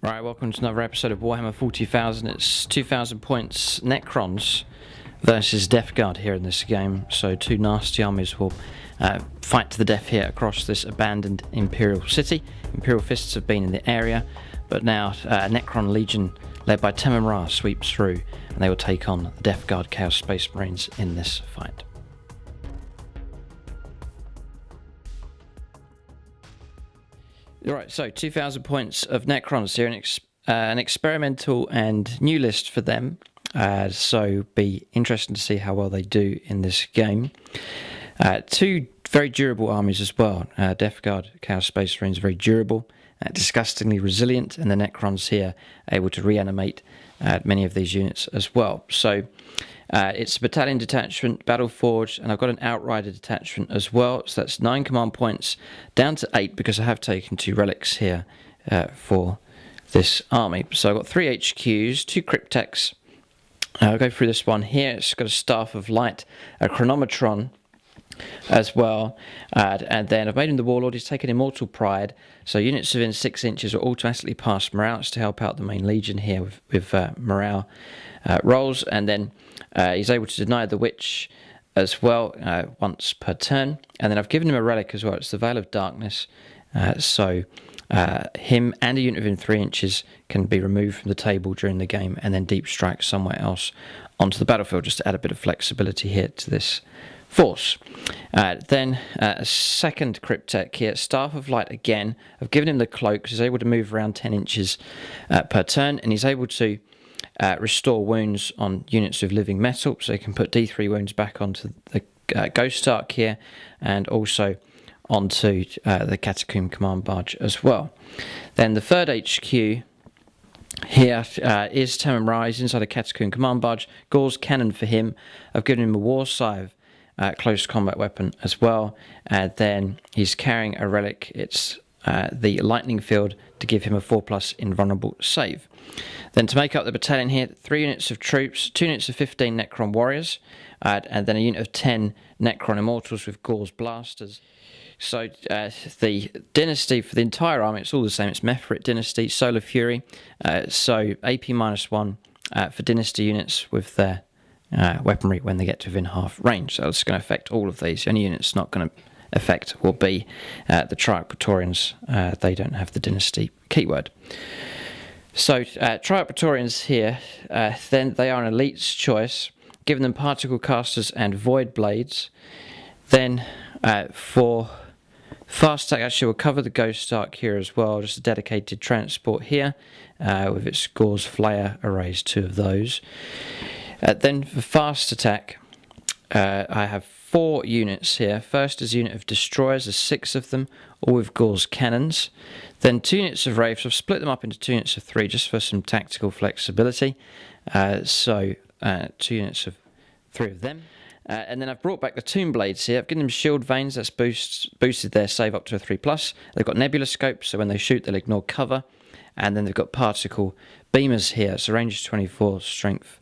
Right, welcome to another episode of Warhammer 40,000. It's 2,000 points Necrons versus Death Guard here in this game. So two nasty armies will fight to the death here across this abandoned Imperial city. Imperial fists have been in the area, but now Necron Legion led by Primaris sweeps through, and they will take on the Death Guard Chaos Space Marines in this fight. Alright, so 2,000 points of Necrons here, an experimental and new list for them, so be interesting to see how well they do in this game. Two very durable armies as well. Death Guard Chaos Space Marines are very durable, disgustingly resilient, and the Necrons here are able to reanimate many of these units as well. So it's a battalion detachment, battle forged, and I've got an outrider detachment as well. So that's 9 command points down to 8 because I have taken 2 relics here for this army. So I've got 3 HQs, 2 cryptechs. I'll go through this one here. It's got a staff of light, a chronometron as well, and then I've made him the warlord. He's taken immortal pride, so units within 6 inches will automatically pass morales to help out the main legion here with morale rolls, and then he's able to deny the witch as well once per turn. And then I've given him a relic as well. It's the Veil of Darkness, so him and a unit within 3 inches can be removed from the table during the game and then deep strike somewhere else onto the battlefield, just to add a bit of flexibility here to this force. Then a second cryptech here, Staff of Light again. I've given him the cloak, so he's able to move around 10 inches per turn, and he's able to restore wounds on units with living metal, so he can put D3 wounds back onto the Ghost Ark here, and also onto the Catacomb Command Barge as well. Then the third HQ here is Primaris inside a Catacomb Command Barge. Gauze Cannon for him. I've given him a War Scythe close combat weapon as well, and then he's carrying a relic. It's the Lightning Field to give him a 4+ invulnerable save. Then to make up the battalion here, 3 units of troops, 2 units of 15 Necron warriors, and then a unit of 10 Necron immortals with Gauze blasters. So the dynasty for the entire army, it's all the same. It's Mephrit Dynasty, Solar Fury. So AP -1 for dynasty units with their weaponry when they get to within half range. So it's going to affect all of these. The only unit it's not going to affect will be the Triarch Praetorians. They don't have the dynasty keyword. So Triarch Praetorians here, then they are an elite's choice. Given them particle casters and void blades. Then for fast attack, actually we'll cover the Ghost Ark here as well, just a dedicated transport here with its Gauze Flayer arrays, 2 of those. Then for fast attack, I have 4 units here. First is a unit of destroyers, there's 6 of them, all with Gauze cannons. Then 2 units of wraiths. I've split them up into 2 units of 3 just for some tactical flexibility. So 2 units of 3 of them. And then I've brought back the Tomb Blades here. I've given them shield veins, that's boosted their save up to a 3+. They've got nebula scopes, so when they shoot they'll ignore cover. And then they've got particle beamers here, so range is 24, strength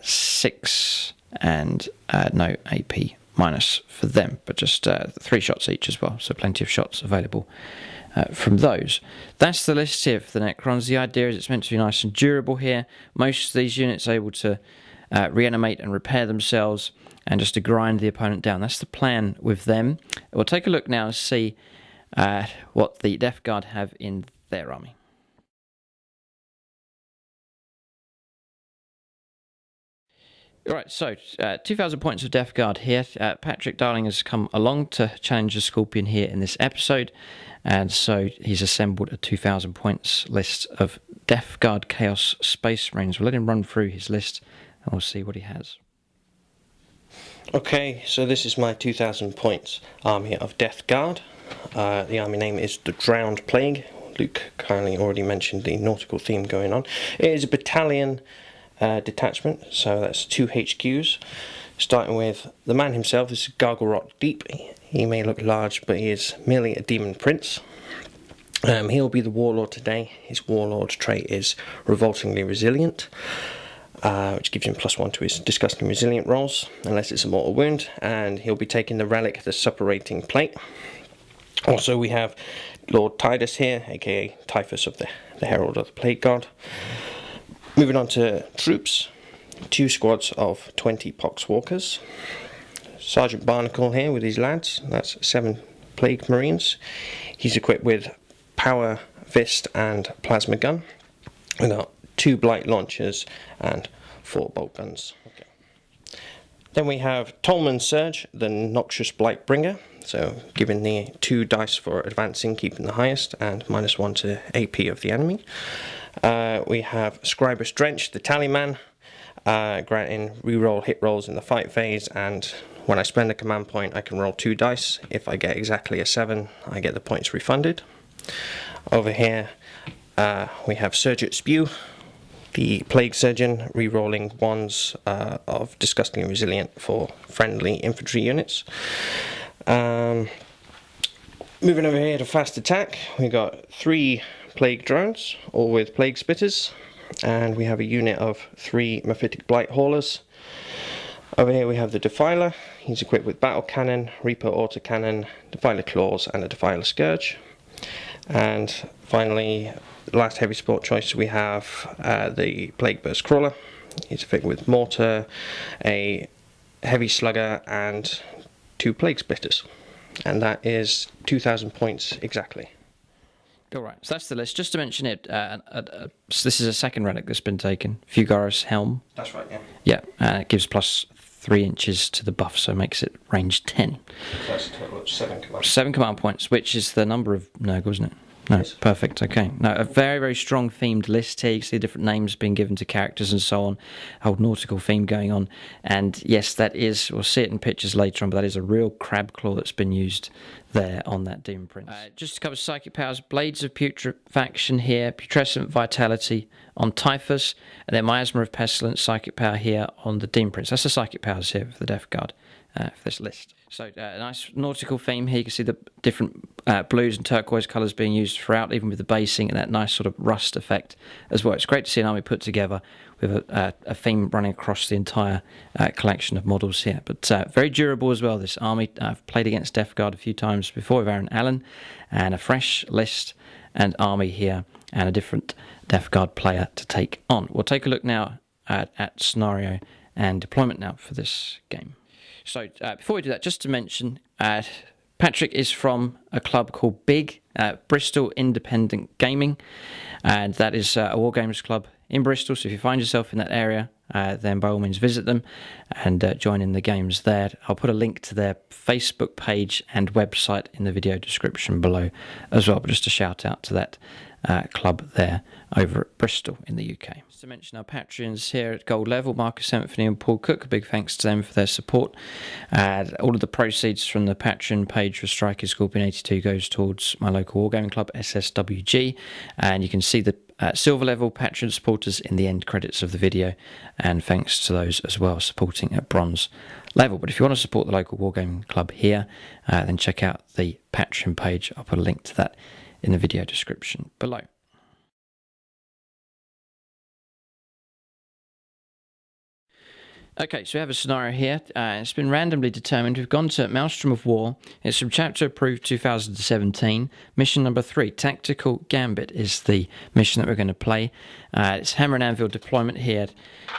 6, and no AP- for them, but just 3 shots each as well, so plenty of shots available from those. That's the list here for the Necrons. The idea is it's meant to be nice and durable here. Most of these units are able to reanimate and repair themselves, and just to grind the opponent down. That's the plan with them. We'll take a look now and see what the Death Guard have in their army. Alright, so 2,000 points of Death Guard here. Patrick Darling has come along to challenge the Scorpion here in this episode, and so he's assembled a 2,000 points list of Death Guard Chaos Space Marines. We'll let him run through his list and we'll see what he has. Okay, so this is my 2,000 points army of Death Guard. The army name is the Drowned Plague. Luke kindly already mentioned the nautical theme going on. It is a battalion detachment, so that's 2 HQs, starting with the man himself. This is Gargle Rock Deep. He may look large, but he is merely a demon prince. He'll be the warlord today. His warlord trait is revoltingly resilient, which gives him +1 to his disgusting resilient rolls, unless it's a mortal wound, and he'll be taking the relic, the suppurating plate. Also, we have Lord Tidus here, aka Typhus of the Herald of the Plague God. Moving on to troops, 2 squads of 20 Pox Walkers. Sergeant Barnacle here with his lads, that's 7 Plague Marines. He's equipped with Power Fist and Plasma Gun. We've got 2 Blight Launchers and 4 Bolt Guns. Okay. Then we have Tolman Surge, the Noxious Blight Bringer. So giving the 2 dice for advancing, keeping the highest, and -1 to AP of the enemy. We have Scribus Drench, the Tallyman, granting reroll hit rolls in the fight phase, and when I spend a command point I can roll 2 dice. If I get exactly a 7, I get the points refunded. Over here we have Surgeon Spew, the Plague Surgeon, re-rolling 1s of Disgustingly Resilient for friendly infantry units. Moving over here to Fast Attack, we got 3 Plague Drones, all with Plague Spitters, and we have a unit of 3 Mephitic Blight Haulers. Over here we have the Defiler. He's equipped with Battle Cannon, Reaper Autocannon, Defiler Claws, and a Defiler Scourge. And finally, the last heavy support choice, we have the Plague Burst Crawler. He's equipped with Mortar, a Heavy Slugger, and 2 Plague Splitters. And that is 2,000 points exactly. Alright, so that's the list. Just to mention it, so this is a second relic that's been taken. Fugaris Helm. That's right, yeah. Yeah, and it gives +3 inches to the buff, so it makes it range 10. So that's a total of 7 commands. 7 command points, which is the number of Nurgle, isn't it? No, Yes. perfect, okay. No, a very, very strong themed list here. You see different names being given to characters and so on. Whole nautical theme going on. And yes, that is, we'll see it in pictures later on, but that is a real crab claw that's been used there on that Demon Prince. Just to cover psychic powers, Blades of Putrefaction here, Putrescent Vitality on Typhus, and then Miasma of Pestilence, psychic power here on the Demon Prince. That's the psychic powers here for the Death Guard for this list. So a nice nautical theme here. You can see the different blues and turquoise colours being used throughout, even with the basing and that nice sort of rust effect as well. It's great to see an army put together with a theme running across the entire collection of models here. But very durable as well, this army. I've played against Death Guard a few times before with Aaron Allen, and a fresh list and army here, and a different Death Guard player to take on. We'll take a look now at scenario and deployment now for this game. So before we do that, just to mention, Patrick is from a club called BIG, Bristol Independent Gaming, and that is a Wargames club in Bristol. So if you find yourself in that area, then by all means visit them and join in the games there. I'll put a link to their Facebook page and website in the video description below as well, but just a shout out to that club there over at Bristol in the UK. Just to mention our Patreons here at gold level, Marcus Symphony and Paul Cook, a big thanks to them for their support. All of the proceeds from the Patreon page for Striker Scorpion 82 goes towards my local wargaming club, SSWG, and you can see the silver level Patreon supporters in the end credits of the video, and thanks to those as well supporting at bronze level. But if you want to support the local wargaming club here, then check out the Patreon page. I'll put a link to that in the video description below. Okay, so we have a scenario here. It's been randomly determined. We've gone to Maelstrom of War. It's from Chapter Approved 2017. Mission number 3, Tactical Gambit, is the mission that we're going to play. It's Hammer and Anvil deployment here.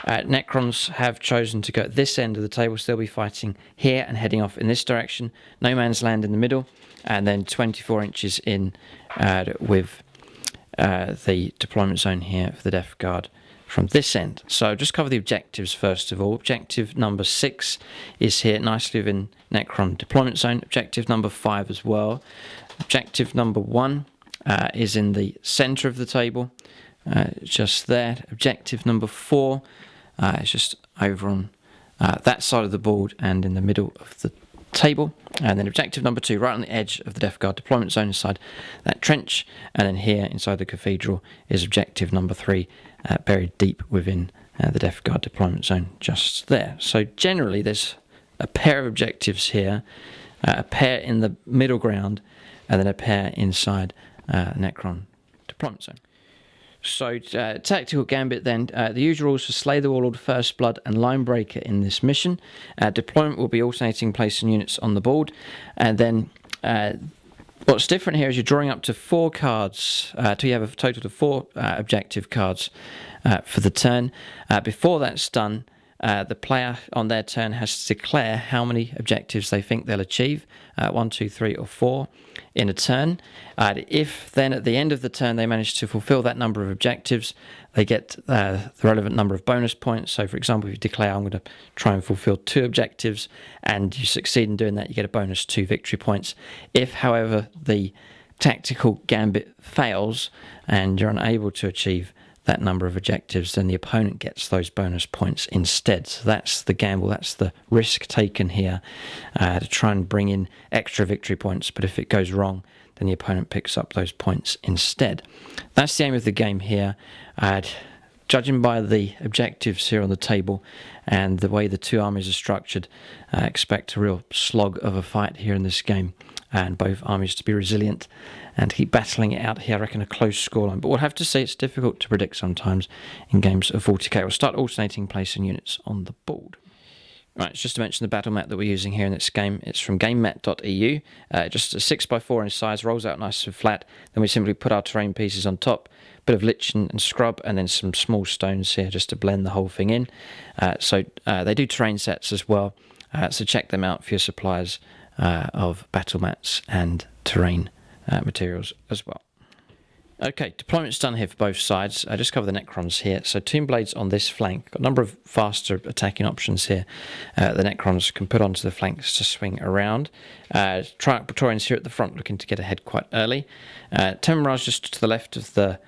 Necrons have chosen to go at this end of the table, so they'll be fighting here and heading off in this direction. No man's land in the middle, and then 24 inches in with the deployment zone here for the Death Guard from this end. So just cover the objectives first of all. Objective number 6 is here nicely within Necron deployment zone. Objective number 5 as well. Objective number 1 is in the centre of the table, just there. Objective number 4 is just over on that side of the board and in the middle of the table. And then objective number 2 right on the edge of the Death Guard deployment zone inside that trench, and then here inside the cathedral is objective number 3, buried deep within the Death Guard deployment zone just there. So generally there's a pair of objectives here, a pair in the middle ground, and then a pair inside Necron deployment zone. So Tactical Gambit then, the usual rules for Slay the Warlord, First Blood and Linebreaker in this mission. Deployment will be alternating placing units on the board, and then What's different here is you're drawing up to 4 cards, till you have a total of 4 objective cards for the turn. Before that's done, the player on their turn has to declare how many objectives they think they'll achieve, 1, 2, 3 or 4 in a turn. If then at the end of the turn they manage to fulfill that number of objectives, they get the relevant number of bonus points. So for example, if you declare I'm going to try and fulfill 2 objectives and you succeed in doing that, you get a bonus 2 victory points. If however the tactical gambit fails and you're unable to achieve that number of objectives, then the opponent gets those bonus points instead. So that's the gamble, that's the risk taken here, to try and bring in extra victory points. But if it goes wrong, then the opponent picks up those points instead. That's the aim of the game here. Judging by the objectives here on the table and the way the 2 armies are structured, expect a real slog of a fight here in this game, and both armies to be resilient and keep battling it out here. I reckon a close scoreline, but we'll have to say it's difficult to predict sometimes in games of 40k. We'll start alternating placing units on the board. Right, just to mention the battle mat that we're using here in this game, it's from gamemat.eu. Just a 6x4 in size, rolls out nice and flat. Then we simply put our terrain pieces on top, bit of lichen and scrub, and then some small stones here just to blend the whole thing in. So they do terrain sets as well, so check them out for your supplies of battle mats and terrain materials as well. Okay, deployment's done here for both sides. I just cover the Necrons here. So Tomb Blades on this flank. Got a number of faster attacking options here. The Necrons can put onto the flanks to swing around. Triarch Praetorians here at the front looking to get ahead quite early. Mirage just to the left of the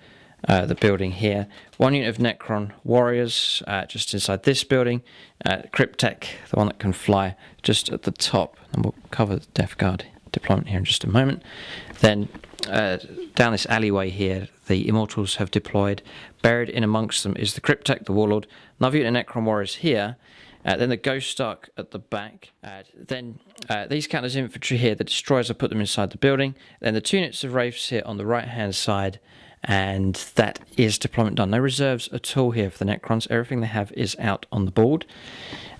building here. 1 unit of Necron Warriors just inside this building. Cryptek, the one that can fly, just at the top. And we'll cover the Death Guard deployment here in just a moment. Then down this alleyway here, the Immortals have deployed. Buried in amongst them is the Cryptek, the Warlord. Another unit of Necron Warriors here. Then the Ghost Ark at the back. Then these count as infantry here. The Destroyers have put them inside the building. Then the 2 units of Wraiths here on the right-hand side. And that is deployment done. No reserves at all here for the Necrons. Everything they have is out on the board.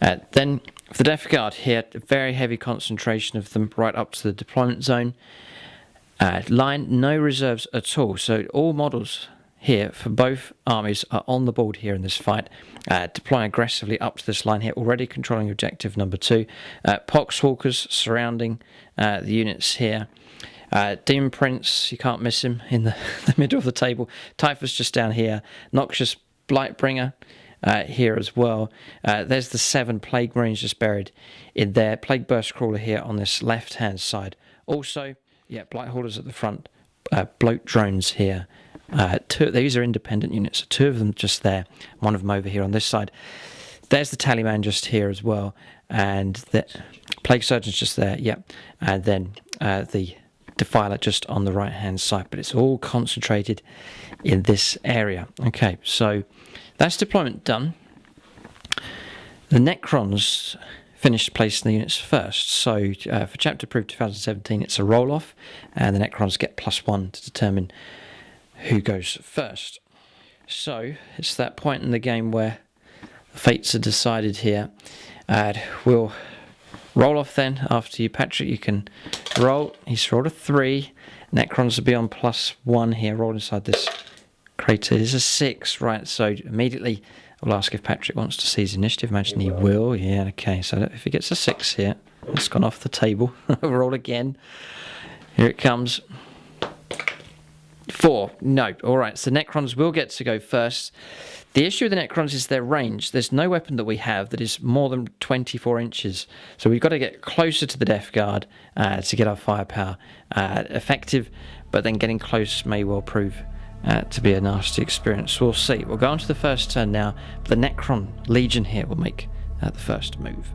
Then for the Death Guard here, a very heavy concentration of them right up to the deployment zone. Line, no reserves at all. So all models here for both armies are on the board here in this fight. Deploying aggressively up to this line here, already controlling objective number 2. Poxwalkers surrounding the units here. Demon Prince, you can't miss him in the middle of the table. Typhus just down here. Noxious Blightbringer here as well. There's the 7 Plague Marines just buried in there. Plague Burst Crawler here on this left-hand side. Also, yeah, Blight Hoarders at the front. Bloat Drones here. These are independent units. So 2 of them just there. 1 of them over here on this side. There's the Tallyman just here as well. And the Plague Surgeon's just there. Yep. And then the Defiler just on the right hand side, but it's all concentrated in this area. Okay, so that's deployment done. The Necrons finished placing the units first. So for Chapter Approved 2017, it's a roll off, and the Necrons get +1 to determine who goes first. So it's that point in the game where the fates are decided here. We'll roll off then. After you, Patrick, you can roll. He's rolled a 3. Necrons will be on +1 here. Roll inside this crater. It is a 6, right? So immediately we'll ask if Patrick wants to seize initiative. Imagine he will. Yeah, okay. So if he gets a 6 here, it's gone off the table. Roll again. Here it comes. 4. No. All right. So Necrons will get to go first. The issue with the Necrons is their range. There's no weapon that we have that is more than 24 inches. So we've got to get closer to the Death Guard to get our firepower effective. But then getting close may well prove to be a nasty experience. We'll see. We'll go on to the first turn now. The Necron Legion here will make the first move.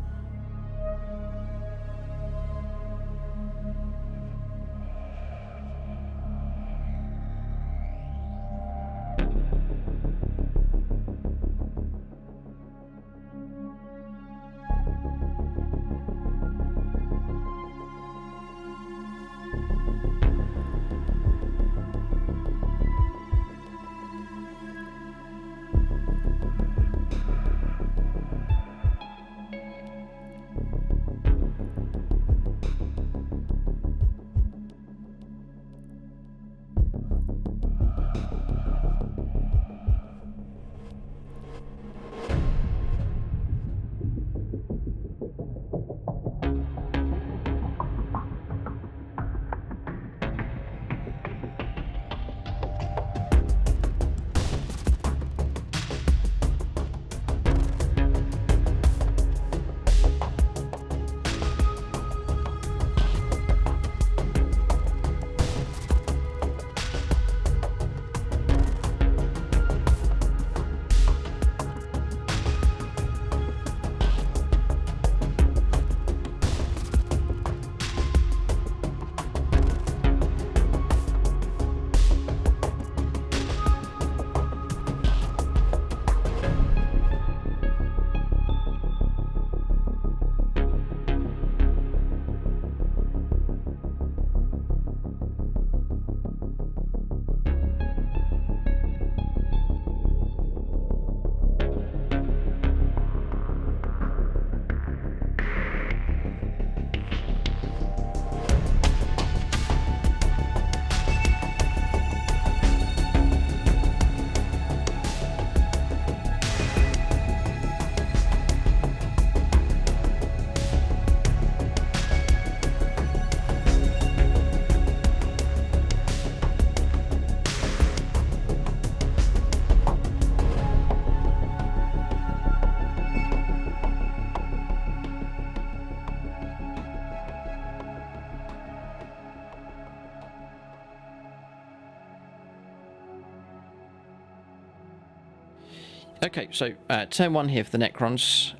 Okay, so turn 1 here for the Necrons.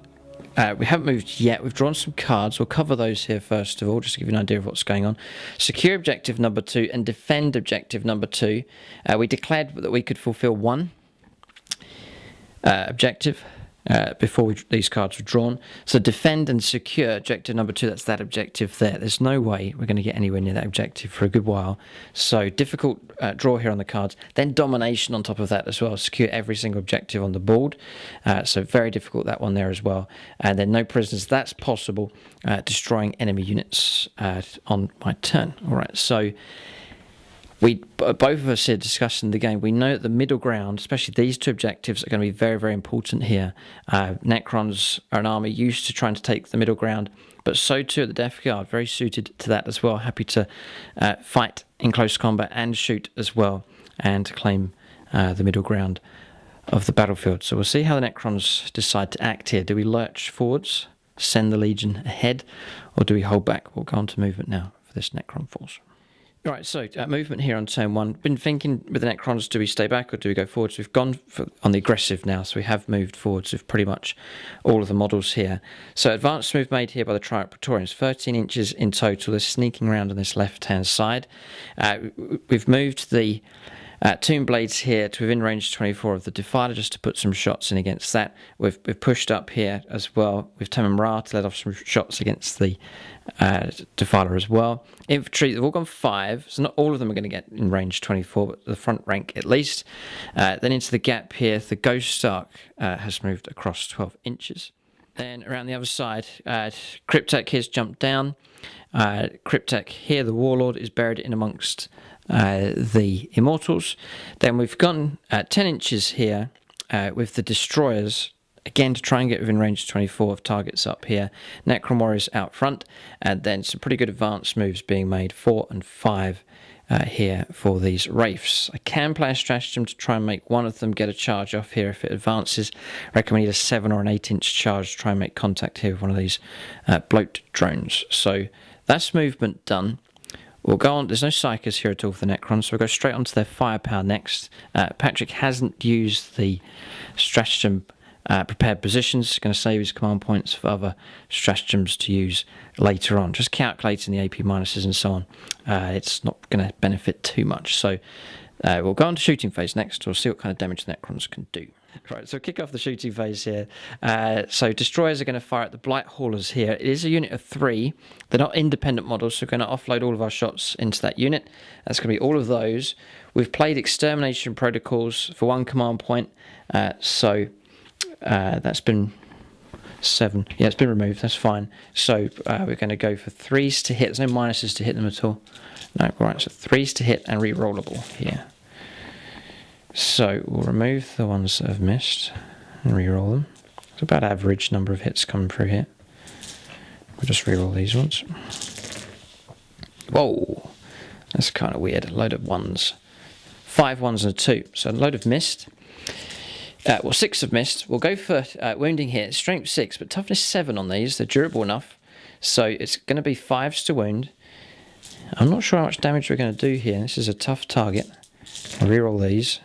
We haven't moved yet. We've drawn some cards. We'll cover those here first of all, just to give you an idea of what's going on. Secure objective number 2 and defend objective number 2. We declared that we could fulfill one objective before these cards were drawn. So defend and secure objective number 2, that's that objective there. There's no way we're going to get anywhere near that objective for a good while. So difficult draw here on the cards. Then domination on top of that as well. Secure every single objective on the board. So very difficult, that one there as well. And then no prisoners, that's possible. Destroying enemy units on my turn. All right, so both of us here discussing the game, we know that the middle ground, especially these two objectives, are going to be very, very important here. Necrons are an army used to trying to take the middle ground, but so too are the Death Guard, very suited to that as well. Happy to fight in close combat and shoot as well, and to claim the middle ground of the battlefield. So we'll see how the Necrons decide to act here. Do we lurch forwards, send the Legion ahead, or do we hold back? We'll go on to movement now for this Necron force. Right, so movement here on turn 1. Been thinking with the Necrons, do we stay back or do we go forwards? We've gone on the aggressive now, so we have moved forwards with pretty much all of the models here. So advanced move made here by the Tyrant Praetorians, 13 inches in total. They're sneaking around on this left-hand side. We've moved the Tomb Blades here to within range 24 of the Defiler, just to put some shots in against that. We've pushed up here as well with Temem Ra to let off some shots against the Defiler as well. Infantry, they've all gone 5, so not all of them are going to get in range 24, but the front rank at least. Then into the gap here, the Ghost Ark has moved across 12 inches. Then around the other side, Cryptek here's jumped down. Cryptek here, the Warlord, is buried in amongst the Immortals. Then we've gone 10 inches here with the Destroyers, again to try and get within range 24 of targets up here. Necron Warriors out front, and then some pretty good advanced moves being made, 4 and 5 here for these Wraiths. I can play a stratagem to try and make one of them get a charge off here if it advances. I reckon we need a 7 or an 8-inch charge to try and make contact here with one of these bloat drones. So that's movement done. We'll go on, there's no Psychers here at all for the Necrons, so we'll go straight onto their firepower next. Patrick hasn't used the stratagem prepared positions. He's going to save his command points for other stratagems to use later on. Just calculating the AP minuses and so on. It's not going to benefit too much. So we'll go on to shooting phase next. We'll see what kind of damage the Necrons can do. Right, so kick off the shooting phase here. So Destroyers are going to fire at the Blight Haulers here. It is a unit of 3. They're not independent models, so we're going to offload all of our shots into that unit. That's going to be all of those. We've played Extermination Protocols for 1 command point. So that's been 7. Yeah, it's been removed. That's fine. So we're going to go for 3s to hit. There's no minuses to hit them at all. No, right, so 3s to hit and re-rollable here. So we'll remove the ones that have missed and re-roll them. It's about average number of hits coming through here. We'll just re-roll these ones. Whoa, that's kind of weird. A load of 1s. 5 1s and a 2. So a load of missed. Well, 6 have missed. We'll go for wounding here. Strength 6, but toughness 7 on these. They're durable enough. So it's going to be 5s to wound. I'm not sure how much damage we're going to do here. This is a tough target. I'll re-roll these.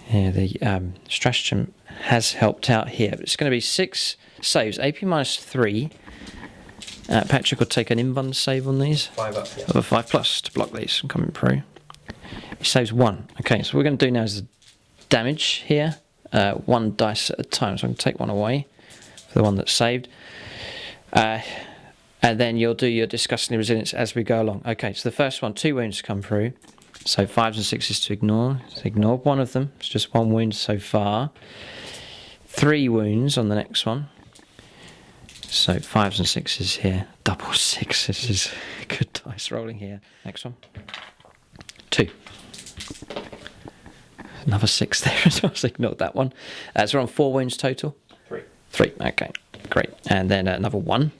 Yeah, the stratagem has helped out here. But it's going to be 6 saves. AP minus 3. Patrick will take an invuln save on these. 5 up, yeah. Of a 5+ to block these from coming through. He saves 1. Okay, so what we're going to do now is the damage here. 1 dice at a time. So I'm going to take 1 away for the one that's saved. And then you'll do your disgustingly resilience as we go along. Okay, so the first one, 2 wounds come through. So 5s and 6s to ignore. So ignore one of them. It's just 1 wound so far. 3 wounds on the next one. So 5s and 6s here. Double 6. This is good dice rolling here. Next one. 2. Another 6 there as well. So ignored that one. So we're on 4 wounds total. 3. Okay, great. And then another 1.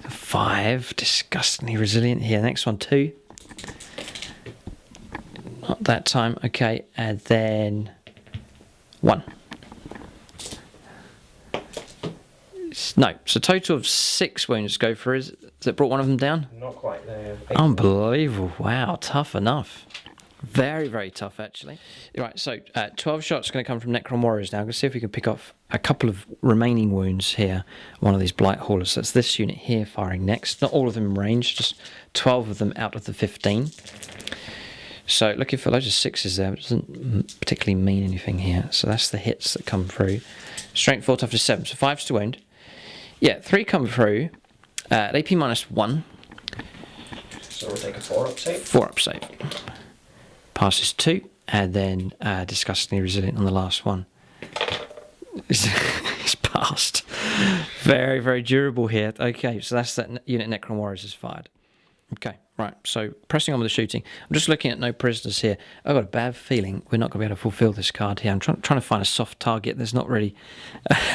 5. Disgustingly resilient here. Next one, 2. Not that time. Okay, and then 1. No, so total of 6 wounds go for. Has it brought one of them down? Not quite there. Unbelievable. Wow, tough enough. Very, very tough, actually. Right, so 12 shots going to come from Necron Warriors now. I'm going to see if we can pick off a couple of remaining wounds here. One of these Blight Haulers. That's this unit here firing next. Not all of them in range, just 12 of them out of the 15. So looking for loads of 6s there, but it doesn't particularly mean anything here. So that's the hits that come through. Strength 4, toughness 7, so 5s to wound. Yeah, 3 come through. AP -1. So we'll take a 4-up save. 4-up save. Passes 2, and then disgustingly resilient on the last one. It's passed. Very, very durable here. Okay, so that's that unit Necron Warriors is fired. Okay, right, so pressing on with the shooting. I'm just looking at no prisoners here. I've got a bad feeling we're not going to be able to fulfill this card here. I'm trying to find a soft target. There's not really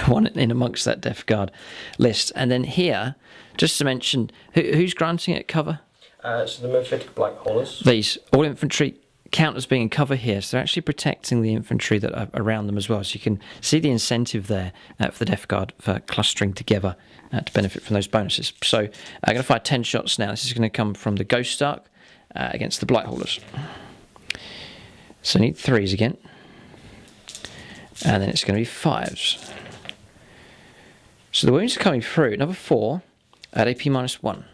one in amongst that Death Guard list. And then here, just to mention, who's granting it cover? So the Mephitic Blight Haulers. These, all infantry count as being in cover here, so they're actually protecting the infantry that are around them as well. So you can see the incentive there for the Death Guard for clustering together to benefit from those bonuses. So I'm going to fire 10 shots now. This is going to come from the Ghost Ark against the Blight Haulers. So I need 3s again. And then it's going to be 5s. So the wounds are coming through. Number 4 at AP -1.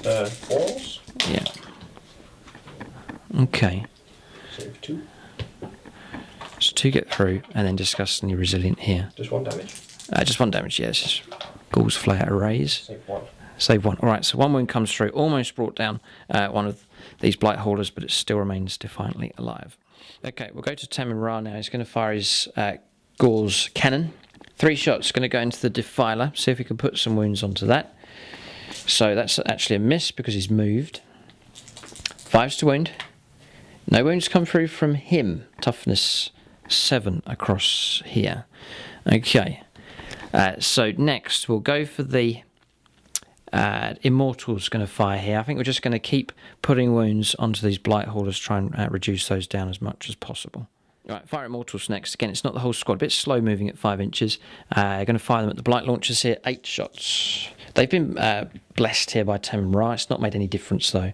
4s? Yeah. Okay. Save 2. So 2 get through, and then disgustingly resilient here. Just 1 damage? Just 1 damage, yes. Ghoul's Flare arrays. Save 1. Save 1. Alright, so 1 wound comes through, almost brought down one of these Blight Haulers, but it still remains defiantly alive. Okay, we'll go to Tamin Ra now. He's going to fire his Gauls cannon. 3 shots, going to go into the Defiler. See if we can put some wounds onto that. So that's actually a miss because he's moved. 5s to wound. No wounds come through from him. Toughness 7 across here. Okay. So next we'll go for the Immortals going to fire here. I think we're just going to keep putting wounds onto these Blight Haulers, try and reduce those down as much as possible. Right, fire Immortals next. Again, it's not the whole squad. A bit slow moving at 5 inches. Going to fire them at the Blight Launchers here. 8 shots. They've been blessed here by Tamin Ra. It's not made any difference though.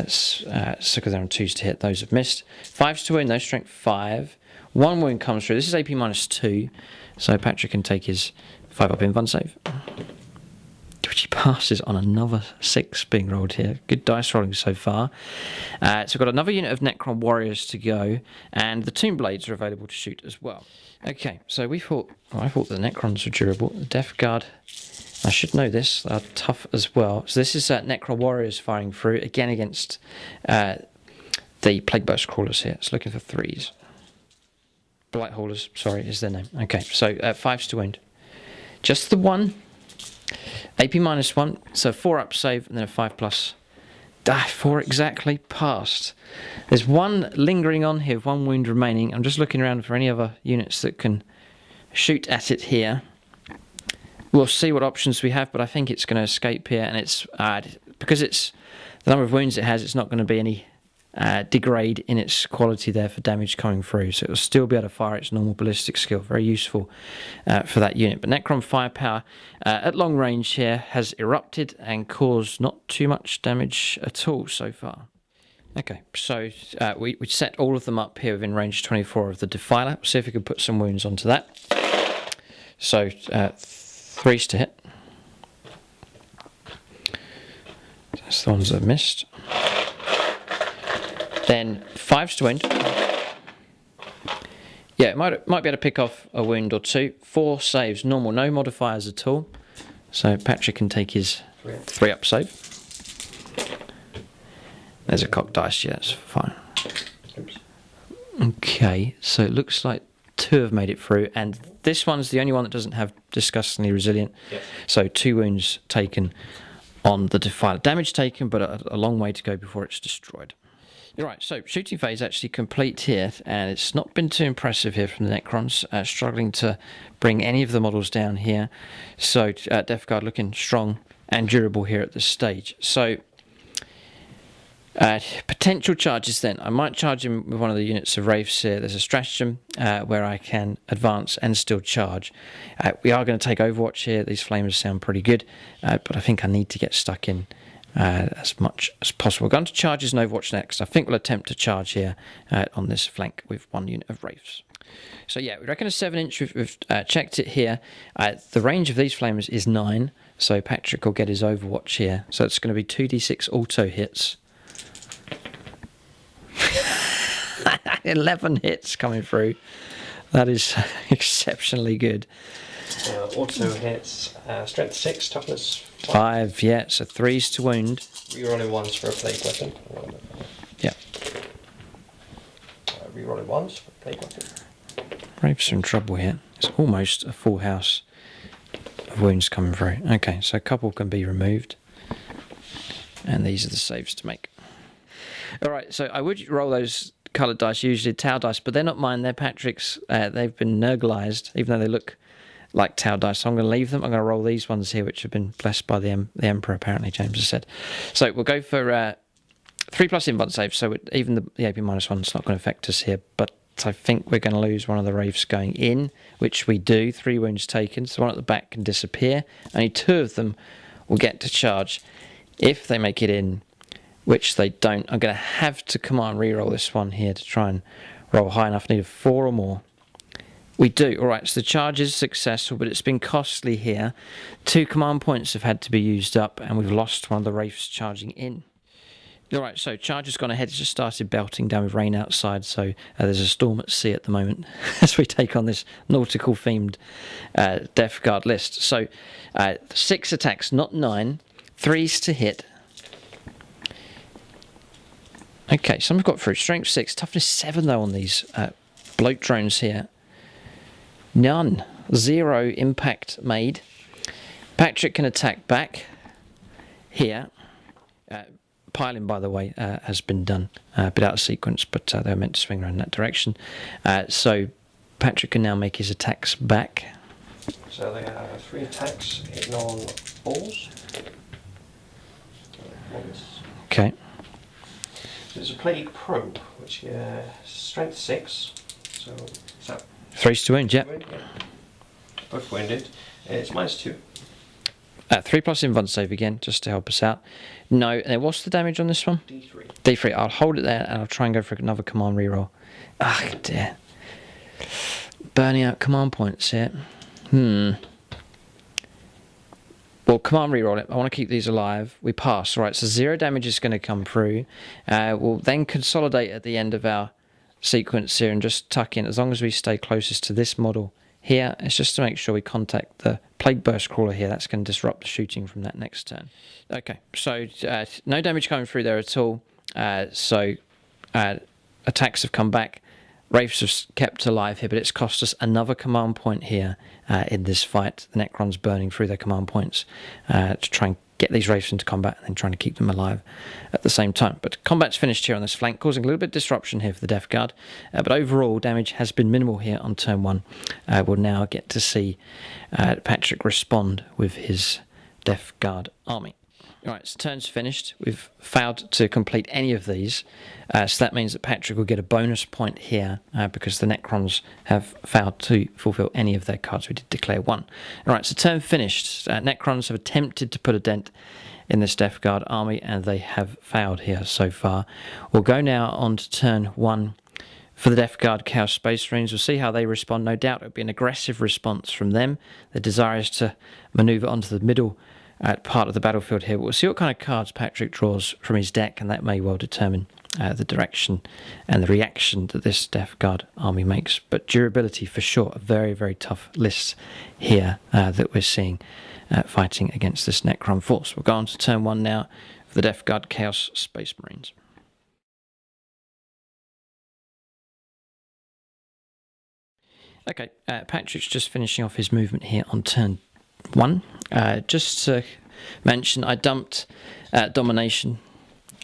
So they're on 2s to hit. Those have missed. 5s to wound. No strength 5. 1 wound comes through. This is AP -2. So Patrick can take his 5-up invuln save. Which he passes on another 6 being rolled here. Good dice rolling so far. So we've got another unit of Necron Warriors to go, and the Tomb Blades are available to shoot as well. Okay, so I thought the Necrons were durable. The Death Guard, I should know this, are tough as well. So this is Necron Warriors firing through, again against the Plague Burst Crawlers here. It's looking for 3s. Blight Haulers, sorry, is their name. Okay, so 5s to wound. Just the 1. AP -1, so 4-up save, and then a 5+. 4 exactly, passed. There's 1 lingering on here, 1 wound remaining. I'm just looking around for any other units that can shoot at it here. We'll see what options we have, but I think it's going to escape here, and it's because it's the number of wounds it has, it's not going to be any degrade in its quality there for damage coming through, so it'll still be able to fire its normal ballistic skill. Very useful for that unit. But Necron firepower at long range here has erupted and caused not too much damage at all so far. Okay, so we set all of them up here within range 24 of the Defiler. See if we can put some wounds onto that. So 3s to hit. That's the ones that have missed. Then 5s to wound. Yeah, it might be able to pick off a wound or 2. 4 saves, normal, no modifiers at all. So Patrick can take his 3-up save. There's a cocked dice, yeah, that's fine. Okay, so it looks like 2 have made it through, and this one's the only one that doesn't have disgustingly resilient. Yes. So 2 wounds taken on the Defiler. Damage taken, but a long way to go before it's destroyed. Right, so shooting phase actually complete here, and it's not been too impressive here from the Necrons, struggling to bring any of the models down here. So Death Guard looking strong and durable here at this stage. So potential charges then. I might charge him with one of the units of Wraiths here. There's a stratagem where I can advance and still charge. We are going to take Overwatch here. These flamers sound pretty good, but I think I need to get stuck in as much as possible. We're going to charge his Overwatch next. I think we'll attempt to charge here on this flank with 1 unit of Wraiths. So yeah, we reckon a 7-inch. We've checked it here. The range of these flamers is 9, so Patrick will get his Overwatch here. So it's going to be 2d6 auto hits. 11 hits coming through. That is exceptionally good. Auto hits, strength 6, toughness 5, yeah, so 3s to wound. Rerolling 1s for a plague weapon. Yeah. Rerolling 1s for a plague weapon. Wraiths are in trouble here. It's almost a full house of wounds coming through. Okay, so a couple can be removed. And these are the saves to make. Alright, so I would roll those coloured dice, usually Tau dice, but they're not mine, they're Patrick's. They've been Nurglized, even though they look like Tau dice. So I'm going to leave them. I'm going to roll these ones here, which have been blessed by the Emperor, apparently, James has said. So we'll go for 3+ invuln saves, so even the AP -1's not going to affect us here, but I think we're going to lose one of the Wraiths going in, which we do. 3 wounds taken, so one at the back can disappear. Only 2 of them will get to charge. If they make it in, which they don't, I'm going to have to command reroll this one here to try and roll high enough. I need a 4 or more. We do. Alright, so the charge is successful, but it's been costly here. 2 command points have had to be used up, and we've lost one of the Wraiths charging in. Alright, so charge has gone ahead. It's just started belting down with rain outside, so there's a storm at sea at the moment as we take on this nautical themed Death Guard list. So 6 attacks, not 9. 3s to hit. Okay, some have got through. Strength 6, toughness 7 though on these bloat drones here. None. 0 impact made. Patrick can attack back here. Piling, by the way, has been done. A bit out of sequence, but they were meant to swing around that direction. So Patrick can now make his attacks back. So they have 3 attacks hitting on balls. Okay. There's a plague probe, which strength 6. So 3s to wound, yeah. Both wounded. It's -2. 3+ invuln save again, just to help us out. No, and then what's the damage on this one? D3. D3. I'll hold it there and I'll try and go for another command reroll. Ah, dear. Burning out command points here. Well, command reroll it. I want to keep these alive. We pass. Right, so 0 damage is going to come through. We'll then consolidate at the end of our sequence here and just tuck in. As long as we stay closest to this model here, it's just to make sure we contact the Plague Burst Crawler here. That's going to disrupt the shooting from that next turn. Okay, so no damage coming through there at all. Attacks have come back. Wraiths have kept alive here, but it's cost us another command point here in this fight. The Necrons burning through their command points to try and get these Wraiths into combat and then trying to keep them alive at the same time. But combat's finished here on this flank, causing a little bit of disruption here for the Death Guard. But overall, damage has been minimal here on turn 1. We'll now get to see Patrick respond with his Death Guard army. Alright, so turn's finished. We've failed to complete any of these, so that means that Patrick will get a bonus point here because the Necrons have failed to fulfill any of their cards. We did declare 1. Alright, so turn finished. Necrons have attempted to put a dent in this Death Guard army, and they have failed here so far. We'll go now on to turn 1 for the Death Guard Chaos Space Marines. We'll see how they respond. No doubt it'll be an aggressive response from them. Their desire is to manoeuvre onto the middle part of the battlefield here. We'll see what kind of cards Patrick draws from his deck, and that may well determine the direction and the reaction that this Death Guard army makes. But durability for sure, a very, very tough list here that we're seeing fighting against this Necron force. We'll go on to turn 1 now for the Death Guard Chaos Space Marines. Okay, Patrick's just finishing off his movement here on turn 1. Just to mention, I dumped Domination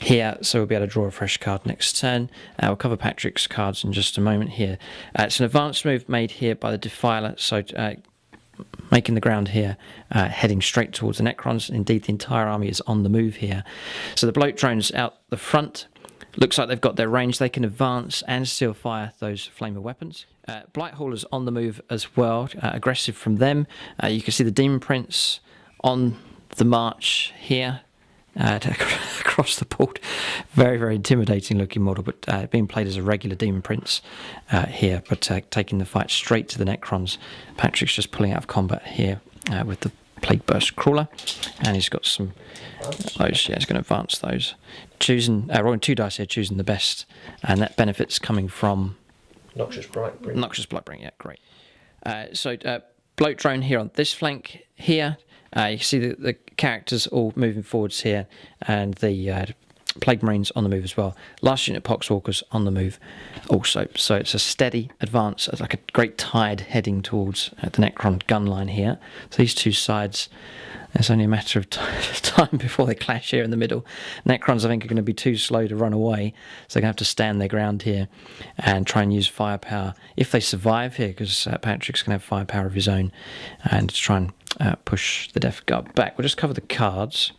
here, so we'll be able to draw a fresh card next turn. We'll cover Patrick's cards in just a moment here. It's an advanced move made here by the Defiler, so making the ground here, heading straight towards the Necrons. Indeed, the entire army is on the move here. So the bloat drones out the front. Looks like they've got their range. They can advance and still fire those flamer weapons. Blight Haulers on the move as well, aggressive from them. You can see the Demon Prince on the march here across the board. Very, very intimidating looking model, but being played as a regular Demon Prince here, but taking the fight straight to the Necrons. Patrick's just pulling out of combat here with the Plague Burst Crawler, and he's got some those. Yeah, he's going to advance those. Rolling 2 dice here, choosing the best, and that benefits coming from Noxious Blightbringer. Noxious Blightbringer, yeah, great. So Bloat Drone here on this flank here. You see the characters all moving forwards here, and the Plague Marines on the move as well. Last unit Poxwalkers on the move also. So it's a steady advance. It's like a great tide heading towards the Necron gun line here. So these two sides, it's only a matter of time before they clash here in the middle. Necrons, I think, are going to be too slow to run away, so they're going to have to stand their ground here and try and use firepower if they survive here, because Patrick's going to have firepower of his own, and to try and push the Death Guard back. We'll just cover the cards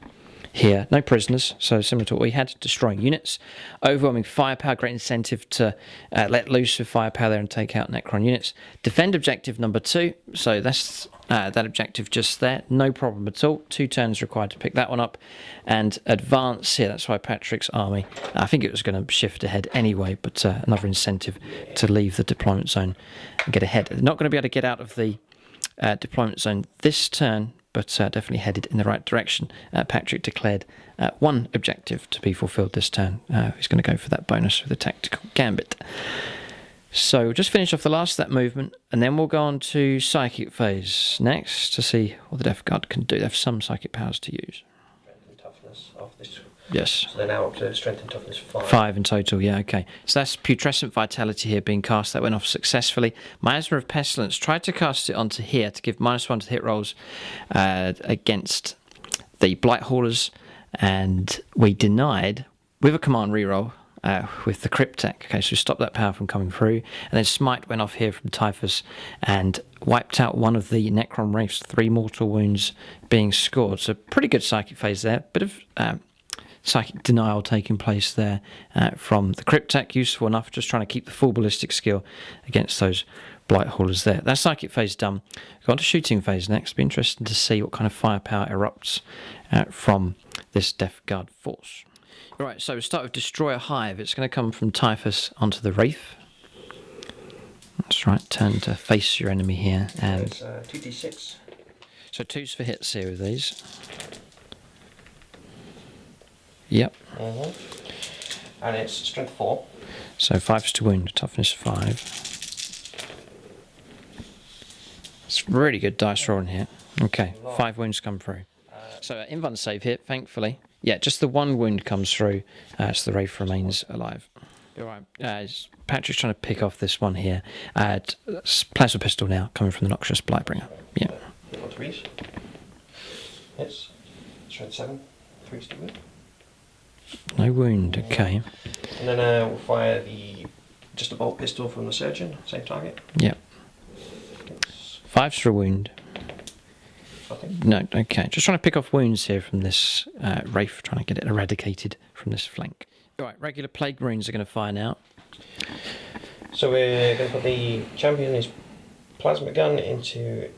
here. No prisoners, so similar to what we had. Destroying units. Overwhelming firepower, great incentive to let loose with firepower there and take out Necron units. Defend objective number 2, so that's that objective just there. No problem at all. 2 turns required to pick that one up. And advance here, that's why Patrick's army, I think it was going to shift ahead anyway, but another incentive to leave the deployment zone and get ahead. They're not going to be able to get out of the deployment zone this turn, but definitely headed in the right direction. Patrick declared 1 objective to be fulfilled this turn. He's going to go for that bonus with the tactical gambit. So we'll just finish off the last of that movement, and then we'll go on to psychic phase next to see what the Death Guard can do. They have some psychic powers to use. Strength and toughness of this. Yes. So they're now up to strength and toughness 5. 5 in total, yeah, okay. So that's Putrescent Vitality here being cast. That went off successfully. Miasma of Pestilence, tried to cast it onto here to give -1 to hit rolls against the Blight Haulers, and we denied with a command reroll with the Cryptek. Okay, so we stopped that power from coming through, and then Smite went off here from Typhus and wiped out one of the Necron Wraiths, 3 mortal wounds being scored. So pretty good psychic phase there. Bit of psychic denial taking place there from the Cryptek, useful enough, just trying to keep the full ballistic skill against those Blight Haulers there. That's psychic phase done. Go on to shooting phase next. Be interesting to see what kind of firepower erupts from this Death Guard force. Right, so we'll start with Destroy a Hive. It's going to come from Typhus onto the Wraith. That's right, turn to face your enemy here. And it's 2d6. So 2's for hits here with these. Yep. And it's strength 4. So 5's to wound, toughness 5. It's really good dice rolling here. Okay, 5 wounds come through. So invuln save here, thankfully. Yeah, just the 1 wound comes through, so the Wraith remains alive. All right, Patrick's trying to pick off this one here. Plasma Pistol now, coming from the Noxious Blightbringer. Yeah. Got 3s. Hits. Strength 7. 3s to wound. No wound, okay. And then we'll fire just a bolt pistol from the Surgeon, same target. Yeah. 5's for a wound. Nothing. No, okay. Just trying to pick off wounds here from this Wraith, trying to get it eradicated from this flank. Alright, regular Plague Marines are going to fire now. So we're going to put the Champion's plasma gun into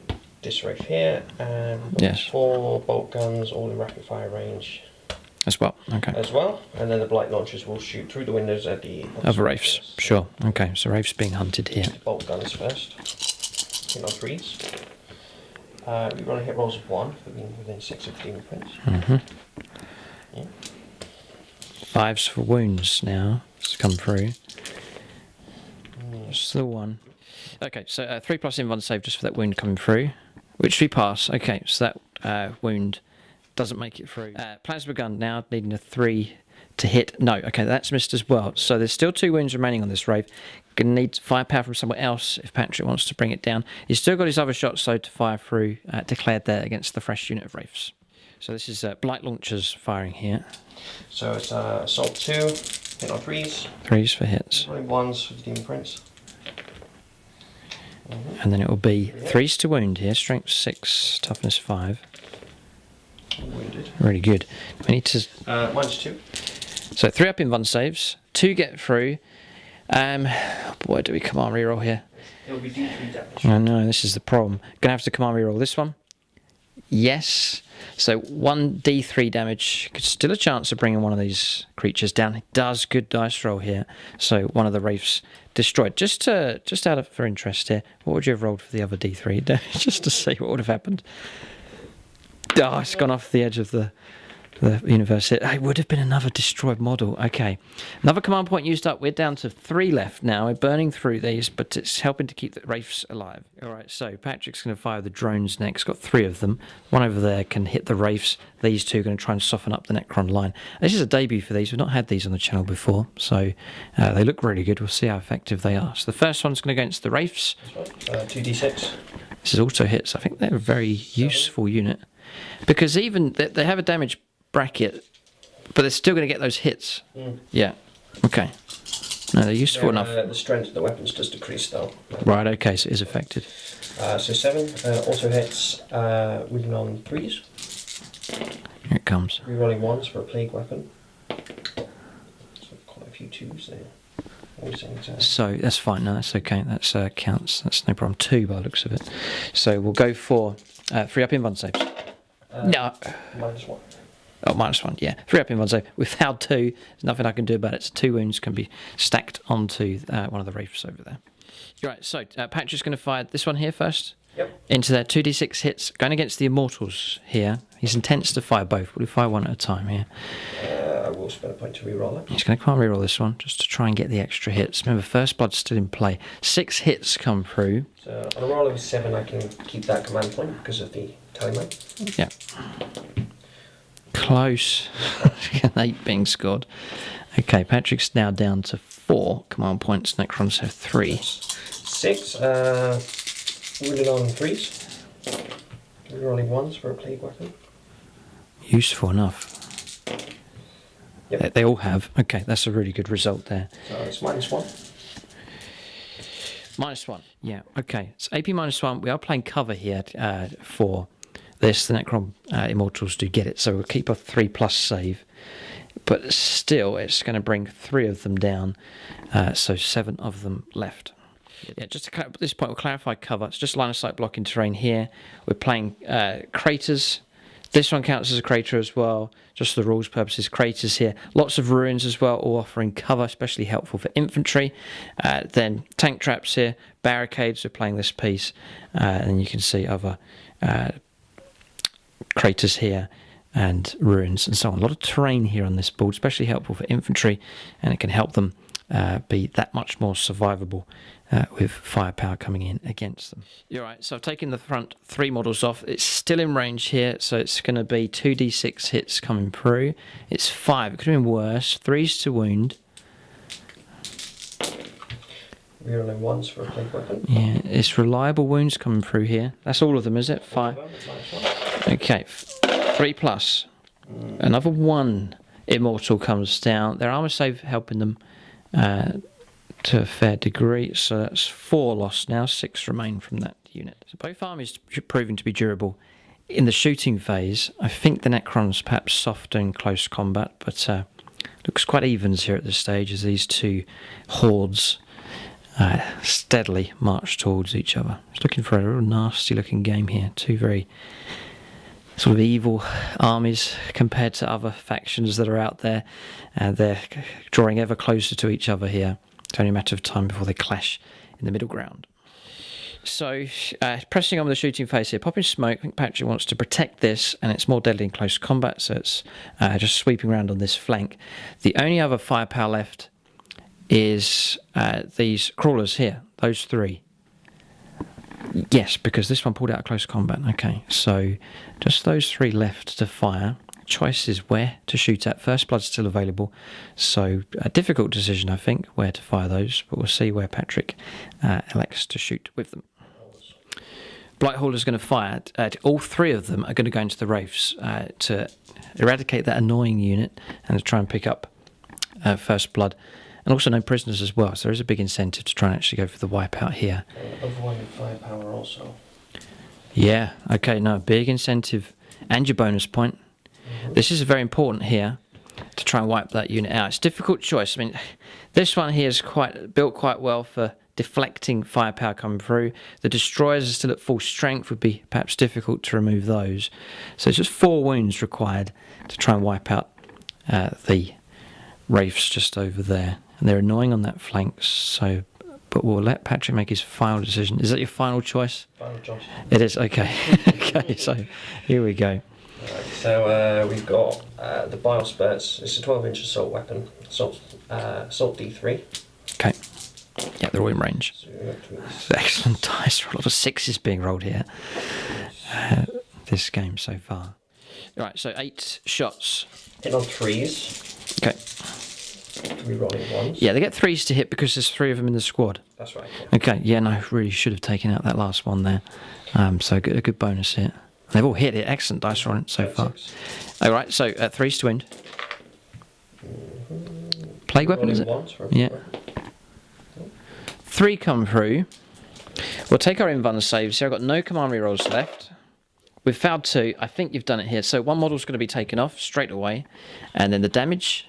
this Wraith here, and yes. 4 bolt guns, all in rapid fire range. As well, okay. As well, and then the Blight launchers will shoot through the windows at the other Wraiths. Sure, okay. So Wraiths being hunted here. Bolt guns first. Hit on 3s. We run a hit rolls of 1 for being within 6 of the Demon Prince. Yeah. 5's for wounds now. It's come through. Still 1. Okay, so 3+ invuln save just for that wound coming through, which we pass. Okay, so that wound doesn't make it through. Plasma gun now needing a 3 to hit. No, okay, that's missed as well. So there's still 2 wounds remaining on this Wraith. Going to need firepower from somewhere else if Patrick wants to bring it down. He's still got his other shots, though, to fire through, declared there against the fresh unit of Wraiths. So this is Blight launchers firing here. So it's Assault 2, hit on 3s. 3's for hits. Running 1s for the Demon Prince. And then it will be 3's to wound here, strength 6, toughness 5. Wounded. Really good. We need to... -2. So 3 up invuln saves, 2 get through. Boy, do we command reroll here? It'll be D3 damage. I know, this is the problem. Gonna have to command reroll this one. Yes. So 1d3 damage. Still a chance of bringing one of these creatures down. It does good dice roll here. So one of the Wraiths destroyed. Just out of for interest here, what would you have rolled for the other d3? Just to see what would have happened. Oh, it's gone off the edge of the universe. It would have been another destroyed model. Okay. Another command point used up. We're down to 3 left now. We're burning through these, but it's helping to keep the Wraiths alive. All right, so Patrick's going to fire the drones next. Got 3 of them. One over there can hit the Wraiths. These 2 are going to try and soften up the Necron line. This is a debut for these. We've not had these on the channel before, so they look really good. We'll see how effective they are. So the first one's going to go against the Wraiths. 2d6. This is also hits. I think they're a very useful unit. Because even they have a damage bracket, but they're still going to get those hits. Yeah. Okay. No, they're useful enough. The strength of the weapons does decrease though. Right. Okay. So it is affected. So 7 also hits. Moving on 3s. Here it comes. Rerolling 1s for a plague weapon. So quite a few 2s there. So that's fine. No, that's okay. That's counts. That's no problem. 2 by the looks of it. So we'll go for 3 up in one saves. No. -1. Oh, -1, yeah. 3 up in one save. Without 2, there's nothing I can do about it. So 2 wounds can be stacked onto one of the Wraiths over there. Right, so Patrick's going to fire this one here first. Yep. Into their 2d6 hits. Going against the Immortals here. He's intends to fire both. Will he fire one at a time here? I will spend a point to reroll it. He's going to come and reroll this one just to try and get the extra hits. Remember, First Blood's still in play. 6 hits come through. So on a roll of 7, I can keep that command point because of the tally. Yeah. Close. An 8 being scored. Okay, Patrick's now down to 4 command points. Necrons have 3. 6. Rolling on 3s. Rolling 1s for a plague weapon. Useful enough. Yep. They all have. Okay, that's a really good result there. So it's -1. -1. Yeah, okay. It's AP -1. We are playing cover here for this. The Necron Immortals do get it, so we'll keep a 3+ save. But still, it's going to bring 3 of them down, so 7 of them left. Yeah, just to at this point, we'll clarify cover. It's just line of sight blocking terrain here. We're playing craters. This one counts as a crater as well, just for the rules purposes. Craters here. Lots of ruins as well, all offering cover, especially helpful for infantry. Then tank traps here, barricades. We're playing this piece. And you can see other craters here and ruins and so on. A lot of terrain here on this board, especially helpful for infantry, and it can help them be that much more survivable with firepower coming in against them. You're right, so I've taken the front 3 models off. It's still in range here, so it's going to be 2d6 hits coming through. It's 5, it could have been worse. 3s to wound. Rerolling 1s for a plague weapon. Yeah, it's reliable wounds coming through here. That's all of them, is it? 5. Okay, 3+. Another 1 Immortal comes down. Their armor save helping them to a fair degree, so that's 4 lost now, 6 remain from that unit. So both armies proving to be durable. In the shooting phase, I think the Necrons perhaps softer in close combat, but looks quite evens here at this stage as these 2 hordes steadily march towards each other. Just looking for a real nasty looking game here. 2 very sort of evil armies compared to other factions that are out there, and they're drawing ever closer to each other here. It's only a matter of time before they clash in the middle ground. So, pressing on with the shooting phase here, popping smoke. I think Patrick wants to protect this, and it's more deadly in close combat, so it's just sweeping around on this flank. The only other firepower left is these crawlers here, those 3. Yes, because this one pulled out of close combat. Okay, so just those 3 left to fire. Choice is where to shoot at. First Blood's still available, so a difficult decision, I think, where to fire those, but we'll see where Patrick elects to shoot with them. Blighthalder's going to fire. All 3 of them are going to go into the Wraiths to eradicate that annoying unit and to try and pick up First Blood. And also no prisoners as well, so there is a big incentive to try and actually go for the wipeout here. Avoiding firepower also. Yeah, okay, no, big incentive. And your bonus point. This is very important here to try and wipe that unit out. It's a difficult choice. I mean, this one here is built quite well for deflecting firepower coming through. The destroyers are still at full strength, would be perhaps difficult to remove those. So it's just 4 wounds required to try and wipe out the wraiths just over there. And they're annoying on that flank, so... But we'll let Patrick make his final decision. Is that your final choice? Final choice. It is, okay. Okay, so here we go. Right, so we've got the Bile Spurts. It's a 12-inch assault weapon. Assault D3. Okay. Yeah, they're all in range. So Excellent dice. A lot of 6s being rolled here. This game so far. Right, so 8 shots. hit on 3s. Okay. We rolling 1s. Yeah, they get 3s to hit because there's 3 of them in the squad. That's right. Yeah. Okay, yeah, no, really should have taken out that last one there. So a good bonus hit. They've all hit it. Excellent dice on it so far. All right, so 3s to wind. Plague weapon, is it? Yeah. 3 come through. We'll take our invuln saves. So I've got no command rerolls left. We've failed 2. I think you've done it here. So 1 model's going to be taken off straight away. And then the damage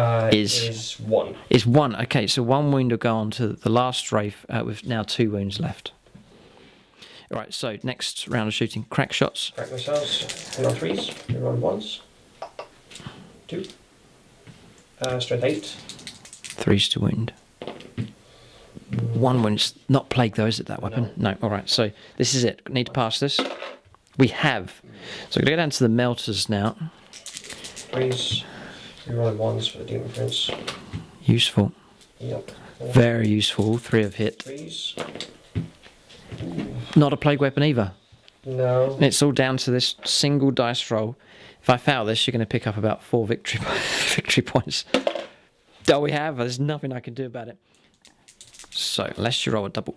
is 1. Is 1. Okay, so 1 wound will go on to the last wraith with now 2 wounds left. All right, so next round of shooting. Crack shots. Crack missiles. Hit on 3s. We roll 1s. 2. Strength 8. 3s to wound. 1 wound. Not plague though, is it, that weapon? No. All right, so this is it. Need to pass this. We have. So we're going to go down to the melters now. 3s. We roll 1s for the Demon Prince. Useful. Yep. Very useful. All 3 have hit. 3s. Not a plague weapon either. No. It's all down to this single dice roll. If I fail this, you're going to pick up about 4 victory points. Oh, we have. There's nothing I can do about it. So, unless you roll a double.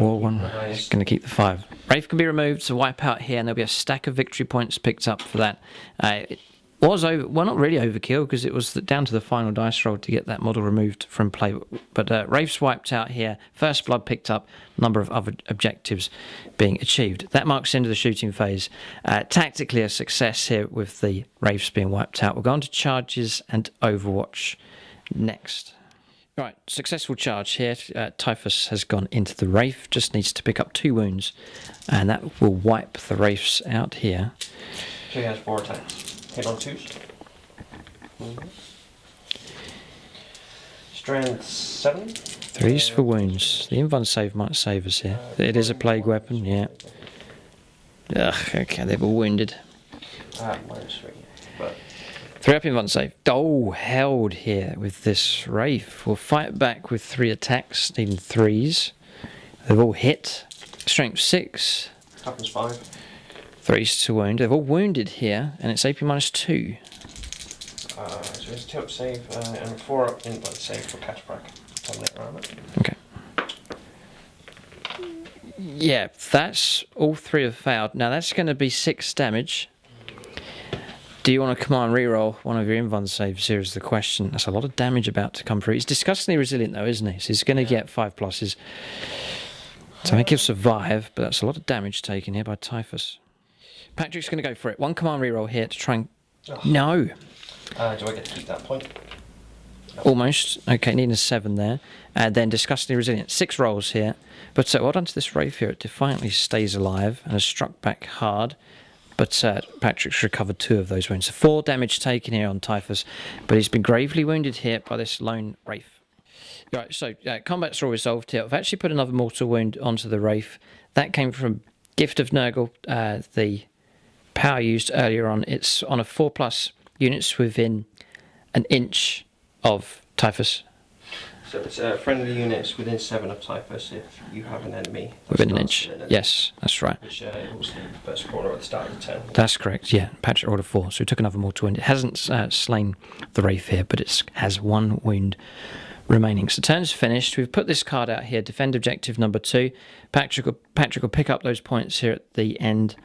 Or 1. Nice. It's going to keep the 5. Wraith can be removed, so wipe out here, and there'll be a stack of victory points picked up for that. It was over. Well, not really overkill, because it was down to the final dice roll to get that model removed from play. But Wraith's wiped out here. First blood picked up. Number of other objectives being achieved. That marks the end of the shooting phase. Tactically a success here with the Wraiths being wiped out. We'll go on to charges and Overwatch next. Right, successful charge here. Typhus has gone into the Wraith. Just needs to pick up 2 wounds. And that will wipe the Wraiths out here. So he has 4 attacks. Hit on 2s. Strength 7. 3s for wounds. The invuln save might save us here. It is a plague weapon, yeah. Ugh, okay, they've all wounded. -3. But 3 up invuln save. Oh, held here with this Wraith. We'll fight back with 3 attacks, needing 3s. They've all hit. Strength 6. toughness 5. 3s to wound. They've all wounded here, and it's AP -2. So it's 2 up save and 4 up invuln save for Catchbrack. Okay. Yeah, that's all 3 have failed. Now that's going to be 6 damage. Do you want to command reroll one of your invuln saves? Here is the question. That's a lot of damage about to come through. He's disgustingly resilient though, isn't he? So he's going to get 5 pluses. So I think he'll survive, but that's a lot of damage taken here by Typhus. Patrick's going to go for it. 1 command reroll here to try and... Oh. No! Do I get to keep that point? Almost. Okay, needing a 7 there. And then disgustingly resilient. 6 rolls here. But well done to this Wraith here. It defiantly stays alive and has struck back hard. But Patrick's recovered 2 of those wounds. So 4 damage taken here on Typhus. But he's been gravely wounded here by this lone Wraith. Right, so combat's all resolved here. I've actually put another mortal wound onto the Wraith. That came from Gift of Nurgle, the power used earlier on. It's on a 4+ units within an inch of Typhus. So it's friendly units within 7 of Typhus if you have an enemy. Within an inch. Yes, that's right. Which was the first corner at the start of the turn. That's correct, yeah. Patrick rolled a 4, so we took another mortal wound. It hasn't slain the Wraith here, but it has 1 wound remaining. So turn's finished. We've put this card out here, defend objective number 2. Patrick will pick up those points here at the end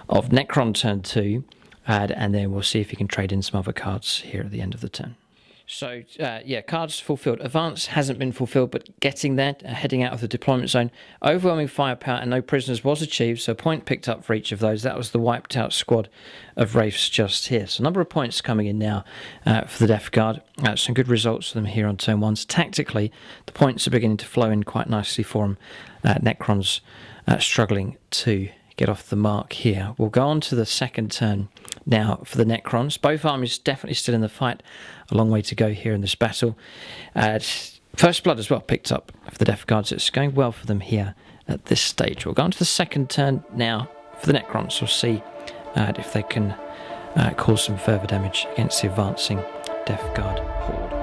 of Necron turn 2, and then we'll see if he can trade in some other cards here at the end of the turn. So, yeah, cards fulfilled. Advance hasn't been fulfilled, but getting there, heading out of the deployment zone. Overwhelming firepower and no prisoners was achieved, so a point picked up for each of those. That was the wiped out squad of Wraiths just here. So, a number of points coming in now for the Death Guard. Some good results for them here on turn 1. Tactically, the points are beginning to flow in quite nicely for them. Necrons struggling to get off the mark here. We'll go on to the second turn now for the Necrons. Both armies definitely still in the fight. A long way to go here in this battle. First blood as well picked up for the Death Guards. It's going well for them here at this stage. We'll go on to the second turn now for the Necrons. We'll see if they can cause some further damage against the advancing Death Guard horde.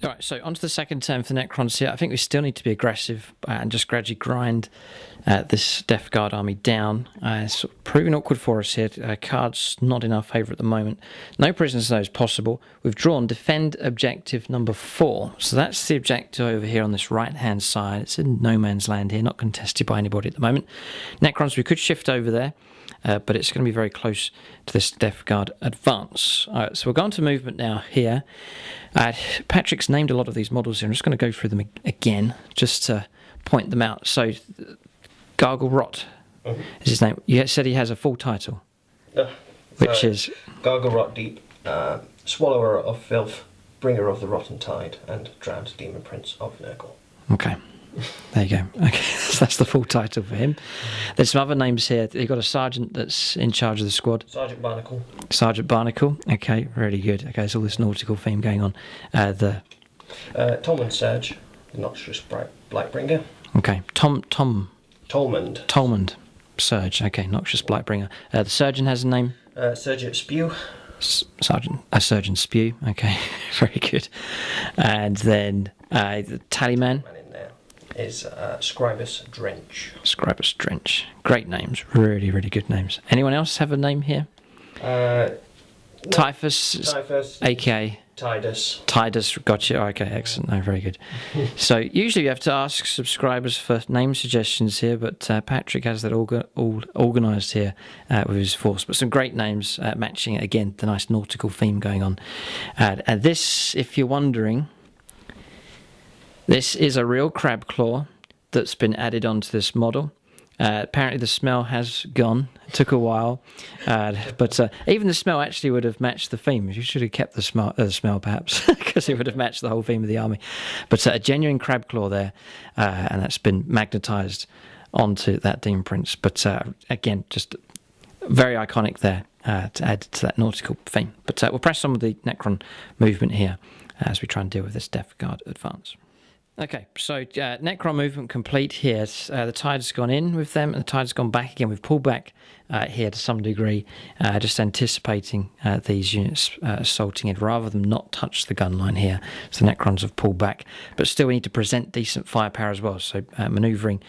All right, so onto the second turn for the Necrons here. I think we still need to be aggressive and just gradually grind this Death Guard army down. It's proving awkward for us here. Cards not in our favour at the moment. No prisoners though is possible. We've drawn defend objective number 4. So that's the objective over here on this right-hand side. It's in no man's land here, not contested by anybody at the moment. Necrons, we could shift over there. But it's going to be very close to this Death Guard advance. All right, so we're going to movement now here. Patrick's named a lot of these models here. I'm just going to go through them again just to point them out. So, Gargle Rot is his name. You said he has a full title, which is Gargle Rot Deep, Swallower of Filth, Bringer of the Rotten Tide, and Drowned Demon Prince of Nurgle. Okay. There you go. Okay, so that's the full title for him. There's some other names here. You've got a sergeant that's in charge of the squad. Sergeant Barnacle. Sergeant Barnacle. Okay, really good. Okay, there's all this nautical theme going on. Tolmond Surge, the Noxious Blightbringer. Okay, Tolmond Surge. Okay, Noxious Blightbringer. The surgeon has a name. Sergeant Spew. Surgeon Spew. Okay, very good. And then the Tallyman is Scribus Drench. Scribus Drench. Great names. Really, really good names. Anyone else have a name here? Typhus, a.k.a. Tidus. Gotcha. Okay, excellent. No, very good. So usually you have to ask subscribers for name suggestions here, but Patrick has that all organised here with his force. But some great names matching, again, the nice nautical theme going on. And this, if you're wondering, this is a real crab claw that's been added onto this model. Apparently the smell has gone. It took a while, but even the smell actually would have matched the theme. You should have kept the smell perhaps, because it would have matched the whole theme of the army. But a genuine crab claw there, and that's been magnetised onto that Demon Prince. But again, just very iconic there to add to that nautical theme. But we'll press on with the Necron movement here as we try and deal with this Death Guard advance. Okay, so Necron movement complete here. The tide's gone in with them, and the tide's gone back again. We've pulled back here to some degree, just anticipating these units assaulting it, rather than not touch the gun line here. So the Necrons have pulled back, but still we need to present decent firepower as well. So manoeuvring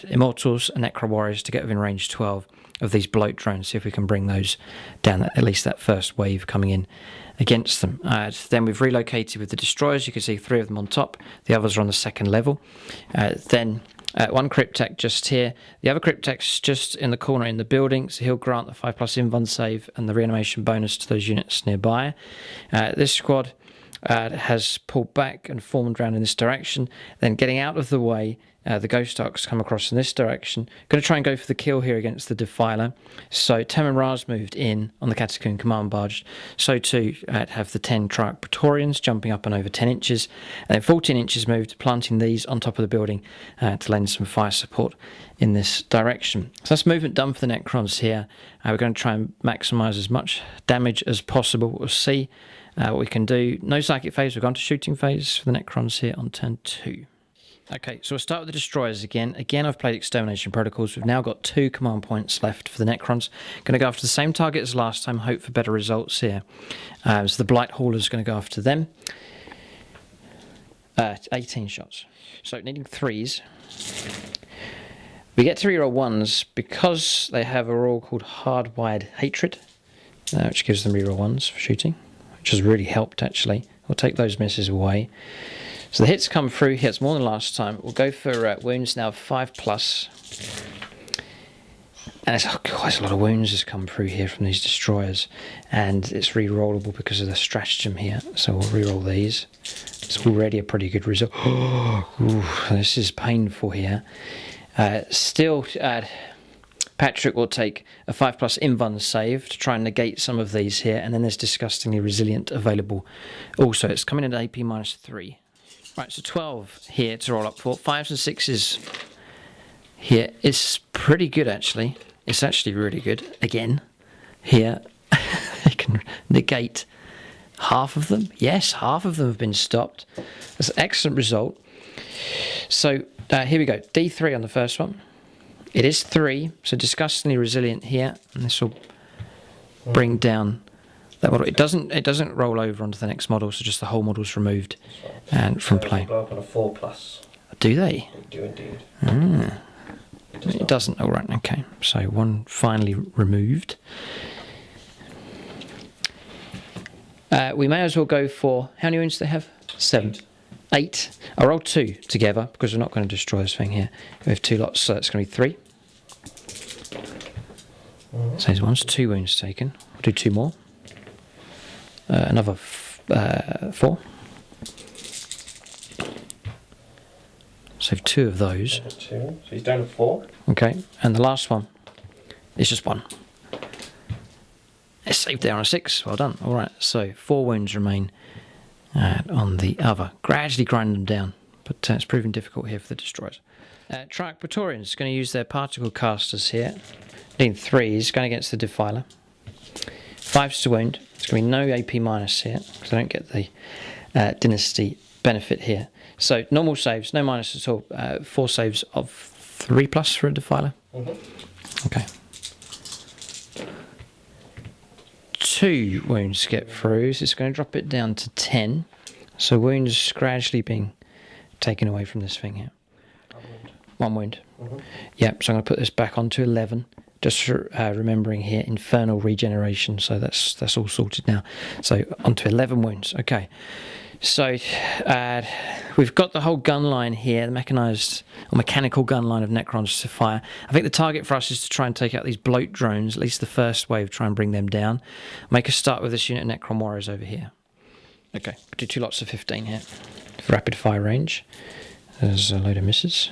Immortals and Necron Warriors to get within range 12 of these bloat drones, see if we can bring those down, at least that first wave coming in against them. Then we've relocated with the destroyers. You can see 3 of them on top, the others are on the second level. Then one Cryptek just here, the other Cryptek's just in the corner in the building, so he'll grant the 5+ invuln save and the reanimation bonus to those units nearby. This squad has pulled back and formed around in this direction, then getting out of the way. The Ghost Orks come across in this direction. Going to try and go for the kill here against the Defiler. So Temin Ra's moved in on the Catacomb Command Barge. So too have the 10 Triarch Praetorians jumping up and over 10 inches. And then 14 inches moved, planting these on top of the building to lend some fire support in this direction. So that's movement done for the Necrons here. We're going to try and maximise as much damage as possible. We'll see what we can do. No psychic phase. We've gone to shooting phase for the Necrons here on turn 2. Okay, so we'll start with the destroyers again. Again, I've played Extermination Protocols. We've now got 2 command points left for the Necrons. Going to go after the same target as last time, hope for better results here. So the Blight Hauler's going to go after them. 18 shots. So needing 3s. We get to reroll 1s because they have a rule called Hardwired Hatred, which gives them reroll 1s for shooting, which has really helped actually. We'll take those misses away. So the hits come through here, it's more than last time. We'll go for wounds now of 5+. And it's quite a lot of wounds has come through here from these destroyers. And it's re-rollable because of the stratagem here. So we'll re-roll these. It's already a pretty good result. Ooh, this is painful here. Still, Patrick will take a 5+ invuln save to try and negate some of these here. And then there's Disgustingly Resilient available. Also, it's coming in at AP -3. Right, so 12 here to roll up for. 5s and 6s here. It's pretty good, actually. It's actually really good. Again, here, they can negate half of them. Yes, half of them have been stopped. That's an excellent result. So, here we go. D3 on the first one. It is 3, so Disgustingly Resilient here. And this will bring down that model. It doesn't roll over onto the next model, so just the whole model's removed and from play. Go up on a 4+. Do they? They do indeed. It doesn't. All right. Okay. So one finally removed. We may as well go for how many wounds do they have? 7, 8. I'll roll 2 together because we're not going to destroy this thing here. We have 2 lots, so it's going to be 3. So there's 2 wounds taken. We'll do 2 more. Another 4. So 2 of those. 2. So he's down to 4. Okay, and the last one is just 1. It's saved there on a 6. Well done. All right, so 4 wounds remain on the other. Gradually grind them down, but it's proving difficult here for the destroyers. Triarch Praetorians going to use their particle casters here. Needing 3s, going against the Defiler. 5s to wound. It's going to be no AP minus here, because I don't get the Dynasty benefit here. So normal saves, no minus at all. 4 saves of 3+ for a Defiler. Okay. 2 wounds get through, so it's going to drop it down to 10. So wounds gradually being taken away from this thing here. 1 wound. Yep, so I'm going to put this back onto 11. Just remembering here, infernal regeneration, so that's all sorted now. So onto 11 wounds. Okay, so we've got the whole gun line here, the mechanised or mechanical gun line of Necrons to fire. I think the target for us is to try and take out these bloat drones, at least the first wave, try and bring them down. Make a start with this unit of Necron Warriors over here. Okay, do 2 lots of 15 here for rapid fire range. There's a load of misses.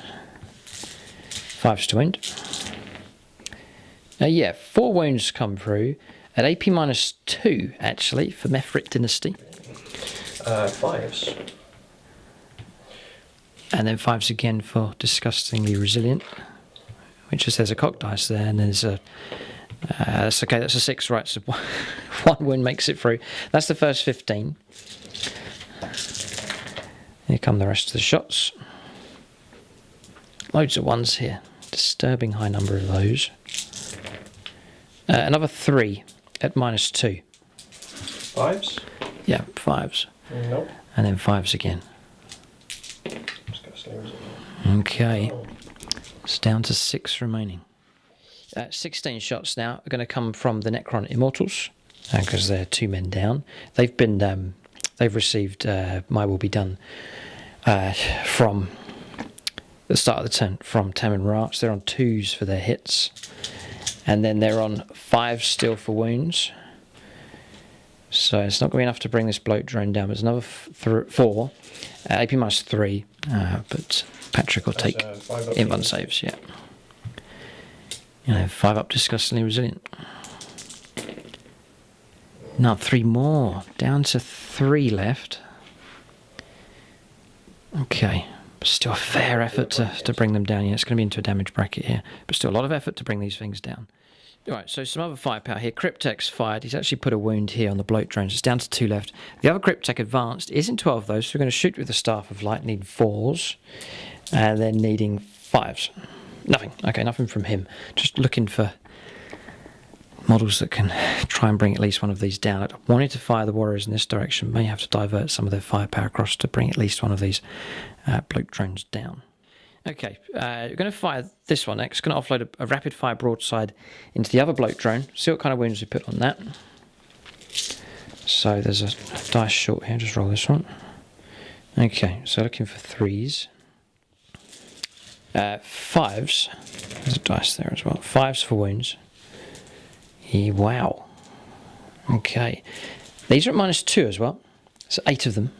5s to wound. Yeah, 4 wounds come through at AP -2 actually for Mefrit Dynasty. 5s. And then 5s again for Disgustingly Resilient, which just there's a cock dice there, and there's a that's okay, that's a 6, right? So 1 wound makes it through. That's the first 15. Here come the rest of the shots. Loads of 1s here. Disturbing high number of those. Another 3 at -2. 5s? Yeah, 5s. Nope. And then 5s again. Okay. It's down to 6 remaining. 16 shots now are going to come from the Necron Immortals, because they're 2 men down. They've been they've received My Will Be Done from the start of the turn from Taman Ra. So they're on 2s for their hits. And then they're on 5s still for wounds. So it's not going to be enough to bring this bloat drone down. There's another 4. AP -3. But Patrick will take invuln saves, yeah. 5 up Disgustingly Resilient. Now 3 more. Down to 3 left. Okay. But still a fair effort to bring them down. Yeah, it's going to be into a damage bracket here. But still a lot of effort to bring these things down. Alright, so some other firepower here. Cryptek's fired. He's actually put a wound here on the bloat drones. It's down to 2 left. The other Cryptek advanced isn't 12 of those, so we're going to shoot with the Staff of Light, needing 4s. And then needing 5s. Nothing. Okay, nothing from him. Just looking for models that can try and bring at least one of these down. I wanted to fire the warriors in this direction. May have to divert some of their firepower across to bring at least one of these bloat drones down. Okay, we're going to fire this one next. Going to offload a rapid fire broadside into the other bloat drone. See what kind of wounds we put on that. So there's a dice short here. Just roll this one. Okay, so looking for 3s. 5s. There's a dice there as well. 5s for wounds. Wow. Okay. These are at -2 as well. So 8 of them.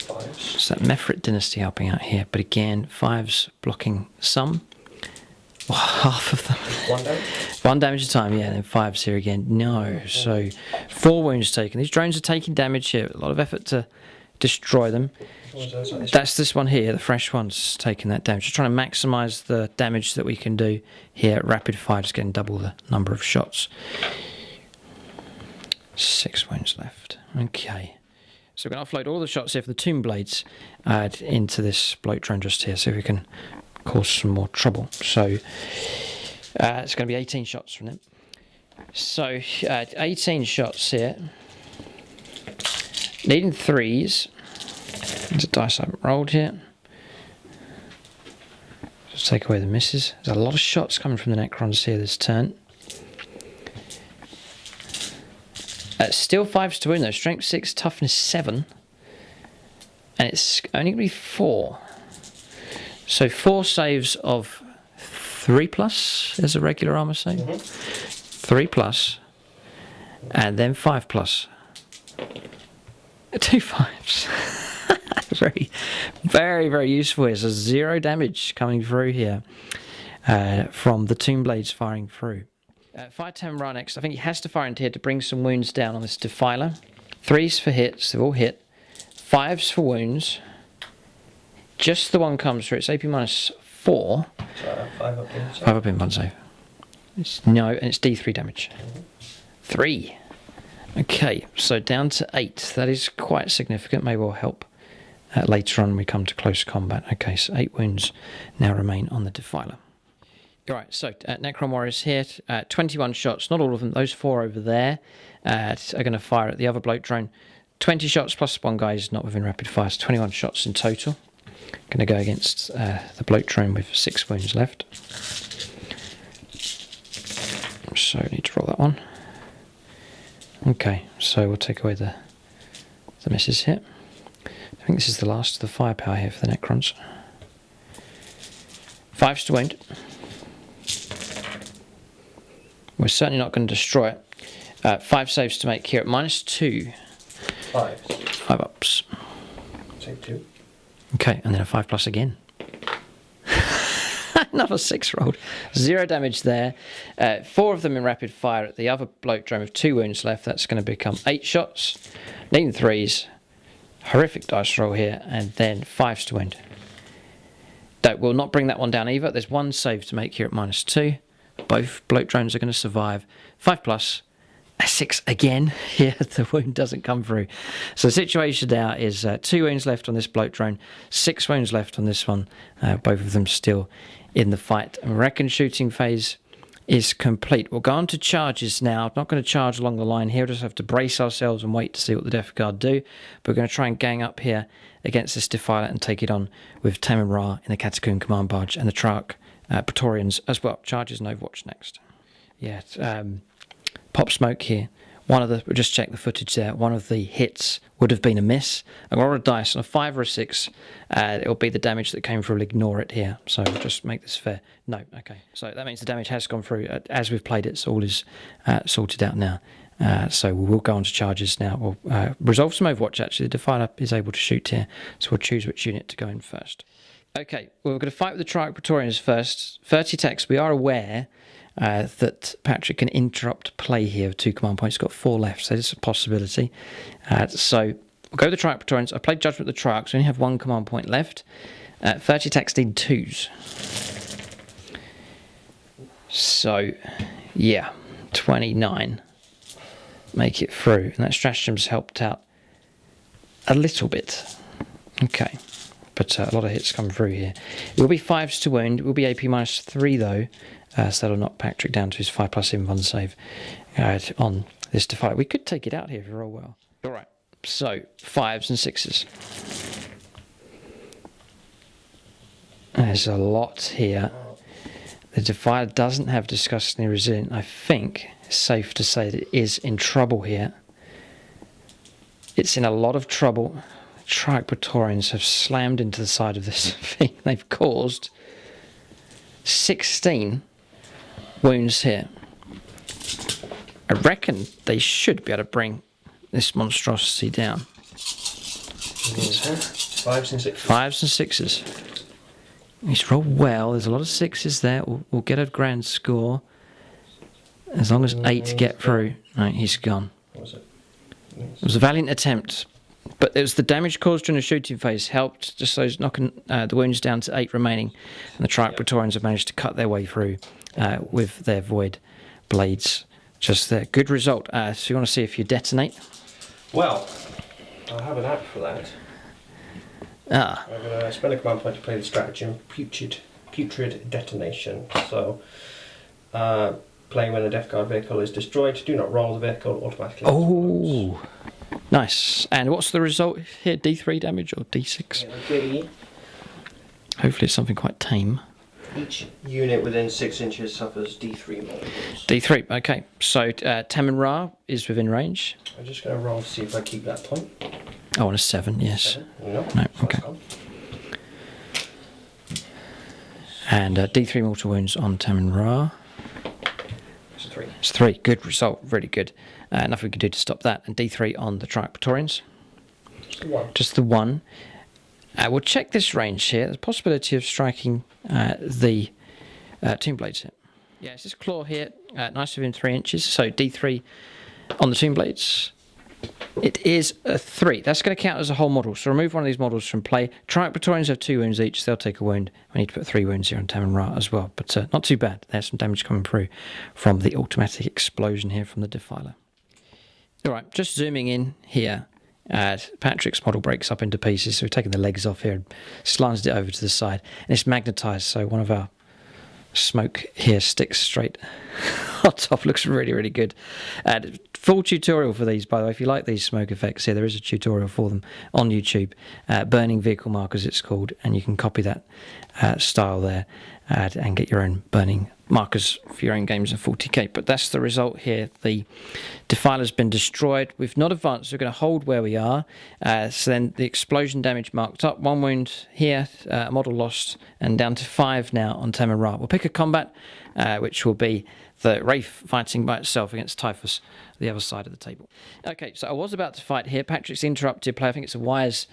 5s. So that Mefrit Dynasty helping out here. But again, 5s blocking some. Well, half of them. 1 damage? 1 damage at a time, yeah. And then 5s here again. No. So 4 wounds taken. These drones are taking damage here. A lot of effort to destroy them. That's this one here, the fresh one's taking that damage. Just trying to maximise the damage that we can do here at rapid fire, just getting double the number of shots. 6 wounds left. Okay. So we're going to offload all the shots here for the Tomb Blades into this bloat drone just here, see if we can cause some more trouble. So it's going to be 18 shots from them. So 18 shots here. Needing 3s. There's a dice I haven't rolled here. Just take away the misses. There's a lot of shots coming from the Necrons here this turn. Still 5s to win though. Strength 6, toughness 7. And it's only going to be 4. So 4 saves of 3+ as a regular armor save. 3+. And then 5+. 2 5s. Very, very, very useful here. So 0 damage coming through here from the Tomb Blades firing through. Fire Taman next. I think he has to fire into here to bring some wounds down on this Defiler. 3s for hits. They've all hit. 5s for wounds. Just the one comes through. It's AP -4. 5 up in. 5 up in one save. No, and it's D3 damage. 3. Okay, so down to 8. That is quite significant. May well help later on when we come to close combat. Okay, so 8 wounds now remain on the Defiler. Alright, so Necron Warriors here. 21 shots, not all of them. Those 4 over there are going to fire at the other bloat drone. 20 shots plus 1 guy is not within rapid fire, so 21 shots in total. Going to go against the bloat drone with 6 wounds left. So need to roll that one. Okay, so we'll take away the misses here. I think this is the last of the firepower here for the Necrons. 5s to wound. We're certainly not going to destroy it. 5 saves to make here at -2. 5s. 5 ups. Take 2. Okay, and then a 5+ again. Another 6 rolled. 0 damage there. 4 of them in rapid fire at the other bloke drone with 2 wounds left. That's going to become 8 shots. Needing 3s. Horrific dice roll here. And then 5s to wound. That will not bring that one down either. There's 1 save to make here at -2. Both bloke drones are going to survive. 5+. A 6 again. Here, the wound doesn't come through. So the situation now is 2 wounds left on this bloke drone, 6 wounds left on this one. Both of them still in the fight. And reckon shooting phase is complete. We'll go on to charges now. I'm not going to charge along the line here. We'll just have to brace ourselves and wait to see what the Death Guard do. But we're going to try and gang up here against this Defiler and take it on with Taman Ra in the Catacomb Command Barge and the Trarch Praetorians as well. Charges and Overwatch next. Yeah, pop smoke here. We'll just check the footage there. One of the hits would have been a miss. I roll a dice on a 5 or a 6. It'll be the damage that came through. We'll ignore it here. So we'll just make this fair. No, okay. So that means the damage has gone through. As we've played it, so all is sorted out now. So we'll go on to charges now. We'll resolve some Overwatch, actually. The Defiler is able to shoot here. So we'll choose which unit to go in first. Okay, well, we're going to fight with the Trarch Praetorians first. 30 attacks. We are aware that Patrick can interrupt play here with 2 command points. He's got 4 left, so it's a possibility. So we'll go with the Trarch Praetorians. I played Judgment of the Trarch, so we only have 1 command point left. 30 attacks need 2s. So, yeah, 29. Make it through. And that stratagem's helped out a little bit. Okay. But a lot of hits come through here. It will be 5s to wound. It will be AP -3 though. So that'll knock Patrick down to his 5+ in 1 save on this Defiler. We could take it out here if we roll well. Alright, so 5s and 6s. There's a lot here. The Defiler doesn't have disgustingly resilient. I think it's safe to say that it is in trouble here. It's in a lot of trouble. Trarch Praetorians have slammed into the side of this thing. They've caused 16 wounds here. I reckon they should be able to bring this monstrosity down. 5s and 6s. 5s and 6s. He's rolled well. There's a lot of 6s there. We'll get a grand score. As long as 8 get through. Right, he's gone. What was it? It was a valiant attempt. But it was the damage caused during the shooting phase helped, just so he's knocking the wounds down to 8 remaining. And the Trarch Praetorians have managed to cut their way through with their void blades just there. Good result. So you want to see if you detonate? Well, I have an app for that. Ah. I'm going to spend a command point to play the stratagem Putrid Detonation. So, playing when a Death Guard vehicle is destroyed, do not roll the vehicle automatically. Oh, nice. And what's the result here? D3 damage or D6? Hopefully it's something quite tame. Each unit within 6 inches suffers D3 multiples. D3, okay. So Taman Ra is within range. I'm just going to roll to see if I keep that point. Oh, on a 7, yes. 7? No, okay. And D3 mortal wounds on Taman Ra. It's 3. It's 3. Good result. Really good. Nothing we can do to stop that. And D3 on the Trarch Praetorians. Just the 1. Just the 1. We'll check this range here. There's a possibility of striking the Tomb Blades here. Yeah, it's this claw here. Nice within 3 inches. So D3 on the Tomb Blades. It is a 3. That's going to count as a whole model. So remove one of these models from play. Trarch Praetorians have 2 wounds each. They'll take a wound. We need to put 3 wounds here on Taman Ra as well. But not too bad. There's some damage coming through from the automatic explosion here from the Defiler. Alright, just zooming in here. Patrick's model breaks up into pieces. So we've taken the legs off here and slanted it over to the side. And it's magnetised. So one of our smoke here sticks straight on top. Looks really, really good. Full tutorial for these, by the way. If you like these smoke effects here, there is a tutorial for them on YouTube. Burning vehicle markers, it's called, and you can copy that style there and get your own burning markers for your own games of 40k. But that's the result here. The Defiler's been destroyed. We've not advanced. We're going to hold where we are. So then the explosion damage marked up. 1 wound here, a model lost, and down to 5 now on Taman Ra. We'll pick a combat, which will be the Wraith fighting by itself against Typhus, the other side of the table. Okay, so I was about to fight here. Patrick's interrupted play. I think it's a wise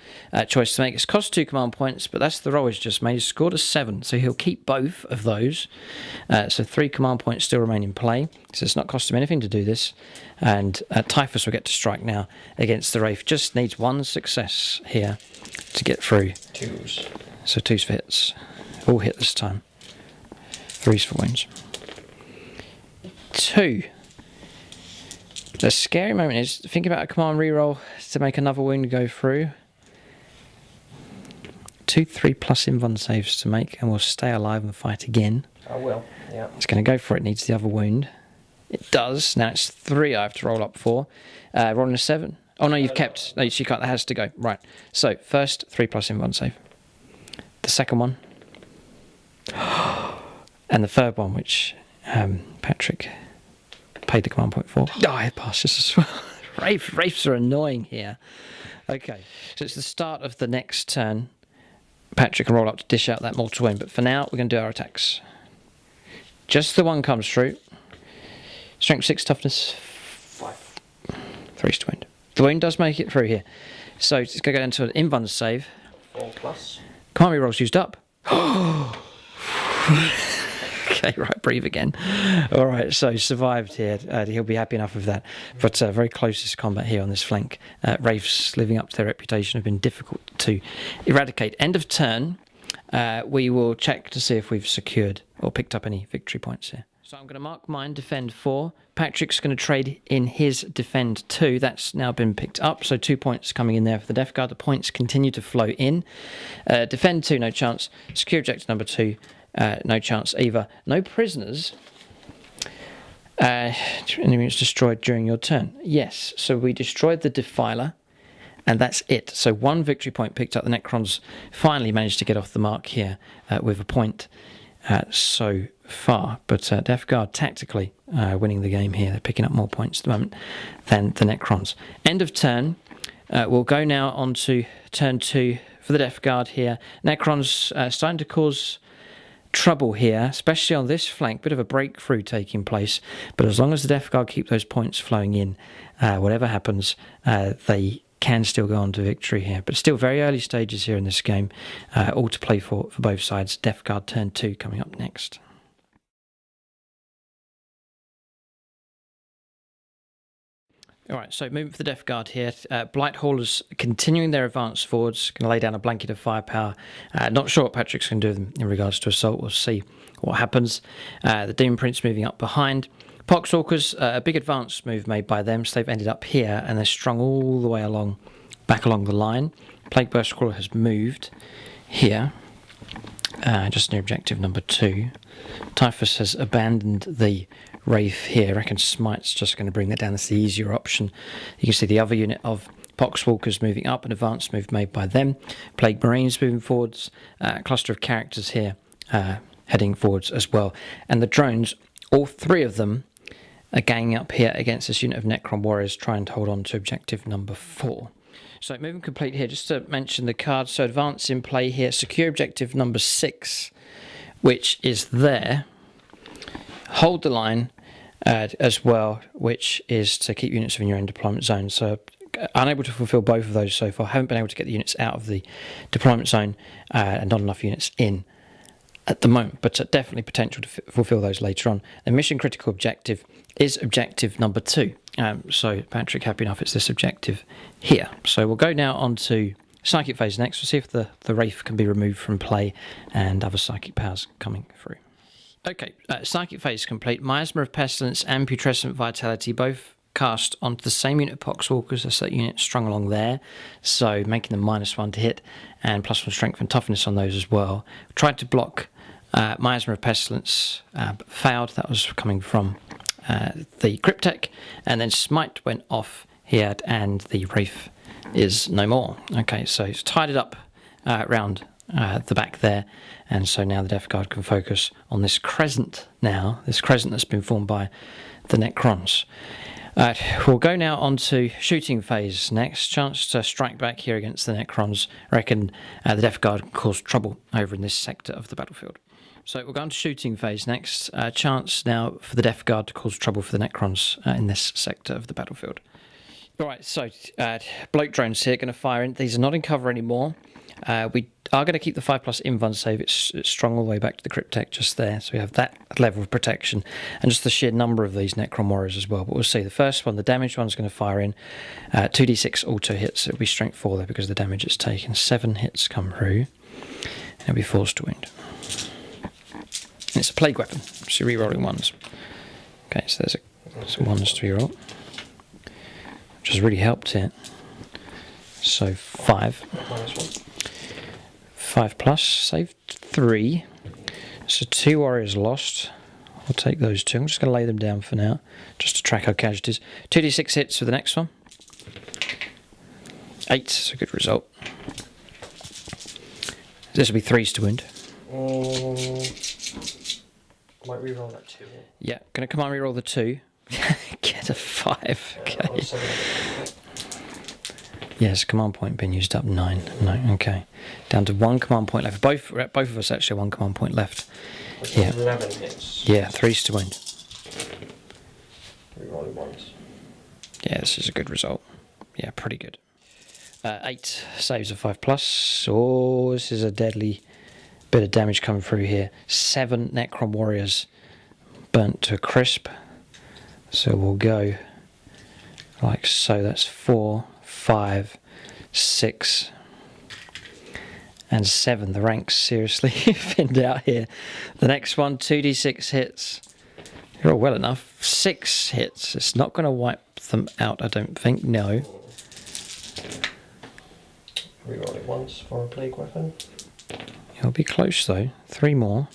choice to make. It's cost 2 command points, but that's the roll he's just made. He's scored a 7, so he'll keep both of those. So 3 command points still remain in play. So it's not cost him anything to do this. And Typhus will get to strike now against the Wraith. Just needs 1 success here to get through. 2s. So 2s for hits. All hit this time. 3s for wounds. 2. The scary moment is think about a command reroll to make another wound go through. 2, 3 plus invuln saves to make, and we'll stay alive and fight again. I will, yeah. It's going to go for it. Needs the other wound. It does. Now it's 3 I have to roll up for. Rolling a 7. Oh no, you've kept. No, you can't. That has to go. Right. So first 3 plus invuln save. The second one. And the third one, which Patrick paid the command point for. Oh, I passed this as well. Wraiths are annoying here. Okay, so it's the start of the next turn. Patrick can roll up to dish out that mortal wound, but for now we're going to do our attacks. Just the one comes through. Strength 6, toughness 5. 3 to wound. The wound does make it through here. So it's going to go into an invuln save. 4 plus. Command rolls used up. Okay, right, breathe again. All right, so survived here. He'll be happy enough with that. But very closest combat here on this flank. Wraiths, living up to their reputation, have been difficult to eradicate. End of turn, we will check to see if we've secured or picked up any victory points here. So I'm going to mark mine, defend 4. Patrick's going to trade in his defend 2. That's now been picked up, so 2 points coming in there for the Death Guard. The points continue to flow in. Defend 2, no chance. Secure objective number 2, no chance either. No prisoners. Any units destroyed during your turn. Yes, so we destroyed the Defiler, and that's it. So 1 victory point picked up. The Necrons finally managed to get off the mark here with a point so far. But Death Guard tactically winning the game here. They're picking up more points at the moment than the Necrons. End of turn. We'll go now on to turn 2 for the Death Guard here. Necrons starting to cause trouble here, especially on this flank. Bit of a breakthrough taking place, but as long as the Death Guard keep those points flowing in, whatever happens, they can still go on to victory here. But still very early stages here in this game, all to play for both sides. Death Guard turn 2 coming up next. Alright, so moving for the Death Guard here. Blight Haulers continuing their advance forwards, going to lay down a blanket of firepower. Not sure what Patrick's going to do in regards to assault. We'll see what happens. The Demon Prince moving up behind. Poxwalkers, a big advance move made by them, so they've ended up here and they're strung all the way along, back along the line. Plague Burst Crawler has moved here, just near objective number 2. Typhus has abandoned the Wraith here. I reckon Smite's just going to bring that down. That's the easier option. You can see the other unit of Poxwalkers moving up, an advance move made by them. Plague Marines moving forwards, a cluster of characters here heading forwards as well. And the drones, all 3 of them, are ganging up here against this unit of Necron Warriors trying to hold on to objective number 4. So moving complete here, just to mention the cards. So advance in play here, secure objective number 6, which is there. Hold the line as well, which is to keep units within your own deployment zone. So unable to fulfill both of those so far. Haven't been able to get the units out of the deployment zone and not enough units in at the moment, but definitely potential to fulfill those later on. The mission critical objective is objective number 2. So Patrick, happy enough it's this objective here. So we'll go now on to Psychic Phase next. We'll see if the Wraith can be removed from play and other psychic powers coming through. Okay, Psychic Phase complete. Miasma of Pestilence and Putrescent Vitality both cast onto the same unit of Poxwalkers. That's that unit strung along there, so making them -1 to hit and +1 strength and toughness on those as well. Tried to block Miasma of Pestilence, but failed. That was coming from the Cryptek, and then Smite went off here and the Wraith is no more. Okay, so it's tied it up round the back there, and so now the Death Guard can focus on this crescent now, this crescent that's been formed by the Necrons. We'll go now on to shooting phase next. Chance to strike back here against the Necrons. I reckon the Death Guard can cause trouble over in this sector of the battlefield. So we're going to shooting phase next. Chance now for the Death Guard to cause trouble for the Necrons in this sector of the battlefield. All right, so bloke drones here going to fire in. These are not in cover anymore. We are going to keep the 5+ invuln save. It's strong all the way back to the Cryptek just there. So we have that level of protection and just the sheer number of these Necron warriors as well. But we'll see. The first one, the damaged one's going to fire in. 2d6 auto hits. It'll be strength 4 there because of the damage it's taken. 7 hits come through. And it'll be forced to wound. And it's a plague weapon. So re-rolling ones. Okay, so there's some ones to re-roll. Which has really helped here. So 5. 5+, saved 3. So 2 warriors lost. I'll take those 2. I'm just going to lay them down for now, just to track our casualties. 2d6 hits for the next one. 8 is a good result. This will be 3s to wound. Might reroll that 2. Yeah, going to come on reroll the 2. Get a 5. Okay. Yes, command point being used up 9. No, okay. Down to 1 command point left. Both of us actually 1 command point left. Yeah. 11 hits. Yeah, 3s to wound. Rerolling ones. Yeah, this is a good result. Yeah, pretty good. 8 saves of 5+. Oh, this is a deadly bit of damage coming through here. 7 Necron warriors burnt to a crisp. So we'll go like so. That's 4, 5, 6, and 7. The ranks seriously thinned out here. The next one, 2d6 hits. You're all well enough. 6 hits. It's not going to wipe them out, I don't think. No. Rerolling once for a plague weapon. It'll be close though. 3 more.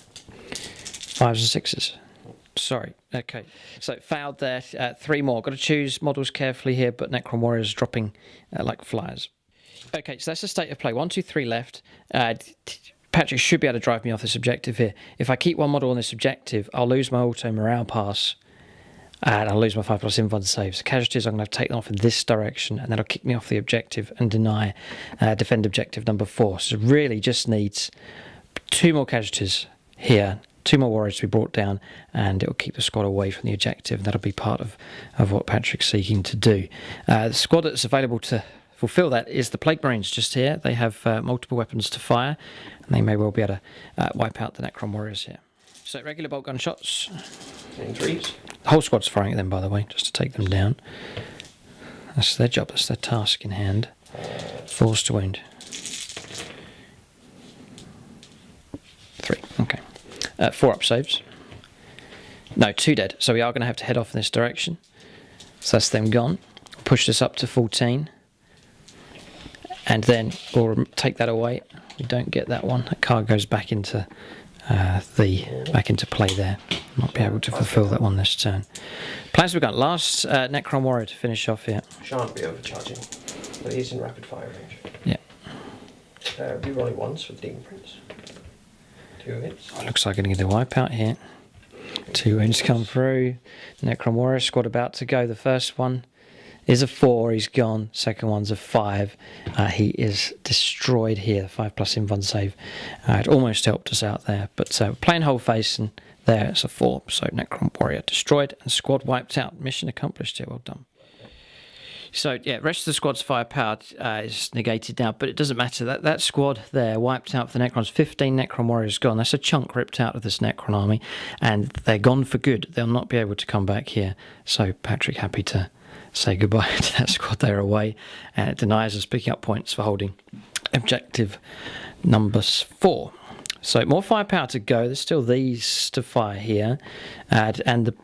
5s and 6s. Sorry. Okay. So failed there. 3 more. Got to choose models carefully here, but Necron warriors dropping like flies. Okay, so that's the state of play. 1, 2, 3 left. Patrick should be able to drive me off this objective here. If I keep one model on this objective, I'll lose my auto morale pass, and I'll lose my 5+ invuln saves. So casualties, I'm going to take them off in this direction, and that'll kick me off the objective and deny defend objective number 4. So it really just needs 2 more casualties here, 2 more warriors to be brought down, and it'll keep the squad away from the objective, and that'll be part of what Patrick's seeking to do. The squad that's available to fulfill that is the Plague Marines just here. They have multiple weapons to fire, and they may well be able to wipe out the Necron warriors here. So regular bolt gun shots. In 3s. The whole squad's firing at them, by the way, just to take them down. That's their job, that's their task in hand. 4s to wound. 3, okay. 4 up saves. No, 2 dead. So we are going to have to head off in this direction. So that's them gone. Push this up to 14. And then we'll take that away. We don't get that one. That card goes back into play there. Not be able to fulfill that one this turn. Plans we've got. Last Necron warrior to finish off here. Shan't be overcharging, but he's in rapid fire range. Yeah. Rerolling once for the Demon Prince. 2 hits. Oh, looks like I'm going to get a wipeout here. 2 wounds come through. Necron warrior squad about to go. The first one is a 4, he's gone. Second one's a 5. He is destroyed here. 5+ invuln save. It almost helped us out there, but playing whole face, and there it's a 4. So Necron warrior destroyed and squad wiped out. Mission accomplished here. Well done. So yeah, rest of the squad's firepower is negated now, but it doesn't matter. That squad there wiped out for the Necrons. 15 Necron warriors gone. That's a chunk ripped out of this Necron army, and they're gone for good. They'll not be able to come back here. So Patrick happy to say goodbye to that squad. They're away, and it denies us picking up points for holding objective number 4. So more firepower to go. There's still these to fire here, and the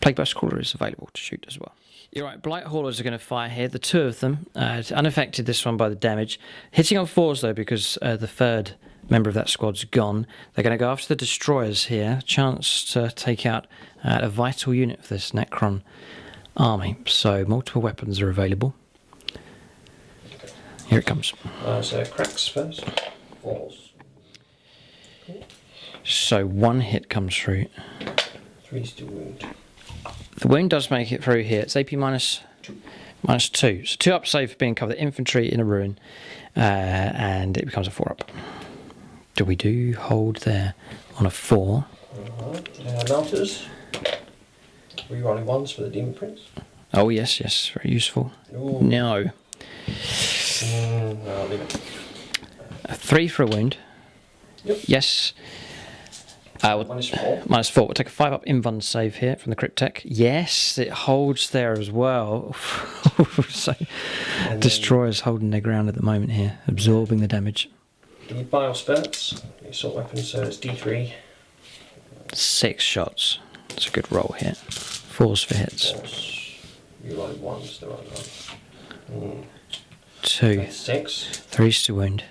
Plague Burst Crawler is available to shoot as well. You're right, Blight Haulers are going to fire here, the 2 of them. Unaffected this one by the damage. Hitting on 4s though, because the 3rd member of that squad's gone. They're going to go after the Destroyers here. Chance to take out a vital unit for this Necron army. So multiple weapons are available. Here it comes. So cracks first. 4s. Cool. So 1 hit comes through. 3s to wound. The wound does make it through here. It's AP minus 2. So 2 up save for being covered. Infantry in a ruin. And it becomes a 4 up. Do we do hold there? on a 4. Melters. Rerolling 1s for the Demon Prince. Oh yes, yes, very useful. Ooh. No. No, I'll leave it. 3 for a wound. Yep. Yes. -4. -4. We'll take a 5-up invuln save here from the Cryptek. Yes, it holds there as well. So Destroyer's holding their ground at the moment here, absorbing the damage. The Bile Spurts, the assault weapon, so it's D3. 6 shots. That's a good roll here. 4s for hits. You roll 1s, the right one. 2. 6. 3's to wound.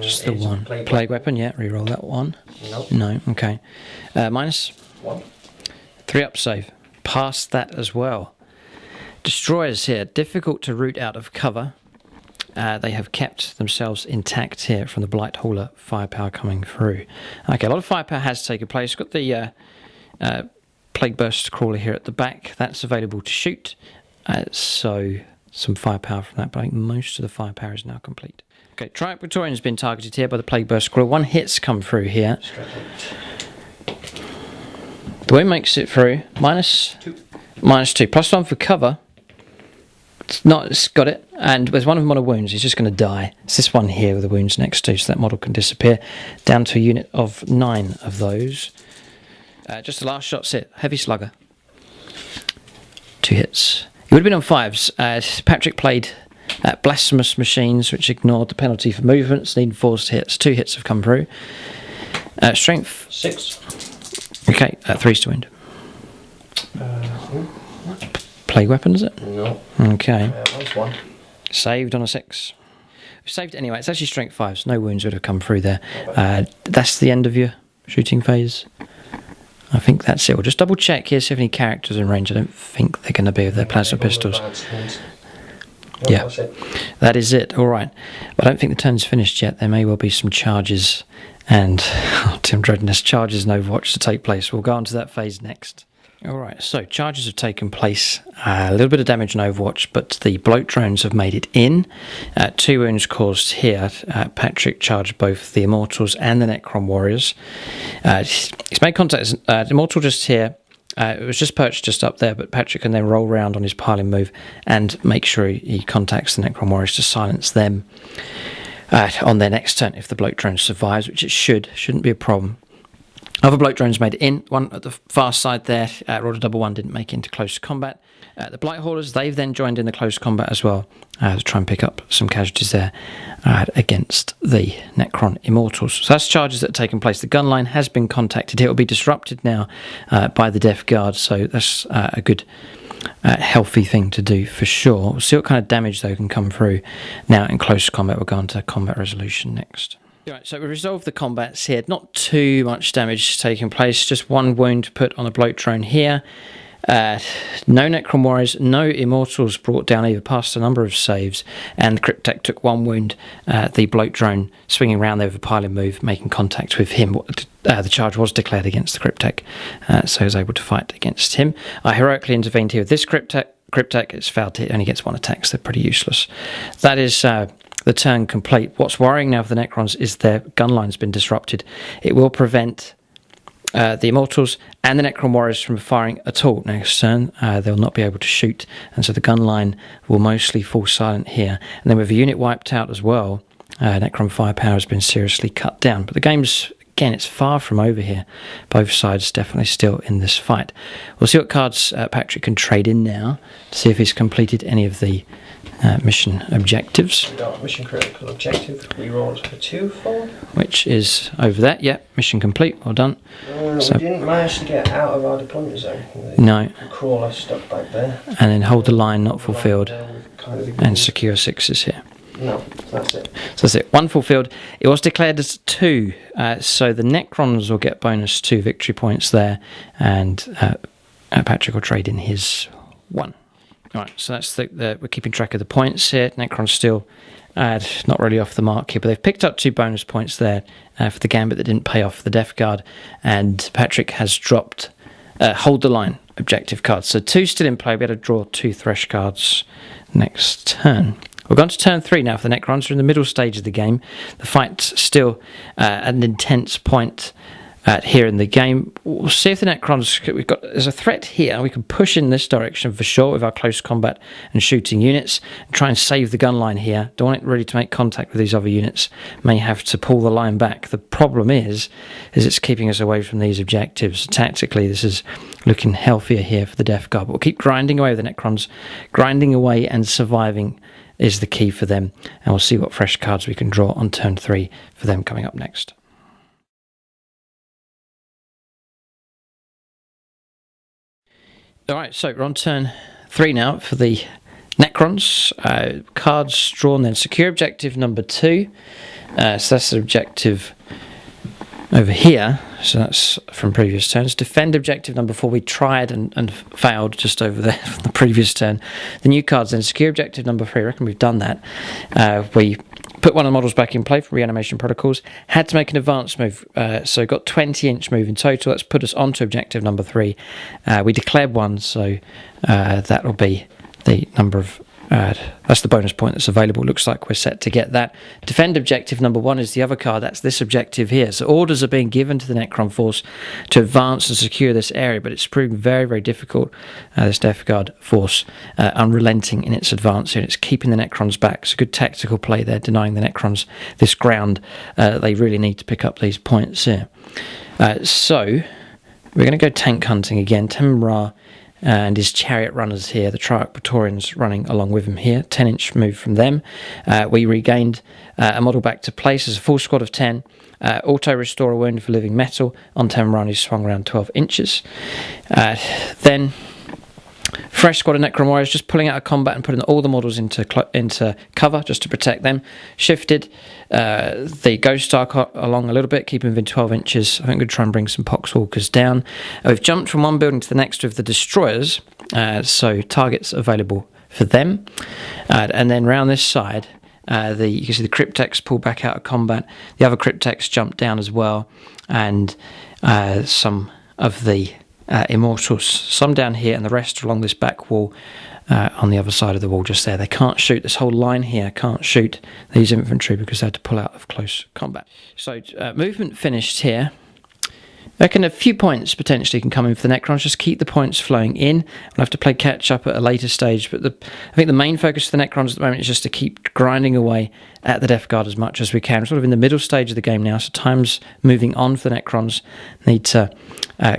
Just the 1. Plague weapon, yeah, reroll that 1. Nope. No, okay. -1. 3-up save. Pass that as well. Destroyers here, difficult to root out of cover. They have kept themselves intact here from the Blight Hauler firepower coming through. Okay, a lot of firepower has taken place. Got the Plague Burst Crawler here at the back. That's available to shoot. So some firepower from that, but I think most of the firepower is now complete. Okay, Triumph Praetorian has been targeted here by the Plague Burst Crawler. 1 hit's come through here. The way makes it through. -2. +1 for cover. It's got it, and there's one of them on a wounds. He's just going to die. It's this one here with the wounds next to, so that model can disappear. Down to a unit of 9 of those. Just the last shot's hit. Heavy slugger. 2 hits. He would have been on 5s. Patrick played blasphemous machines, which ignored the penalty for movements. Needing 4s to hits. 2 hits have come through. Strength 6. Okay, 3's to wound. Plague weapon, is it? No. Okay. That's 1. Saved on a 6. Saved anyway. It's actually strength 5s. No wounds would have come through there. That's the end of your shooting phase. I think that's it. We'll just double check here, see if any characters in range. I don't think they're going to be with their plasma pistols. Yeah, that is it. All right. But I don't think the turn's finished yet. There may well be some charges and Tim Dreadness charges in Overwatch to take place. We'll go on to that phase next. All right, so charges have taken place. A little bit of damage in Overwatch, but the bloat drones have made it in. 2 wounds caused here. Patrick charged both the Immortals and the Necron Warriors. He's made contact. Immortal just here. It was just perched just up there, but Patrick can then roll around on his piling move and make sure he contacts the Necron Warriors to silence them on their next turn if the bloat drone survives, which it shouldn't be a problem. Other bloat drones made it in. One at the far side there, rolled a double 1, didn't make it into close combat. The Blight Haulers, they've then joined in the close combat as well to try and pick up some casualties there against the Necron Immortals. So that's charges that have taken place. The gun line has been contacted. It will be disrupted now by the Death Guard, so that's a good healthy thing to do for sure. We'll see what kind of damage though can come through now in close combat. We'll go on to combat resolution next. Right, so we resolved the combats here. Not too much damage taking place. Just 1 wound put on a bloat drone here. No Necron Warriors, no Immortals brought down either, past a number of saves. And the Cryptek took 1 wound. The bloat drone swinging around there with a piling move, making contact with him. The charge was declared against the Cryptek, so he was able to fight against him. I heroically intervened here with this Cryptek. It's failed to hit, only gets 1 attack, so they're pretty useless. That is the turn complete. What's worrying now for the Necrons is their gun line's been disrupted. It will prevent the Immortals and the Necron Warriors from firing at all next turn. They'll not be able to shoot, and so the gun line will mostly fall silent here. And then with the unit wiped out as well, Necron firepower has been seriously cut down. But the game's, again, it's far from over here. Both sides definitely still in this fight. We'll see what cards Patrick can trade in now to see if he's completed any of the mission objectives. We got mission critical objective. We rolled a 2 for, which is over there. Yep, mission complete. Well done. So, we didn't manage to get out of our deployment zone. No. The crawler stuck back there. And then hold the line not fulfilled and secure 6s here. No, that's it. So that's it. 1 fulfilled. It was declared as 2, so the Necrons will get bonus 2 victory points there, and Patrick will trade in his 1. All right, so that's we're keeping track of the points here. Necron's still not really off the mark here, but they've picked up 2 bonus points there for the Gambit that didn't pay off for the Death Guard, and Patrick has dropped hold the line objective cards. So 2 still in play. We had to draw 2 thresh cards next turn. We're going to turn 3 now for the Necrons. We're in the middle stage of the game. The fight's still an intense point here in the game. We'll see if the Necrons... There's a threat here. We can push in this direction for sure with our close combat and shooting units and try and save the gun line here. Don't want it really to make contact with these other units. May have to pull the line back. The problem is it's keeping us away from these objectives. Tactically, this is looking healthier here for the Death Guard. But we'll keep grinding away with the Necrons. Grinding away and surviving is the key for them. And we'll see what fresh cards we can draw on turn 3 for them coming up next. Alright, so we're on turn 3 now for the Necrons. Cards drawn then. Secure objective number 2. So that's the objective over here. So that's from previous turns. Defend objective number 4. We tried and failed just over there from the previous turn. The new cards then. Secure objective number 3. I reckon we've done that. We put one of the models back in play for reanimation protocols. Had to make an advance move, so got 20-inch move in total. That's put us onto objective number 3. We declared 1, so that'll be the number of... that's the bonus point that's available. Looks like we're set to get that. Defend objective number 1 is the other card. That's this objective here. So orders are being given to the Necron force to advance and secure this area, but it's proven very, very difficult. This Death Guard force unrelenting in its advance here. It's keeping the Necrons back. It's a good tactical play there, denying the Necrons this ground. They really need to pick up these points here. So we're going to go tank hunting again. Temra and his chariot runners here, the Triarch Praetorians running along with him here. 10-inch move from them. We regained a model back to place as a full squad of 10. Auto restore a wound for living metal on Temran, who swung around 12 inches. Then fresh squad of Necron warriors just pulling out of combat and putting all the models into cover just to protect them. Shifted the Ghost Ark along a little bit, keeping within 12 inches. I think we'll try and bring some Poxwalkers down. We've jumped from one building to the next with the destroyers, so targets available for them. And then round this side, you can see the Cryptex pull back out of combat. The other Cryptex jumped down as well, and some of the Immortals, some down here and the rest along this back wall on the other side of the wall just there. They can't shoot, this whole line here can't shoot these infantry because they had to pull out of close combat. So movement finished here. I reckon a few points potentially can come in for the Necrons. Just keep the points flowing in. We'll have to play catch up at a later stage, but I think the main focus for the Necrons at the moment is just to keep grinding away at the Death Guard as much as we can. We're sort of in the middle stage of the game now, so time's moving on for the Necrons. Need to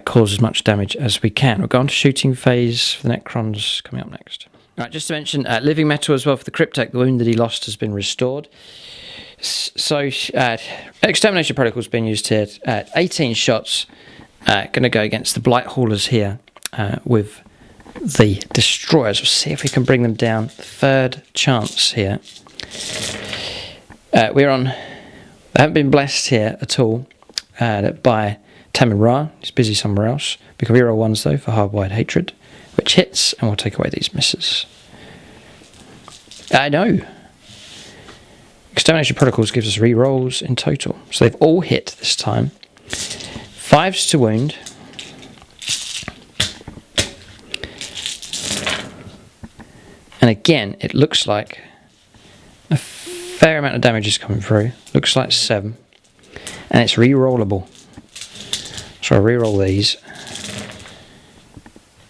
cause as much damage as we can. We'll go on to shooting phase for the Necrons coming up next. All right, just to mention, living metal as well for the Cryptek. The wound that he lost has been restored. So extermination protocol's been used here. 18 shots. Going to go against the blight haulers here with the destroyers. We'll see if we can bring them down. Third chance here. I haven't been blessed here at all by Tamin Ra. He's busy somewhere else. We can reroll ones though for Hardwired Hatred, which hits, and we'll take away these misses. I know. Extermination Protocols gives us re-rolls in total. So they've all hit this time. 5s to wound. And again, it looks like a fair amount of damage is coming through. Looks like 7. And it's re-rollable. So I'll re-roll these.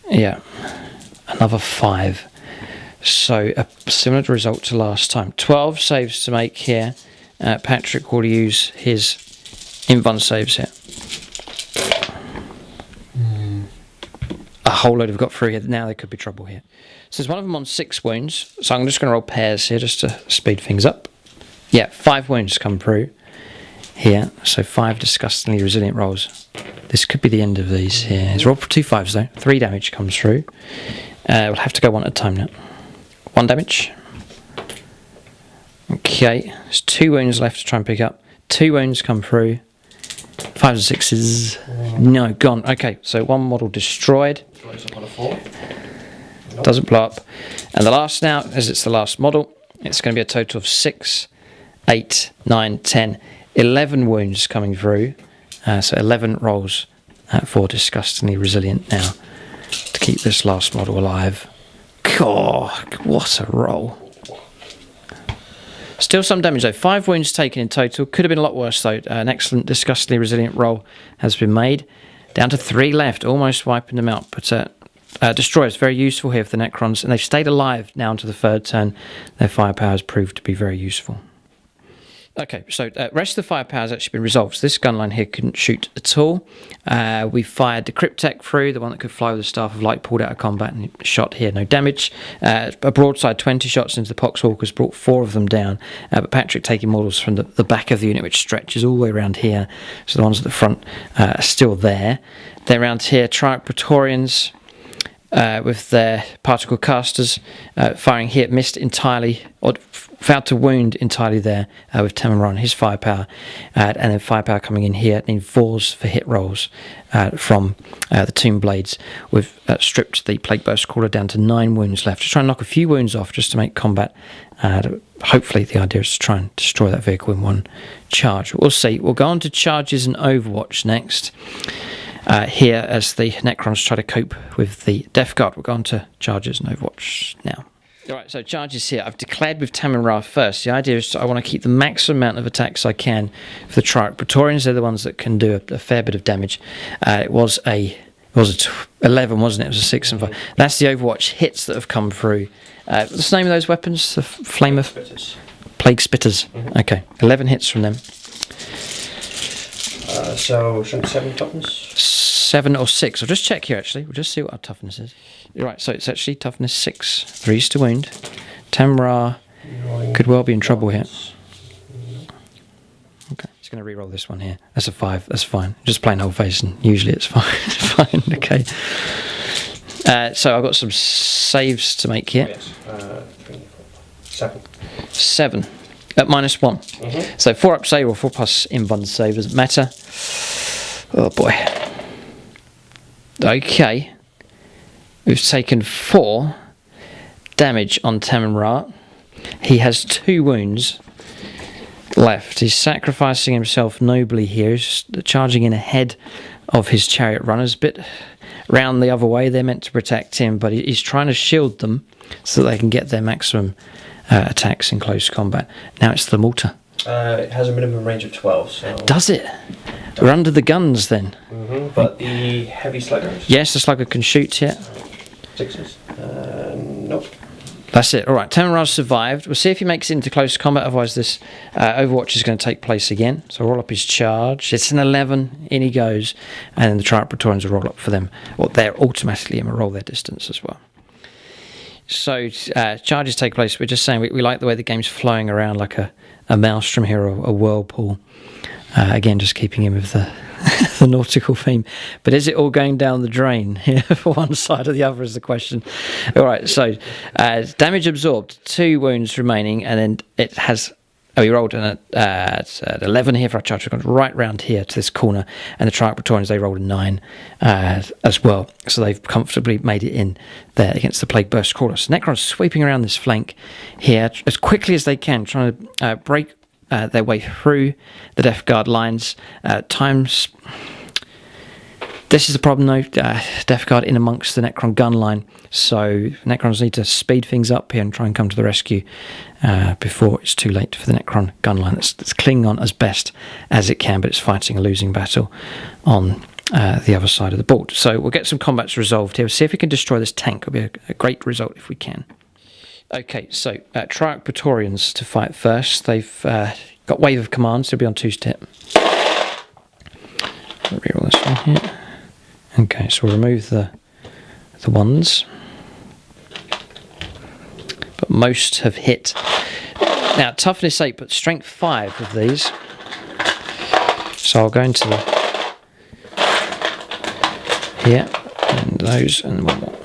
Yeah. Another 5. So a similar result to last time. 12 saves to make here. Patrick will use his invuln saves here. A whole load have got through here. Now there could be trouble here. So there's one of them on 6 wounds. So I'm just going to roll pairs here just to speed things up. Yeah, 5 wounds come through here. So 5 disgustingly resilient rolls. This could be the end of these here. He's rolled for 2 5s though. 3 damage comes through. We'll have to go one at a time now. 1 damage. Okay, there's 2 wounds left to try and pick up. 2 wounds come through. 5s and 6s. No, gone. Okay, so 1 model destroyed. Doesn't blow up. And the last now, as it's the last model, it's going to be a total of 6, 8, 9, 10, 11 wounds coming through. So 11 rolls for disgustingly resilient now to keep this last model alive. God, what a roll. Still some damage though. 5 wounds taken in total. Could have been a lot worse though. An excellent, disgustingly resilient roll has been made. Down to 3 left, almost wiping them out. But Destroyers, very useful here for the Necrons. And they've stayed alive now into the 3rd turn. Their firepower has proved to be very useful. Okay, so rest of the firepower has actually been resolved. So this gunline here couldn't shoot at all. We fired the Cryptek through, the one that could fly with the Staff of Light, pulled out of combat and shot here, no damage. A broadside, 20 shots into the Poxwalkers, brought 4 of them down. But Patrick taking models from the back of the unit, which stretches all the way around here. So the ones at the front are still there. Then around here, Triarch Praetorians with their particle casters firing here, missed entirely, or failed to wound entirely there with Tamara on his firepower, and then firepower coming in here in 4s for hit rolls from the Tomb Blades. We've stripped the Plague Burst Crawler down to 9 wounds left, to try and knock a few wounds off just to make combat. Hopefully the idea is to try and destroy that vehicle in one charge. We'll see. We'll go on to charges and Overwatch next. Here, as the Necrons try to cope with the Death Guard, we'll go on to charges and Overwatch now. Alright, so charges here. I've declared with Tammin Ra first. The idea is I want to keep the maximum amount of attacks I can for the Triarch Praetorians. They're the ones that can do a fair bit of damage. It was a 11, wasn't it? It was a 6 and 5. That's the Overwatch hits that have come through. What's the name of those weapons? The Flame of... Plague Spitters. Mm-hmm. Okay, 11 hits from them. So, 7 toughness? 7 or 6. I'll just check here, actually. We'll just see what our toughness is. Right, so it's actually toughness 6. 3s to wound. Tamra could well be in trouble here. Okay, just going to re-roll this one here. That's a 5. That's fine. Just plain whole face, and usually it's fine. It's fine, okay. So I've got some saves to make here. Oh, yes. 7. At -1. Mm-hmm. So 4 up save or 4 plus invuln save, doesn't matter. Oh boy. Okay. We've taken 4 damage on Tammin Ra. He has 2 wounds left. He's sacrificing himself nobly here. He's charging in ahead of his chariot runners, a bit round the other way. They're meant to protect him, but he's trying to shield them so that they can get their maximum attacks in close combat. Now it's the mortar. It has a minimum range of 12. So. Does it? We're under the guns then. Mm-hmm. But the heavy sluggers? Yes, the slugger can shoot, yeah. 6s? Nope. That's it. All right, Tamaraj survived. We'll see if he makes it into close combat. Otherwise, this Overwatch is going to take place again. So roll up his charge. It's an 11. In he goes. And then the Triarch Praetorians will roll up for them. Well, they're automatically going to roll their distance as well. So charges take place. We're just saying we like the way the game's flowing around like a maelstrom here, or a whirlpool. Again, just keeping in with the the nautical theme. But is it all going down the drain here for one side or the other is the question. All right, so damage absorbed, 2 wounds remaining, and then it has... we rolled an 11 here for our charge. We've gone right round here to this corner, and the Triarch Praetorians, they rolled a 9 as well. So they've comfortably made it in there against the Plague Burst Crawler. So Necrons sweeping around this flank here as quickly as they can, trying to break their way through the Death Guard lines. This is the problem though, Death Guard in amongst the Necron gun line, so Necrons need to speed things up here and try and come to the rescue before it's too late for the Necron gun line that's clinging on as best as it can, but it's fighting a losing battle on the other side of the board. So we'll get some combats resolved here. We'll see if we can destroy this tank. It'll be a great result if we can. Okay, so Triarch Praetorians to fight first. They've got wave of commands. They'll be on 2s to hit. Reroll this one here. Okay, so we'll remove the 1s. But most have hit. Now, toughness 8, but strength 5 of these. So I'll go into the... here, and those, and one more.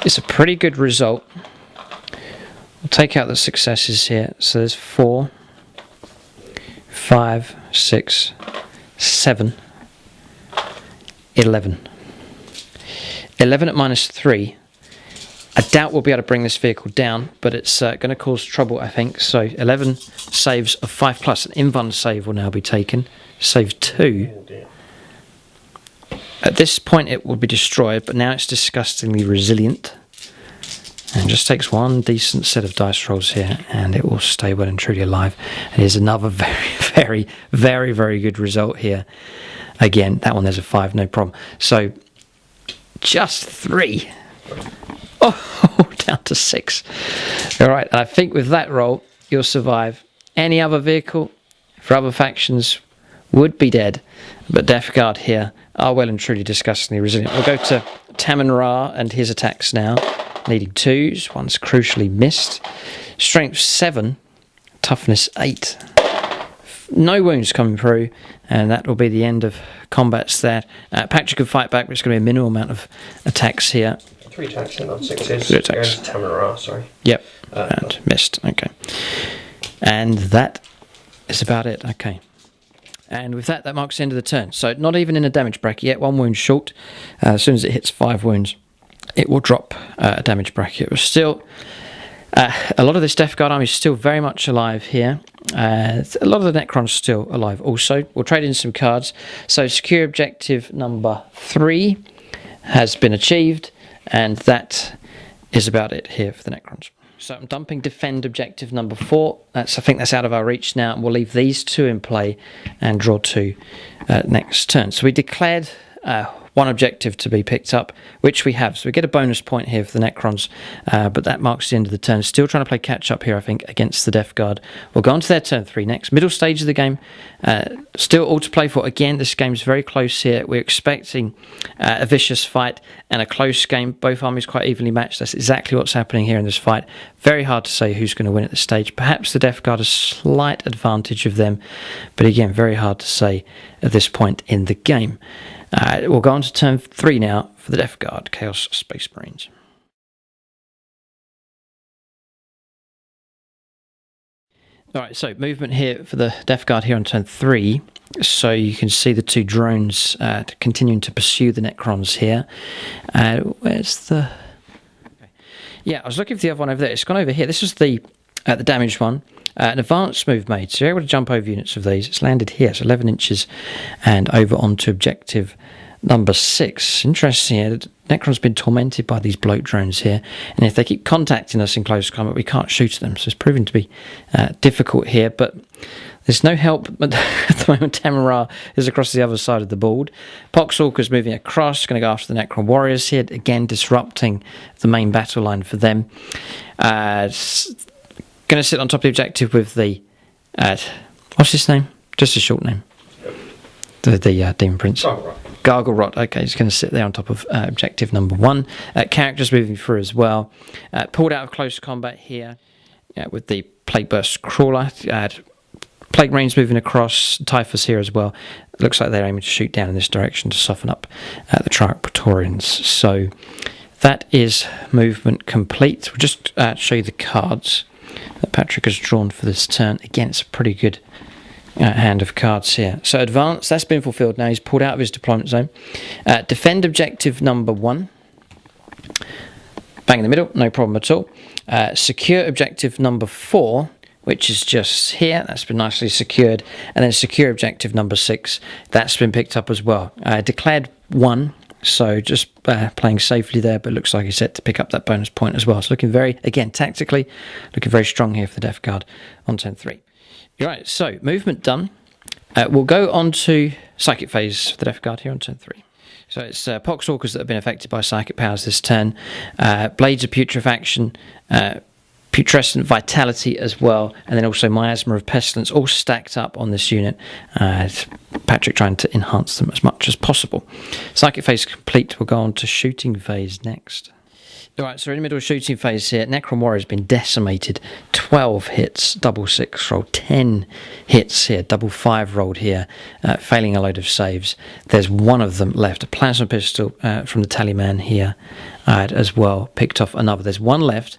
It's a pretty good result. We'll take out the successes here. So there's 4, 5, 6, 7, 11. 11 at -3. I doubt we'll be able to bring this vehicle down, but it's going to cause trouble, I think. So 11 saves of 5+. An invuln save will now be taken. Save 2. At this point it will be destroyed, but now it's disgustingly resilient. And just takes one decent set of dice rolls here, and it will stay well and truly alive. And here's another very good result here. Again, that one there's a 5, no problem. So just 3. Oh, down to 6. All right, and I think with that roll, you'll survive. Any other vehicle for other factions would be dead, but Death Guard here are well and truly disgustingly resilient. We'll go to Tamon Ra and his attacks now. Needing 2s, one's crucially missed. Strength 7, toughness 8. No wounds coming through, and that will be the end of combats there. Patrick can fight back, but it's going to be a minimal amount of attacks here. 3 attacks and not 6s. 3 attacks. Tamon Ra, sorry. Yep, and missed. Okay. And that is about it. Okay. And with that, that marks the end of the turn. So not even in a damage bracket yet. 1 wound short. As soon as it hits 5 wounds, it will drop a damage bracket. But still, a lot of this Death Guard army is still very much alive here. A lot of the Necrons still alive also. We'll trade in some cards. So secure objective number 3 has been achieved. And that is about it here for the Necrons. So I'm dumping defend objective number 4. I think that's out of our reach now. And we'll leave these 2 in play and draw 2 next turn. So we declared 1 objective to be picked up, which we have. So we get a bonus point here for the Necrons, but that marks the end of the turn. Still trying to play catch up here, I think, against the Death Guard. We'll go on to their turn 3 next. Middle stage of the game, still all to play for. Again, this game's very close here. We're expecting a vicious fight and a close game. Both armies quite evenly matched. That's exactly what's happening here in this fight. Very hard to say who's going to win at this stage. Perhaps the Death Guard has a slight advantage of them, but again, very hard to say at this point in the game. We'll go on to turn 3 now for the Death Guard, Chaos Space Marines. Alright, so movement here for the Death Guard here on turn 3. So you can see the 2 drones continuing to pursue the Necrons here. Where's the... Okay. Yeah, I was looking for the other one over there. It's gone over here. This is the damaged one. An advanced move made, so you're able to jump over units of these. It's landed here, so 11 inches, and over onto objective number 6. Interesting here, Necron's been tormented by these bloat drones here, and if they keep contacting us in close combat, we can't shoot at them, so it's proving to be difficult here, but there's no help at the moment. Tamon Ra is across the other side of the board. Poxwalker's moving across, going to go after the Necron Warriors here, again disrupting the main battle line for them. Going to sit on top of the objective with the what's his name? Just a short name. The Demon Prince. Gargle Rot. Okay, he's going to sit there on top of objective number 1. Characters moving through as well. Pulled out of close combat here with the Plague Burst Crawler. Plague Marines moving across. Typhus here as well. Looks like they're aiming to shoot down in this direction to soften up the Triarch Praetorians. So that is movement complete. We'll just show you the cards that Patrick has drawn for this turn. Again, it's a pretty good hand of cards here. So advance, that's been fulfilled now. He's pulled out of his deployment zone. Defend objective number 1. Bang in the middle, no problem at all. Secure objective number 4, which is just here. That's been nicely secured. And then secure objective number 6. That's been picked up as well. Declared 1. So just playing safely there, but looks like he's set to pick up that bonus point as well. So looking very, again, tactically, looking very strong here for the Death Guard on turn 3. Right, so movement done. We'll go on to Psychic Phase for the Death Guard here on turn 3. So it's Poxwalkers that have been affected by Psychic Powers this turn. Blades of Putrefaction, Putrescent Vitality as well, and then also Miasma of Pestilence, all stacked up on this unit. Patrick trying to enhance them as much as possible. Psychic Phase complete. We'll go on to Shooting Phase next. Alright, so we're in the middle of Shooting Phase here. Necron Warrior has been decimated. 12 hits, double 6 rolled. 10 hits here, double 5 rolled here, failing a load of saves. There's one of them left. A Plasma Pistol from the Tallyman here as well. Picked off another. There's one left.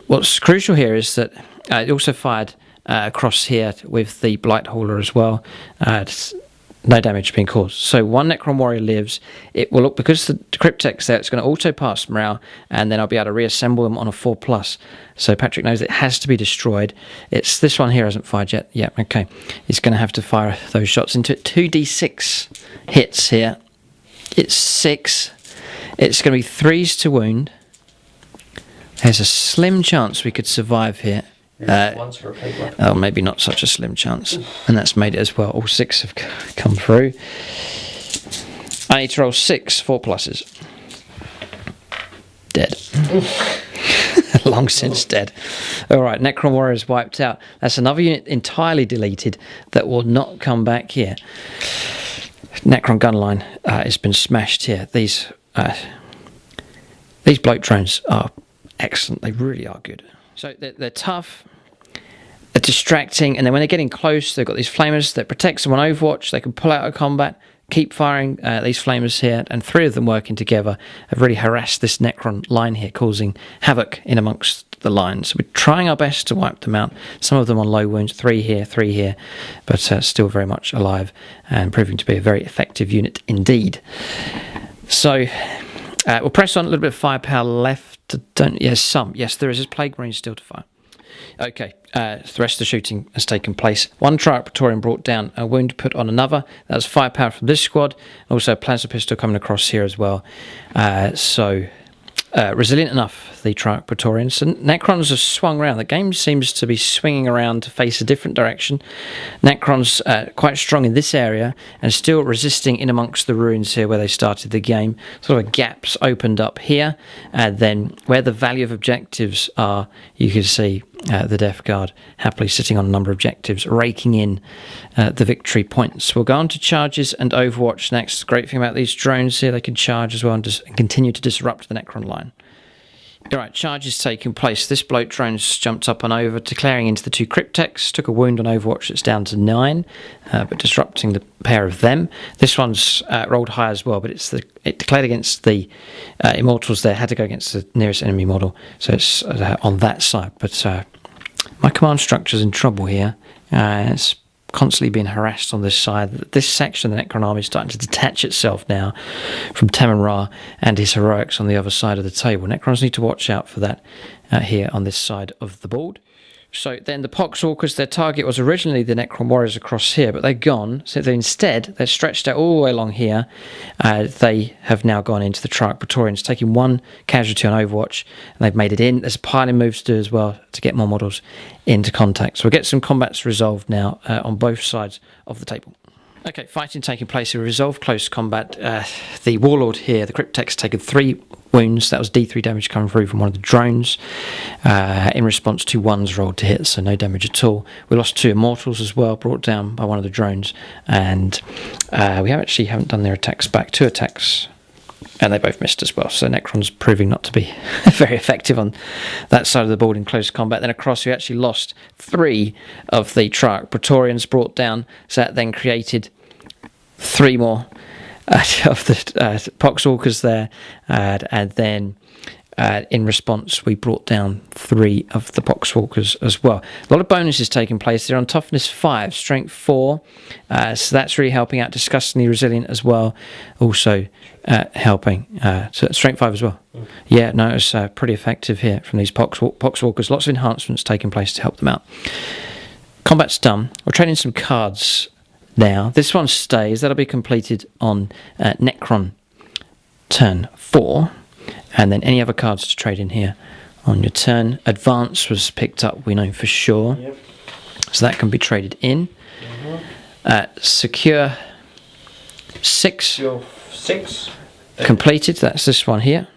What's crucial here is that it also fired across here with the Blight Hauler as well. No damage being caused. So one Necron Warrior lives. It will look, because the Cryptek's there, it's going to auto pass morale, and then I'll be able to reassemble them on a 4+. So Patrick knows it has to be destroyed. It's this one here hasn't fired yet. Yeah, okay. He's going to have to fire those shots into it. 2d6 hits here. It's 6. It's going to be 3s to wound. There's a slim chance we could survive here. Once for a plate weapon. Oh, maybe not such a slim chance. And that's made it as well. All 6 have come through. I need to roll 6 4+s. Dead. Long since dead. Alright, Necron Warriors wiped out. That's another unit entirely deleted that will not come back here. Necron gun line has been smashed here. These bloke drones are excellent. They really are good. So they're tough, they're distracting, and then when they're getting close, they've got these flamers that protects them on Overwatch. They can pull out of combat, keep firing these flamers here, and 3 of them working together have really harassed this Necron line here, causing havoc in amongst the lines. We're trying our best to wipe them out. Some of them on low wounds, 3 here, but still very much alive and proving to be a very effective unit indeed. So we'll press on. A little bit of firepower left. Yes, there is a Plague Marine still to fire. Okay, the rest of the shooting has taken place. 1 Triarch Praetorian brought down, a wound put on another. That was firepower from this squad. Also a plasma pistol coming across here as well. Resilient enough, the Triarch Praetorians. And Necrons have swung around. The game seems to be swinging around to face a different direction. Necrons quite strong in this area and still resisting in amongst the ruins here where they started the game. Sort of gaps opened up here. And then where the value of objectives are, you can see the Death Guard happily sitting on a number of objectives, raking in the victory points. We'll go on to charges and Overwatch next. The great thing about these drones here, they can charge as well and continue to disrupt the Necron line. Alright, charges taking place. This bloke drone's jumped up and over, declaring into the 2 Cryptex, took a wound on Overwatch that's down to 9, but disrupting the pair of them. This one's rolled high as well, but it declared against the Immortals there, had to go against the nearest enemy model, so it's on that side. But my command structure's in trouble here. It's constantly being harassed on this side. This section of the Necron army is starting to detach itself now from Temmin Ra and his heroics on the other side of the table. Necrons need to watch out for that here on this side of the board. So then the Poxwalkers, their target was originally the Necron Warriors across here, but they're gone. So instead, they're stretched out all the way along here. They have now gone into the Triarch Praetorians, taking 1 casualty on Overwatch, and they've made it in. There's a piling move to do as well to get more models into contact. So we'll get some combats resolved now on both sides of the table. Okay, fighting taking place. We resolved close combat. The Warlord here, the Cryptex, taken 3 wounds. That was D3 damage coming through from one of the drones in response to 1s rolled to hit, so no damage at all. We lost 2 Immortals as well, brought down by one of the drones, and we haven't done their attacks back. 2 attacks, and they both missed as well. So Necron's proving not to be very effective on that side of the board in close combat. Then across, we actually lost 3 of the Triarch Praetorians brought down, so that then created 3 more of the Poxwalkers there, and then in response we brought down 3 of the Poxwalkers as well. A lot of bonuses taking place. They're on toughness 5, strength 4, so that's really helping out. Disgustingly resilient as well, also helping. So strength 5 as well. Yeah, no, it's pretty effective here from these Poxwalkers. Lots of enhancements taking place to help them out. Combat's done. We're trading some cards now. This one stays. That'll be completed on Necron turn 4, and then any other cards to trade in here on your turn. Advance was picked up, we know for sure. Yep. So that can be traded in. Secure 6 completed. That's this one here.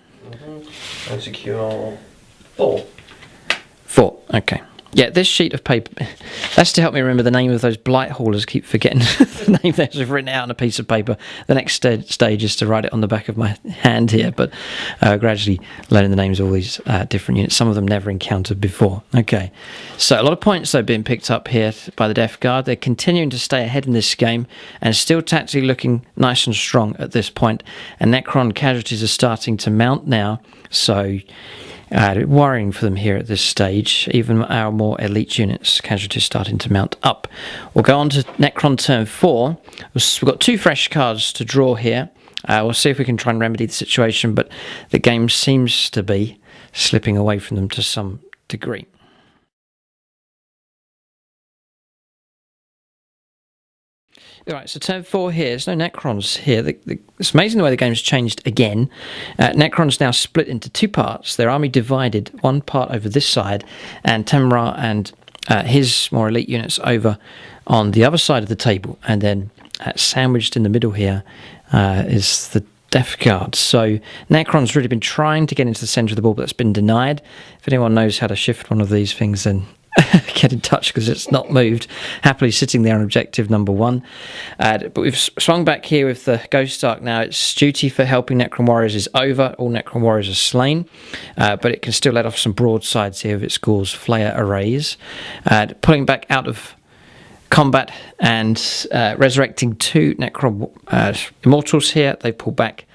And secure 4. 4, okay. Yeah, this sheet of paper, that's to help me remember the name of those blight haulers. Keep forgetting the name there. I've written it out on a piece of paper. The next stage is to write it on the back of my hand here, but gradually learning the names of all these different units, some of them never encountered before. Okay, so a lot of points though being picked up here by the Death Guard. They're continuing to stay ahead in this game and still tactically looking nice and strong at this point. And Necron casualties are starting to mount now, so worrying for them here at this stage. Even our more elite units, casualties starting to mount up. We'll go on to Necron turn 4. We've got 2 fresh cards to draw here. We'll see if we can try and remedy the situation, but the game seems to be slipping away from them to some degree. Alright, so turn 4 here. There's no Necrons here. It's amazing the way the game's changed again. Necrons now split into 2 parts. Their army divided, one part over this side, and Tamra and his more elite units over on the other side of the table. And then sandwiched in the middle here is the Death Guard. So Necron's really been trying to get into the centre of the board, but that's been denied. If anyone knows how to shift one of these things, then get in touch, because it's not moved, happily sitting there on objective number 1. But we've swung back here with the Ghost Ark now. Its duty for helping Necron warriors is over. All Necron warriors are slain, but it can still let off some broadsides here with its Gauls Flayer arrays. Pulling back out of combat and resurrecting 2 Necron Immortals here. They pull back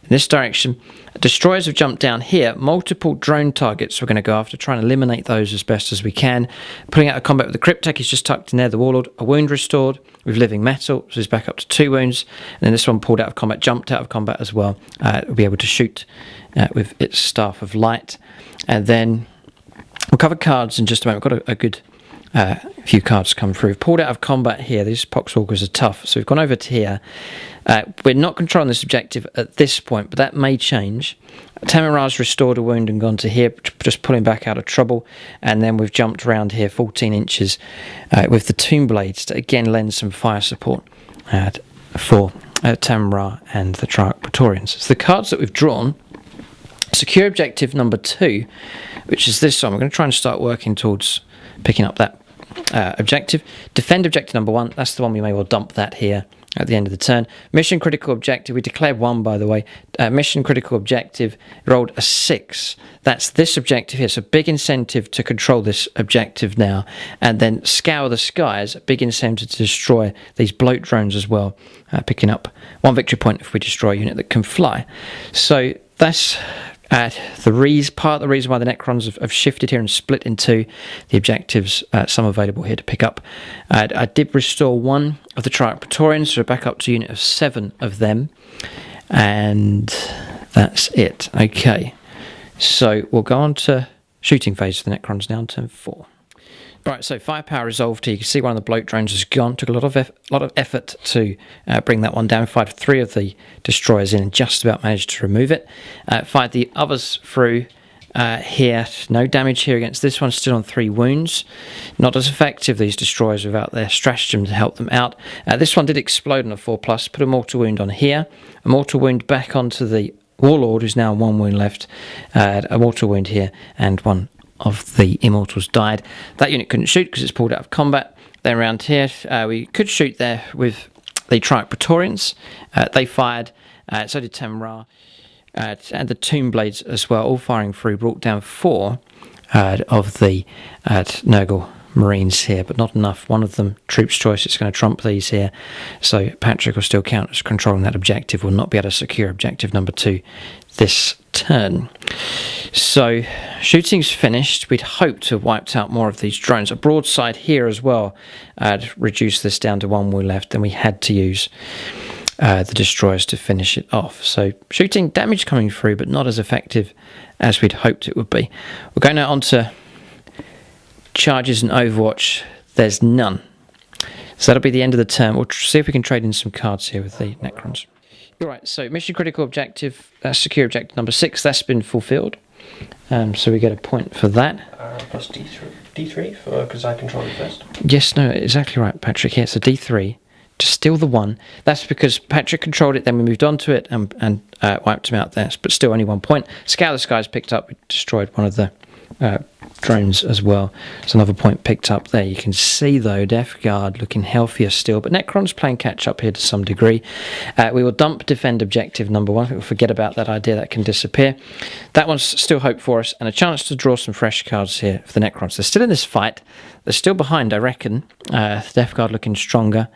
in this direction. Destroyers have jumped down here. Multiple drone targets we're going to go after, trying to eliminate those as best as we can. Pulling out of combat with the Cryptek, he's just tucked in there. The Warlord, a wound restored with Living Metal, so he's back up to 2 wounds. And then this one pulled out of combat, jumped out of combat as well. Will be able to shoot with its Staff of Light. And then we'll cover cards in just a moment. We've got a good few cards come through. We've pulled out of combat here. These Poxwalkers are tough, so we've gone over to here. We're not controlling this objective at this point, but that may change. Tamirar's restored a wound and gone to here, just pulling back out of trouble. And then we've jumped around here 14 inches with the Tomb Blades to again lend some fire support for Tamirar and the Triarch Praetorians. So the cards that we've drawn: secure objective number 2, which is this one. We're going to try and start working towards picking up that objective. Defend objective number 1. That's the one we may well dump that here at the end of the turn. Mission critical objective. We declared 1, by the way. Mission critical objective rolled a 6. That's this objective here. So big incentive to control this objective now. And then scour the skies. Big incentive to destroy these bloat drones as well. Picking up 1 victory point if we destroy a unit that can fly. So that's part of the reason why the Necrons have shifted here and split into the objectives, some available here to pick up. I did restore 1 of the Triarch Praetorians, so back up to a unit of 7 of them, and that's it. Okay, so we'll go on to shooting phase for the Necrons now on turn 4. Right, so firepower resolved here. You can see one of the bloat drones has gone. Took a lot of effort to bring that one down. Fired 3 of the destroyers in and just about managed to remove it. Fired the others through here. No damage here against this one. Still on 3 wounds. Not as effective, these destroyers, without their stratagem to help them out. This one did explode on a 4+. Put a mortal wound on here. A mortal wound back onto the Warlord, who's now 1 wound left. A mortal wound here and 1 of the Immortals died. That unit couldn't shoot because it's pulled out of combat. Then around here, we could shoot there with the Triarch Praetorians. They fired, so did Tamirar, and the Tomb Blades as well, all firing through. Brought down 4 of the Nurgle Marines here, but not enough. One of them, Troops Choice, it's going to trump these here. So Patrick will still count as controlling that objective, will not be able to secure objective number 2 this turn. So shooting's finished. We'd hoped to have wiped out more of these drones. A broadside here as well reduced this down to 1 wound left, and we had to use the destroyers to finish it off. So shooting damage coming through, but not as effective as we'd hoped it would be. We're going now on to charges and Overwatch. There's none. So that'll be the end of the turn. We'll see if we can trade in some cards here with the Necrons. Alright, so mission critical objective, secure objective number 6, that's been fulfilled. So we get a point for that. Plus D3 because I control it first. Yes, no, exactly right, Patrick. Here, so D3, just steal the 1. That's because Patrick controlled it, then we moved on to it and wiped him out there, but still only 1 point. Scour the Skies picked up, we destroyed one of the drones as well. So another point picked up there. You can see though Death Guard looking healthier still, but Necron's playing catch up here to some degree. We will dump defend objective number 1. We'll forget about that idea, that can disappear. That one's still hope for us, and a chance to draw some fresh cards here for the Necrons. They're still in this fight. They're still behind, I reckon. Death Guard looking stronger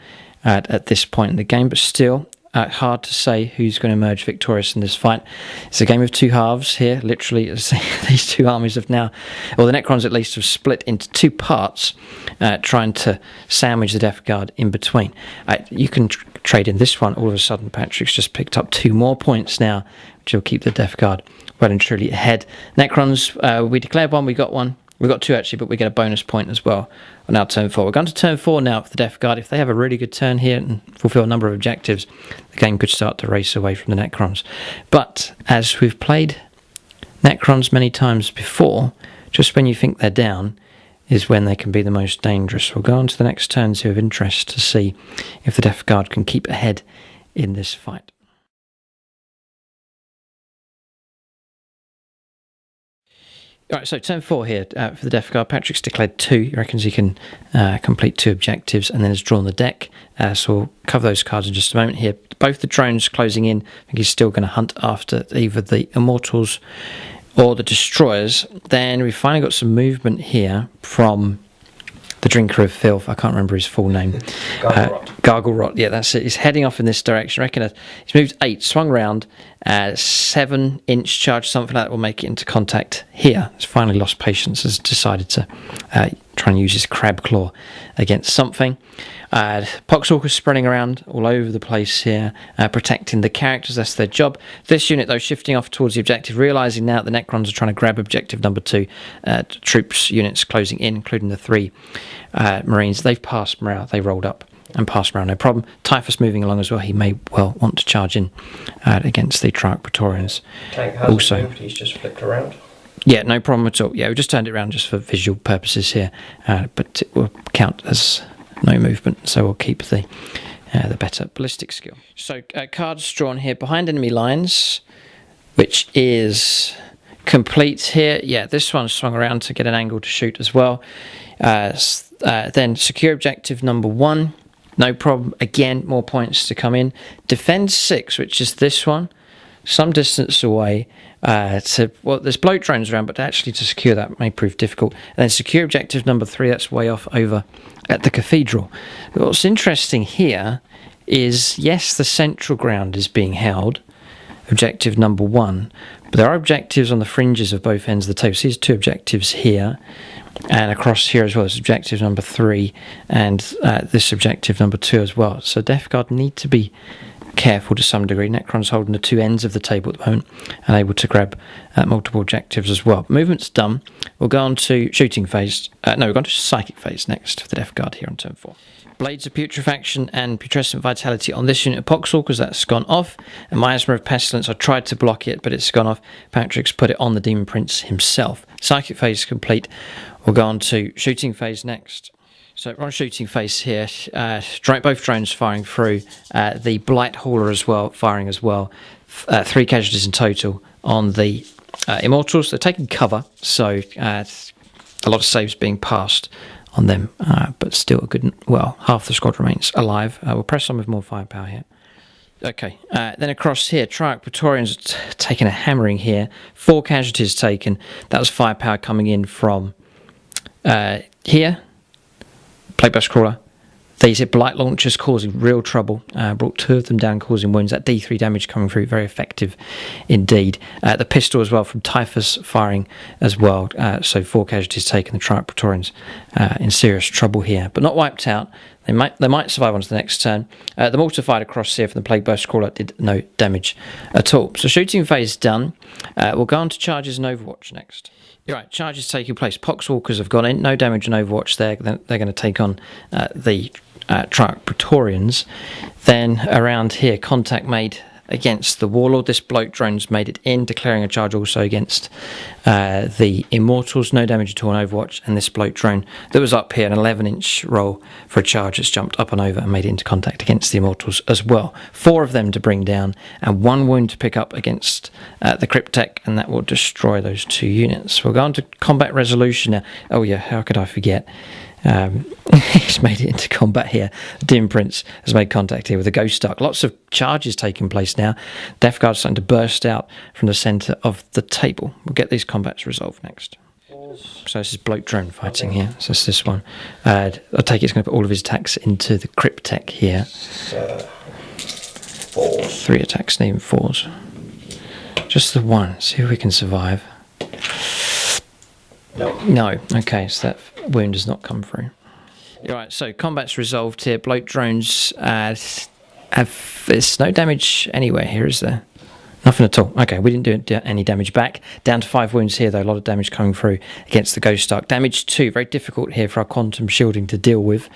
at this point in the game, but still hard to say who's going to emerge victorious in this fight. It's a game of 2 halves here, literally. These 2 armies have now, or the Necrons at least, have split into 2 parts, trying to sandwich the Death Guard in between. You can trade in this one. All of a sudden, Patrick's just picked up 2 more points now, which will keep the Death Guard well and truly ahead. Necrons, we declared 1, we got 1. We've got 2 actually, but we get a bonus point as well on our turn 4. We're going to turn 4 now for the Death Guard. If they have a really good turn here and fulfill a number of objectives, the game could start to race away from the Necrons. But as we've played Necrons many times before, just when you think they're down is when they can be the most dangerous. We'll go on to the next turns here of interest to see if the Death Guard can keep ahead in this fight. Alright, so turn 4 here for the Death Guard. Patrick's declared 2. He reckons he can complete 2 objectives and then has drawn the deck. So we'll cover those cards in just a moment here. Both the drones closing in. I think he's still going to hunt after either the Immortals or the Destroyers. Then we've finally got some movement here from the Drinker of Filth. I can't remember his full name. Gargle Rot. Yeah, that's it. He's heading off in this direction. I reckon he's moved 8, swung round, 7-inch charge, something like that will make it into contact here. He's finally lost patience, has decided to try and use his crab claw against something. Poxwalkers spreading around all over the place here, protecting the characters. That's their job. This unit, though, shifting off towards the objective, realising now that the Necrons are trying to grab objective number 2. Troops units closing in, including the 3 Marines. They've passed morale. They rolled up and passed morale, no problem. Typhus moving along as well. He may well want to charge in against the Triarch Praetorians. Tank hasn't also moved. He's just flipped around. Yeah, no problem at all. Yeah, we just turned it around just for visual purposes here, but it will count as no movement, so we'll keep the better ballistic skill. So cards drawn here behind enemy lines, which is complete here. Yeah, this one swung around to get an angle to shoot as well. Then secure objective number 1, no problem. Again, more points to come in. Defend 6, which is this one, some distance away. There's bloat drones around, but actually to secure that may prove difficult. And then secure objective number 3, that's way off over at the cathedral. What's interesting here is, yes, the central ground is being held, objective number 1, but there are objectives on the fringes of both ends of the table. So there's 2 objectives here, and across here as well. There's objective number 3, and this objective number 2 as well. So Death Guard need to be careful to some degree. Necron's holding the 2 ends of the table at the moment and able to grab multiple objectives as well. Movement's done. We'll go on to shooting phase. We're going to psychic phase next for the Death Guard here on turn 4. Blades of Putrefaction and Putrescent Vitality on this unit of Poxwalkers, that's gone off. And Miasma of Pestilence, I tried to block it, but it's gone off. Patrick's put it on the Demon Prince himself. Psychic phase complete. We'll go on to shooting phase next. So we're on shooting phase here. Both drones firing through. The Blight Hauler as well, firing as well. 3 casualties in total on the Immortals. They're taking cover, so a lot of saves being passed on them, but still a good, half the squad remains alive. We'll press on with more firepower here. Okay, then across here, Triarch Praetorians taking a hammering here. 4 casualties taken. That was firepower coming in from here. Plague Burst Crawler. These are Blight Launchers causing real trouble. Brought 2 of them down, causing wounds. That D3 damage coming through, very effective indeed. The pistol as well from Typhus firing as well. So 4 casualties taken. The Triarch Praetorians in serious trouble here, but not wiped out. They might survive on to the next turn. The mortar fired across here from the Plague Burst Crawler did no damage at all. So shooting phase done. We'll go on to charges and Overwatch next. Right, charges taking place. Poxwalkers have gone in. No damage on Overwatch there. They're going to take on the Triarch Praetorians. Then around here, contact made against the Warlord. This bloat drone's made it in, declaring a charge also against the Immortals. No damage at all on Overwatch. And this bloat drone that was up here, an 11-inch roll for a charge, has jumped up and over and made it into contact against the Immortals as well. 4 of them to bring down and 1 wound to pick up against the Cryptek, and that will destroy those 2 units. We'll go on to combat resolution now. Oh yeah, how could I forget? He's made it into combat here. Dim Prince has made contact here with a Ghost Duck. Lots of charges taking place now. Death Guard's starting to burst out from the centre of the table. We'll get these combats resolved next. So this is bloat drone fighting here. So it's this one. I take it it's going to put all of his attacks into the Cryptek here. 3 attacks, and even 4s. Just the 1. See if we can survive. No. Okay, so that wound has not come through. Alright, so combat's resolved here. Bloat drones there's no damage anywhere here, is there? Nothing at all. Okay, we didn't do any damage back. Down to 5 wounds here, though. A lot of damage coming through against the Ghost Ark. Damage 2, very difficult here for our quantum shielding to deal with.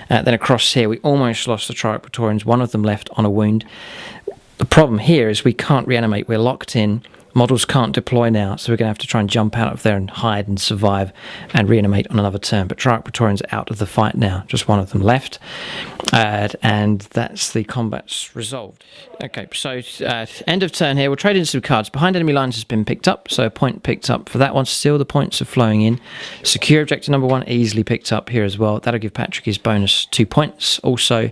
Then across here, we almost lost the Triarch Praetorians. One of them left on a wound. The problem here is we can't reanimate. We're locked in. Models can't deploy now, so we're going to have to try and jump out of there and hide and survive and reanimate on another turn. But Triarch Praetorians are out of the fight now. Just one of them left. And that's the combat's resolved. Okay, so end of turn here. We'll trade in some cards. Behind enemy lines has been picked up, so a point picked up for that one. Still the points are flowing in. Secure objective number 1 easily picked up here as well. That'll give Patrick his bonus 2 points. Also,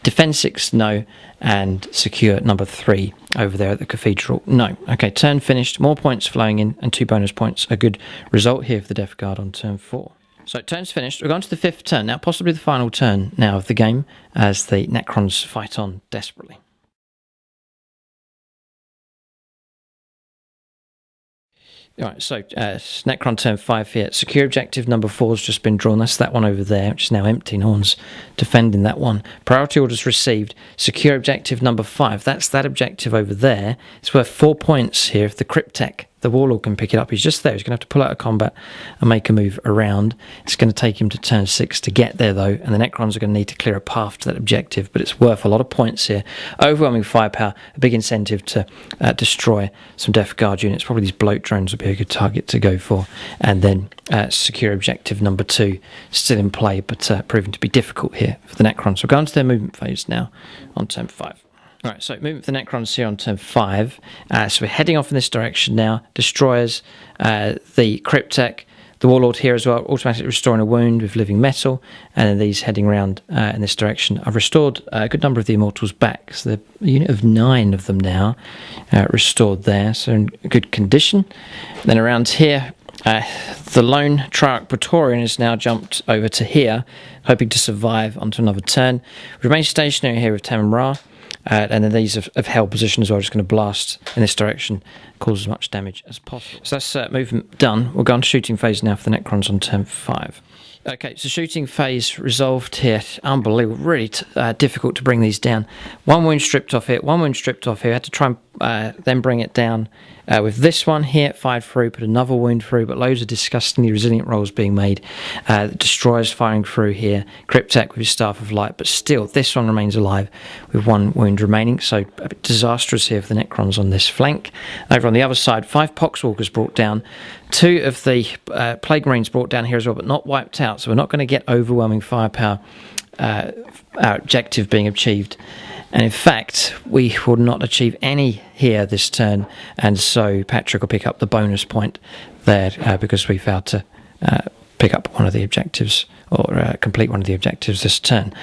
defend 6, no. And secure number 3 over there at the cathedral. No. Okay, turn finished. More points flowing in and 2 bonus points. A good result here for the Death Guard on turn 4. So turn's finished. We're going to the 5th turn now, possibly the final turn now of the game as the Necrons fight on desperately. Alright, so Necron turn 5 here. Secure objective number 4 has just been drawn. That's that one over there, which is now empty. No one's defending that one. Priority orders received. Secure objective number 5. That's that objective over there. It's worth 4 points here if the Cryptek, the Warlord, can pick it up. He's just there. He's going to have to pull out of combat and make a move around. It's going to take him to turn 6 to get there, though, and the Necrons are going to need to clear a path to that objective, but it's worth a lot of points here. Overwhelming firepower, a big incentive to destroy some Death Guard units. Probably these bloat drones would be a good target to go for. And then secure objective number 2, still in play, but proving to be difficult here for the Necrons. So we're going to their movement phase now on turn 5. Right, so movement for the Necrons here on turn 5. So we're heading off in this direction now. Destroyers, the Cryptek, the Warlord here as well, automatically restoring a wound with living metal, and then these heading around in this direction. I've restored a good number of the Immortals back, so the unit of 9 of them now restored there, so in good condition. Then around here, the lone Triarch Praetorian is now jumped over to here, hoping to survive onto another turn. We remain stationary here with Tamim Ra. And then these have held position as well, just going to blast in this direction, cause as much damage as possible. So that's movement done. We'll go on to shooting phase now for the Necrons on turn 5. Okay, so shooting phase resolved here. Unbelievable, really difficult to bring these down. 1 wound stripped off here, 1 wound stripped off here. Had to try and then bring it down with this one here, fired through, put another wound through, but loads of disgustingly resilient rolls being made. Destroyers firing through here, Cryptek with his Staff of Light, but still this one remains alive with 1 wound remaining, so a bit disastrous here for the Necrons on this flank. Over on the other side, 5 Poxwalkers brought down, 2 of the Plague Marines brought down here as well, but not wiped out, so we're not going to get overwhelming firepower, our objective being achieved. And in fact, we will not achieve any here this turn, and so Patrick will pick up the bonus point there because we failed to pick up one of the objectives, or complete one of the objectives this turn.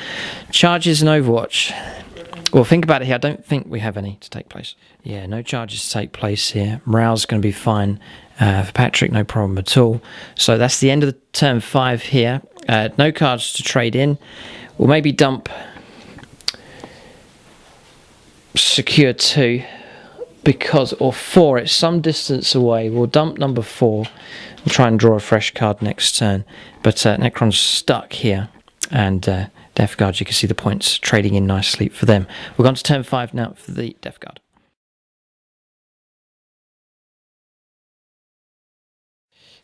Charges in Overwatch. Well, think about it here. I don't think we have any to take place. Yeah, no charges to take place here. Morale's going to be fine for Patrick, no problem at all. So that's the end of the turn 5 here. No cards to trade in. We'll maybe dump secure 2 because, or 4, it's some distance away. We'll dump number 4 and try and draw a fresh card next turn. But Necron's stuck here, and Death Guard, you can see the points trading in nicely for them. We're going to turn 5 now for the Death Guard.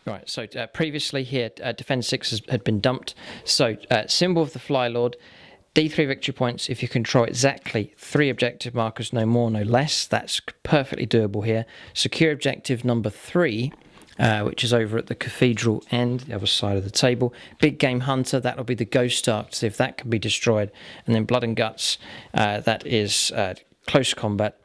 Right, so previously here, Defend 6 had been dumped. So symbol of the Fly Lord, D3 victory points if you control exactly 3 objective markers, no more, no less. That's perfectly doable here. Secure objective number 3, which is over at the cathedral end, the other side of the table. Big Game Hunter, that'll be the Ghost Ark, to see if that can be destroyed. And then Blood and Guts, that is close combat.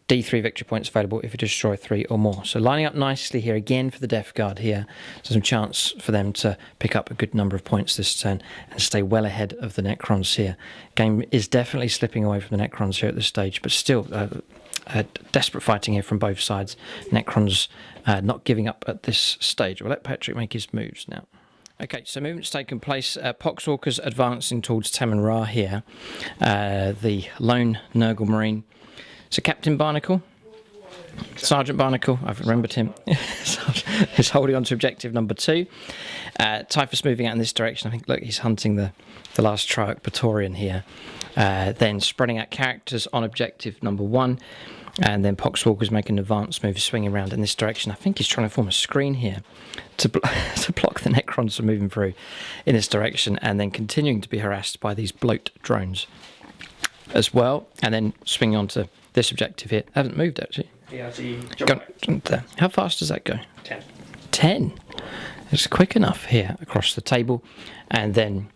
D3 victory points available if you destroy 3 or more. So lining up nicely here again for the Death Guard here. So some chance for them to pick up a good number of points this turn and stay well ahead of the Necrons here. Game is definitely slipping away from the Necrons here at this stage, but still desperate fighting here from both sides. Necrons not giving up at this stage. We'll let Patrick make his moves now. Okay, so movement's taken place. Poxwalkers advancing towards Tamim Ra here. The lone Nurgle Marine. So Captain Barnacle, Sergeant Barnacle, I've remembered him, is holding on to objective number 2. Typhus moving out in this direction. I think, look, he's hunting the last Triarch Praetorian here. Then spreading out characters on objective number 1. And then Poxwalker's making an advance move, swinging around in this direction. I think he's trying to form a screen here to block the Necrons from moving through in this direction, and then continuing to be harassed by these bloat drones as well. And then swinging onto this objective here. Haven't moved, actually. Yeah, he jumped there. How fast does that go? 10. 10. It's quick enough here across the table. And then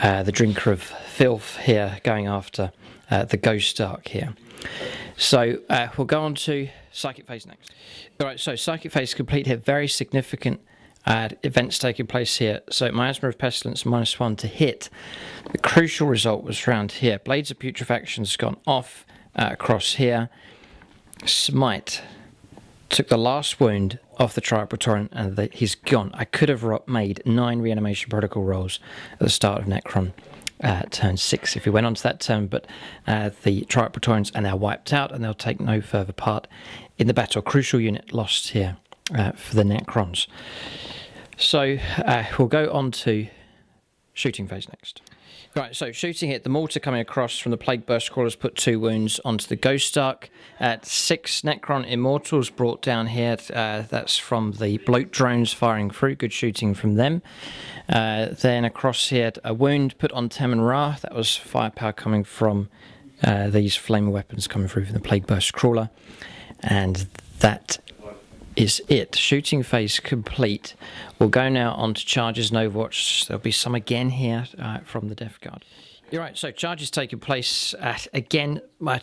the Drinker of Filth here going after the Ghost Ark here. So we'll go on to Psychic Phase next. Alright, so Psychic Phase complete here. Very significant events taking place here. So Miasma of Pestilence -1 to hit. The crucial result was around here. Blades of Putrefaction's gone off across here. Smite took the last wound off the Triarch Praetorian, and he's gone. I could have made 9 reanimation protocol rolls at the start of Necron turn 6 if we went on to that turn, but the Triarch Praetorians are now wiped out, and they'll take no further part in the battle. Crucial unit lost here for the Necrons. So we'll go on to shooting phase next. Right, so shooting hit, the mortar coming across from the Plague Burst Crawlers put 2 wounds onto the Ghost Ark. 6 Necron Immortals brought down here. That's from the bloat drones firing through. Good shooting from them. Then across here, a wound put on Tem and Ra. That was firepower coming from these flamer weapons coming through from the Plague Burst Crawler. And that is it. Shooting phase complete. We'll go now on to charges and Overwatch. There'll be some again here from the Death Guard. You're right, so charges taking place. Again, my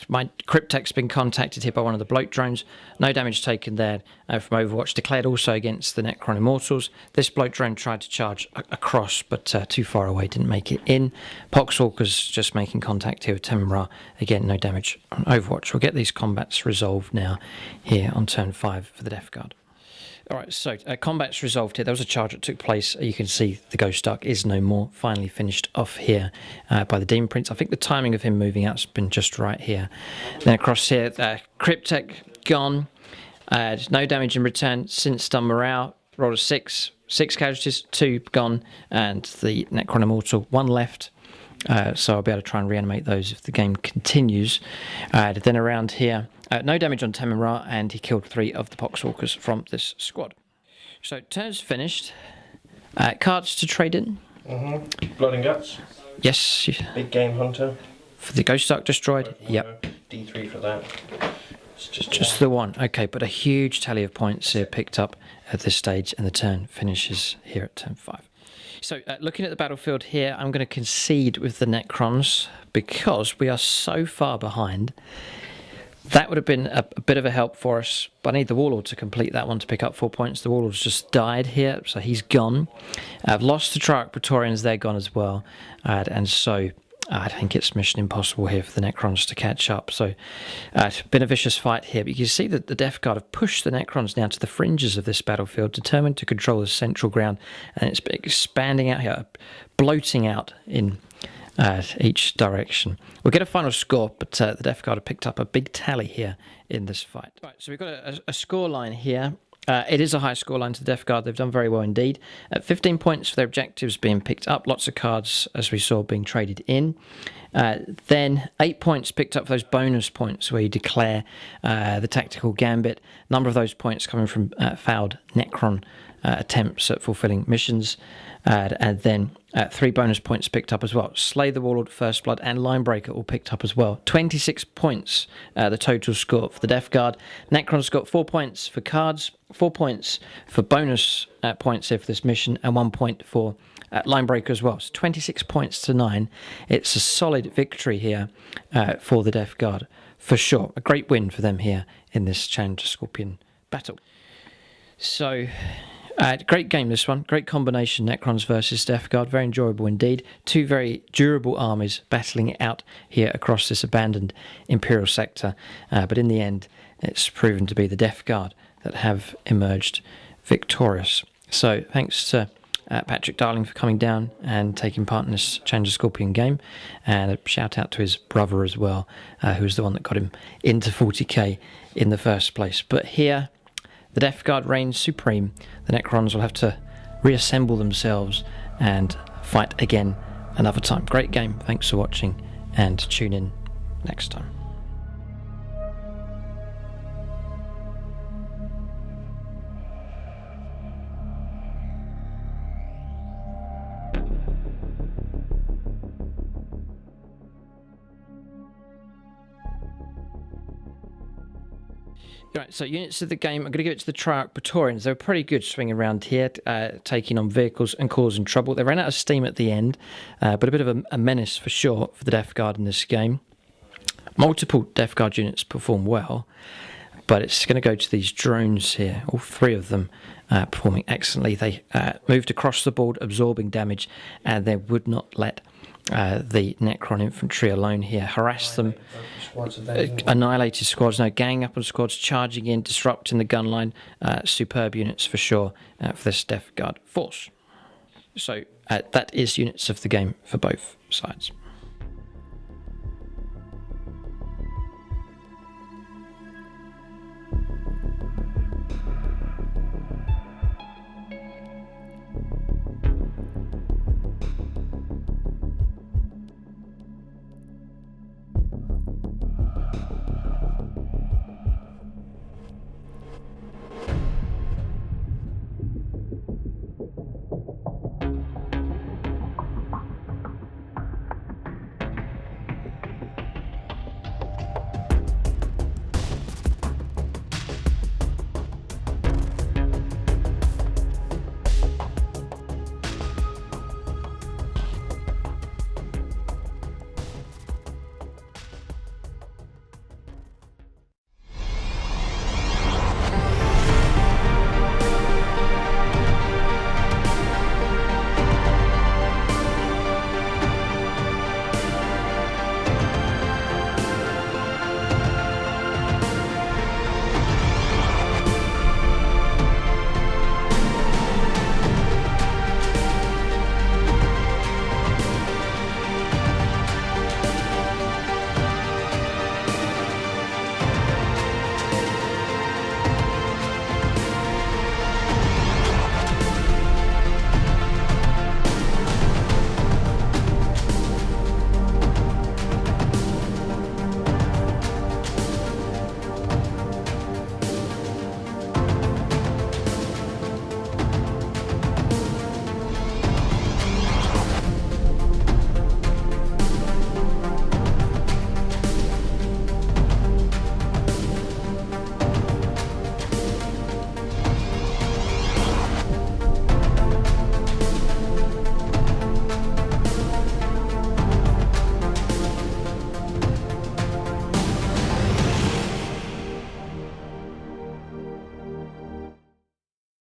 Cryptek's been contacted here by one of the bloat drones. No damage taken there from Overwatch. Declared also against the Necron Immortals. This bloat drone tried to charge across, but too far away, didn't make it in. Poxwalker's just making contact here with Temra. Again, no damage on Overwatch. We'll get these combats resolved now here on turn 5 for the Death Guard. Alright, so combat's resolved here. There was a charge that took place. You can see the Ghost Ark is no more. Finally finished off here by the Demon Prince. I think the timing of him moving out has been just right here. Then across here, Cryptek gone. No damage in return. Since done morale. Rolled a 6. 6 casualties, 2 gone. And the Necron Immortal, 1 left. So I'll be able to try and reanimate those if the game continues. Then around here, no damage on Tem and Ra, and he killed 3 of the Poxwalkers from this squad. So turn's finished. Cards to trade in. Blood and Guts. Yes. Big Game Hunter. For the Ghost Ark destroyed. Yep. D3 for that. It's just the one. Okay, but a huge tally of points here picked up at this stage, and the turn finishes here at turn 5. So looking at the battlefield here, I'm going to concede with the Necrons because we are so far behind. That would have been a bit of a help for us, but I need the Warlord to complete that one to pick up 4 points. The Warlord's just died here, so he's gone. I've lost the Triarch Praetorians, they're gone as well. And so I think it's mission impossible here for the Necrons to catch up. So it's been a vicious fight here, but you can see that the Death Guard have pushed the Necrons down to the fringes of this battlefield, determined to control the central ground, and it's expanding out here, bloating out in each direction. We'll get a final score, but the Death Guard have picked up a big tally here in this fight. Right, so we've got a score line here. It is a high score line to the Death Guard. They've done very well indeed. 15 points for their objectives being picked up. Lots of cards, as we saw, being traded in. Then 8 points picked up for those bonus points where you declare the tactical gambit. A number of those points coming from failed Necron attempts at fulfilling missions. And then 3 bonus points picked up as well. Slay the Warlord, First Blood, and Linebreaker all picked up as well. 26 points, the total score for the Death Guard. Necron's got 4 points for cards, 4 points for bonus points here for this mission, and 1 point for Linebreaker as well. So 26 points to 9. It's a solid victory here for the Death Guard, for sure. A great win for them here in this Challenger Scorpion battle. So great game, this one. Great combination, Necrons versus Death Guard. Very enjoyable indeed. 2 very durable armies battling it out here across this abandoned Imperial sector. But in the end, it's proven to be the Death Guard that have emerged victorious. So thanks to Patrick Darling for coming down and taking part in this Challenger Scorpion game. And a shout out to his brother as well, who was the one that got him into 40k in the first place. But here, the Death Guard reigns supreme. The Necrons will have to reassemble themselves and fight again another time. Great game. Thanks for watching, and tune in next time. Right, so units of the game, I'm going to give it to the Triarch Praetorians. They were pretty good swinging around here, taking on vehicles and causing trouble. They ran out of steam at the end, but a bit of a menace for sure for the Death Guard in this game. Multiple Death Guard units perform well, but it's going to go to these drones here, all three of them performing excellently. They moved across the board, absorbing damage, and they would not let the Necron infantry alone here, harass them, annihilated squads, no, gang up on squads, charging in, disrupting the gun line. Superb units for sure for this Death Guard force. So that is units of the game for both sides.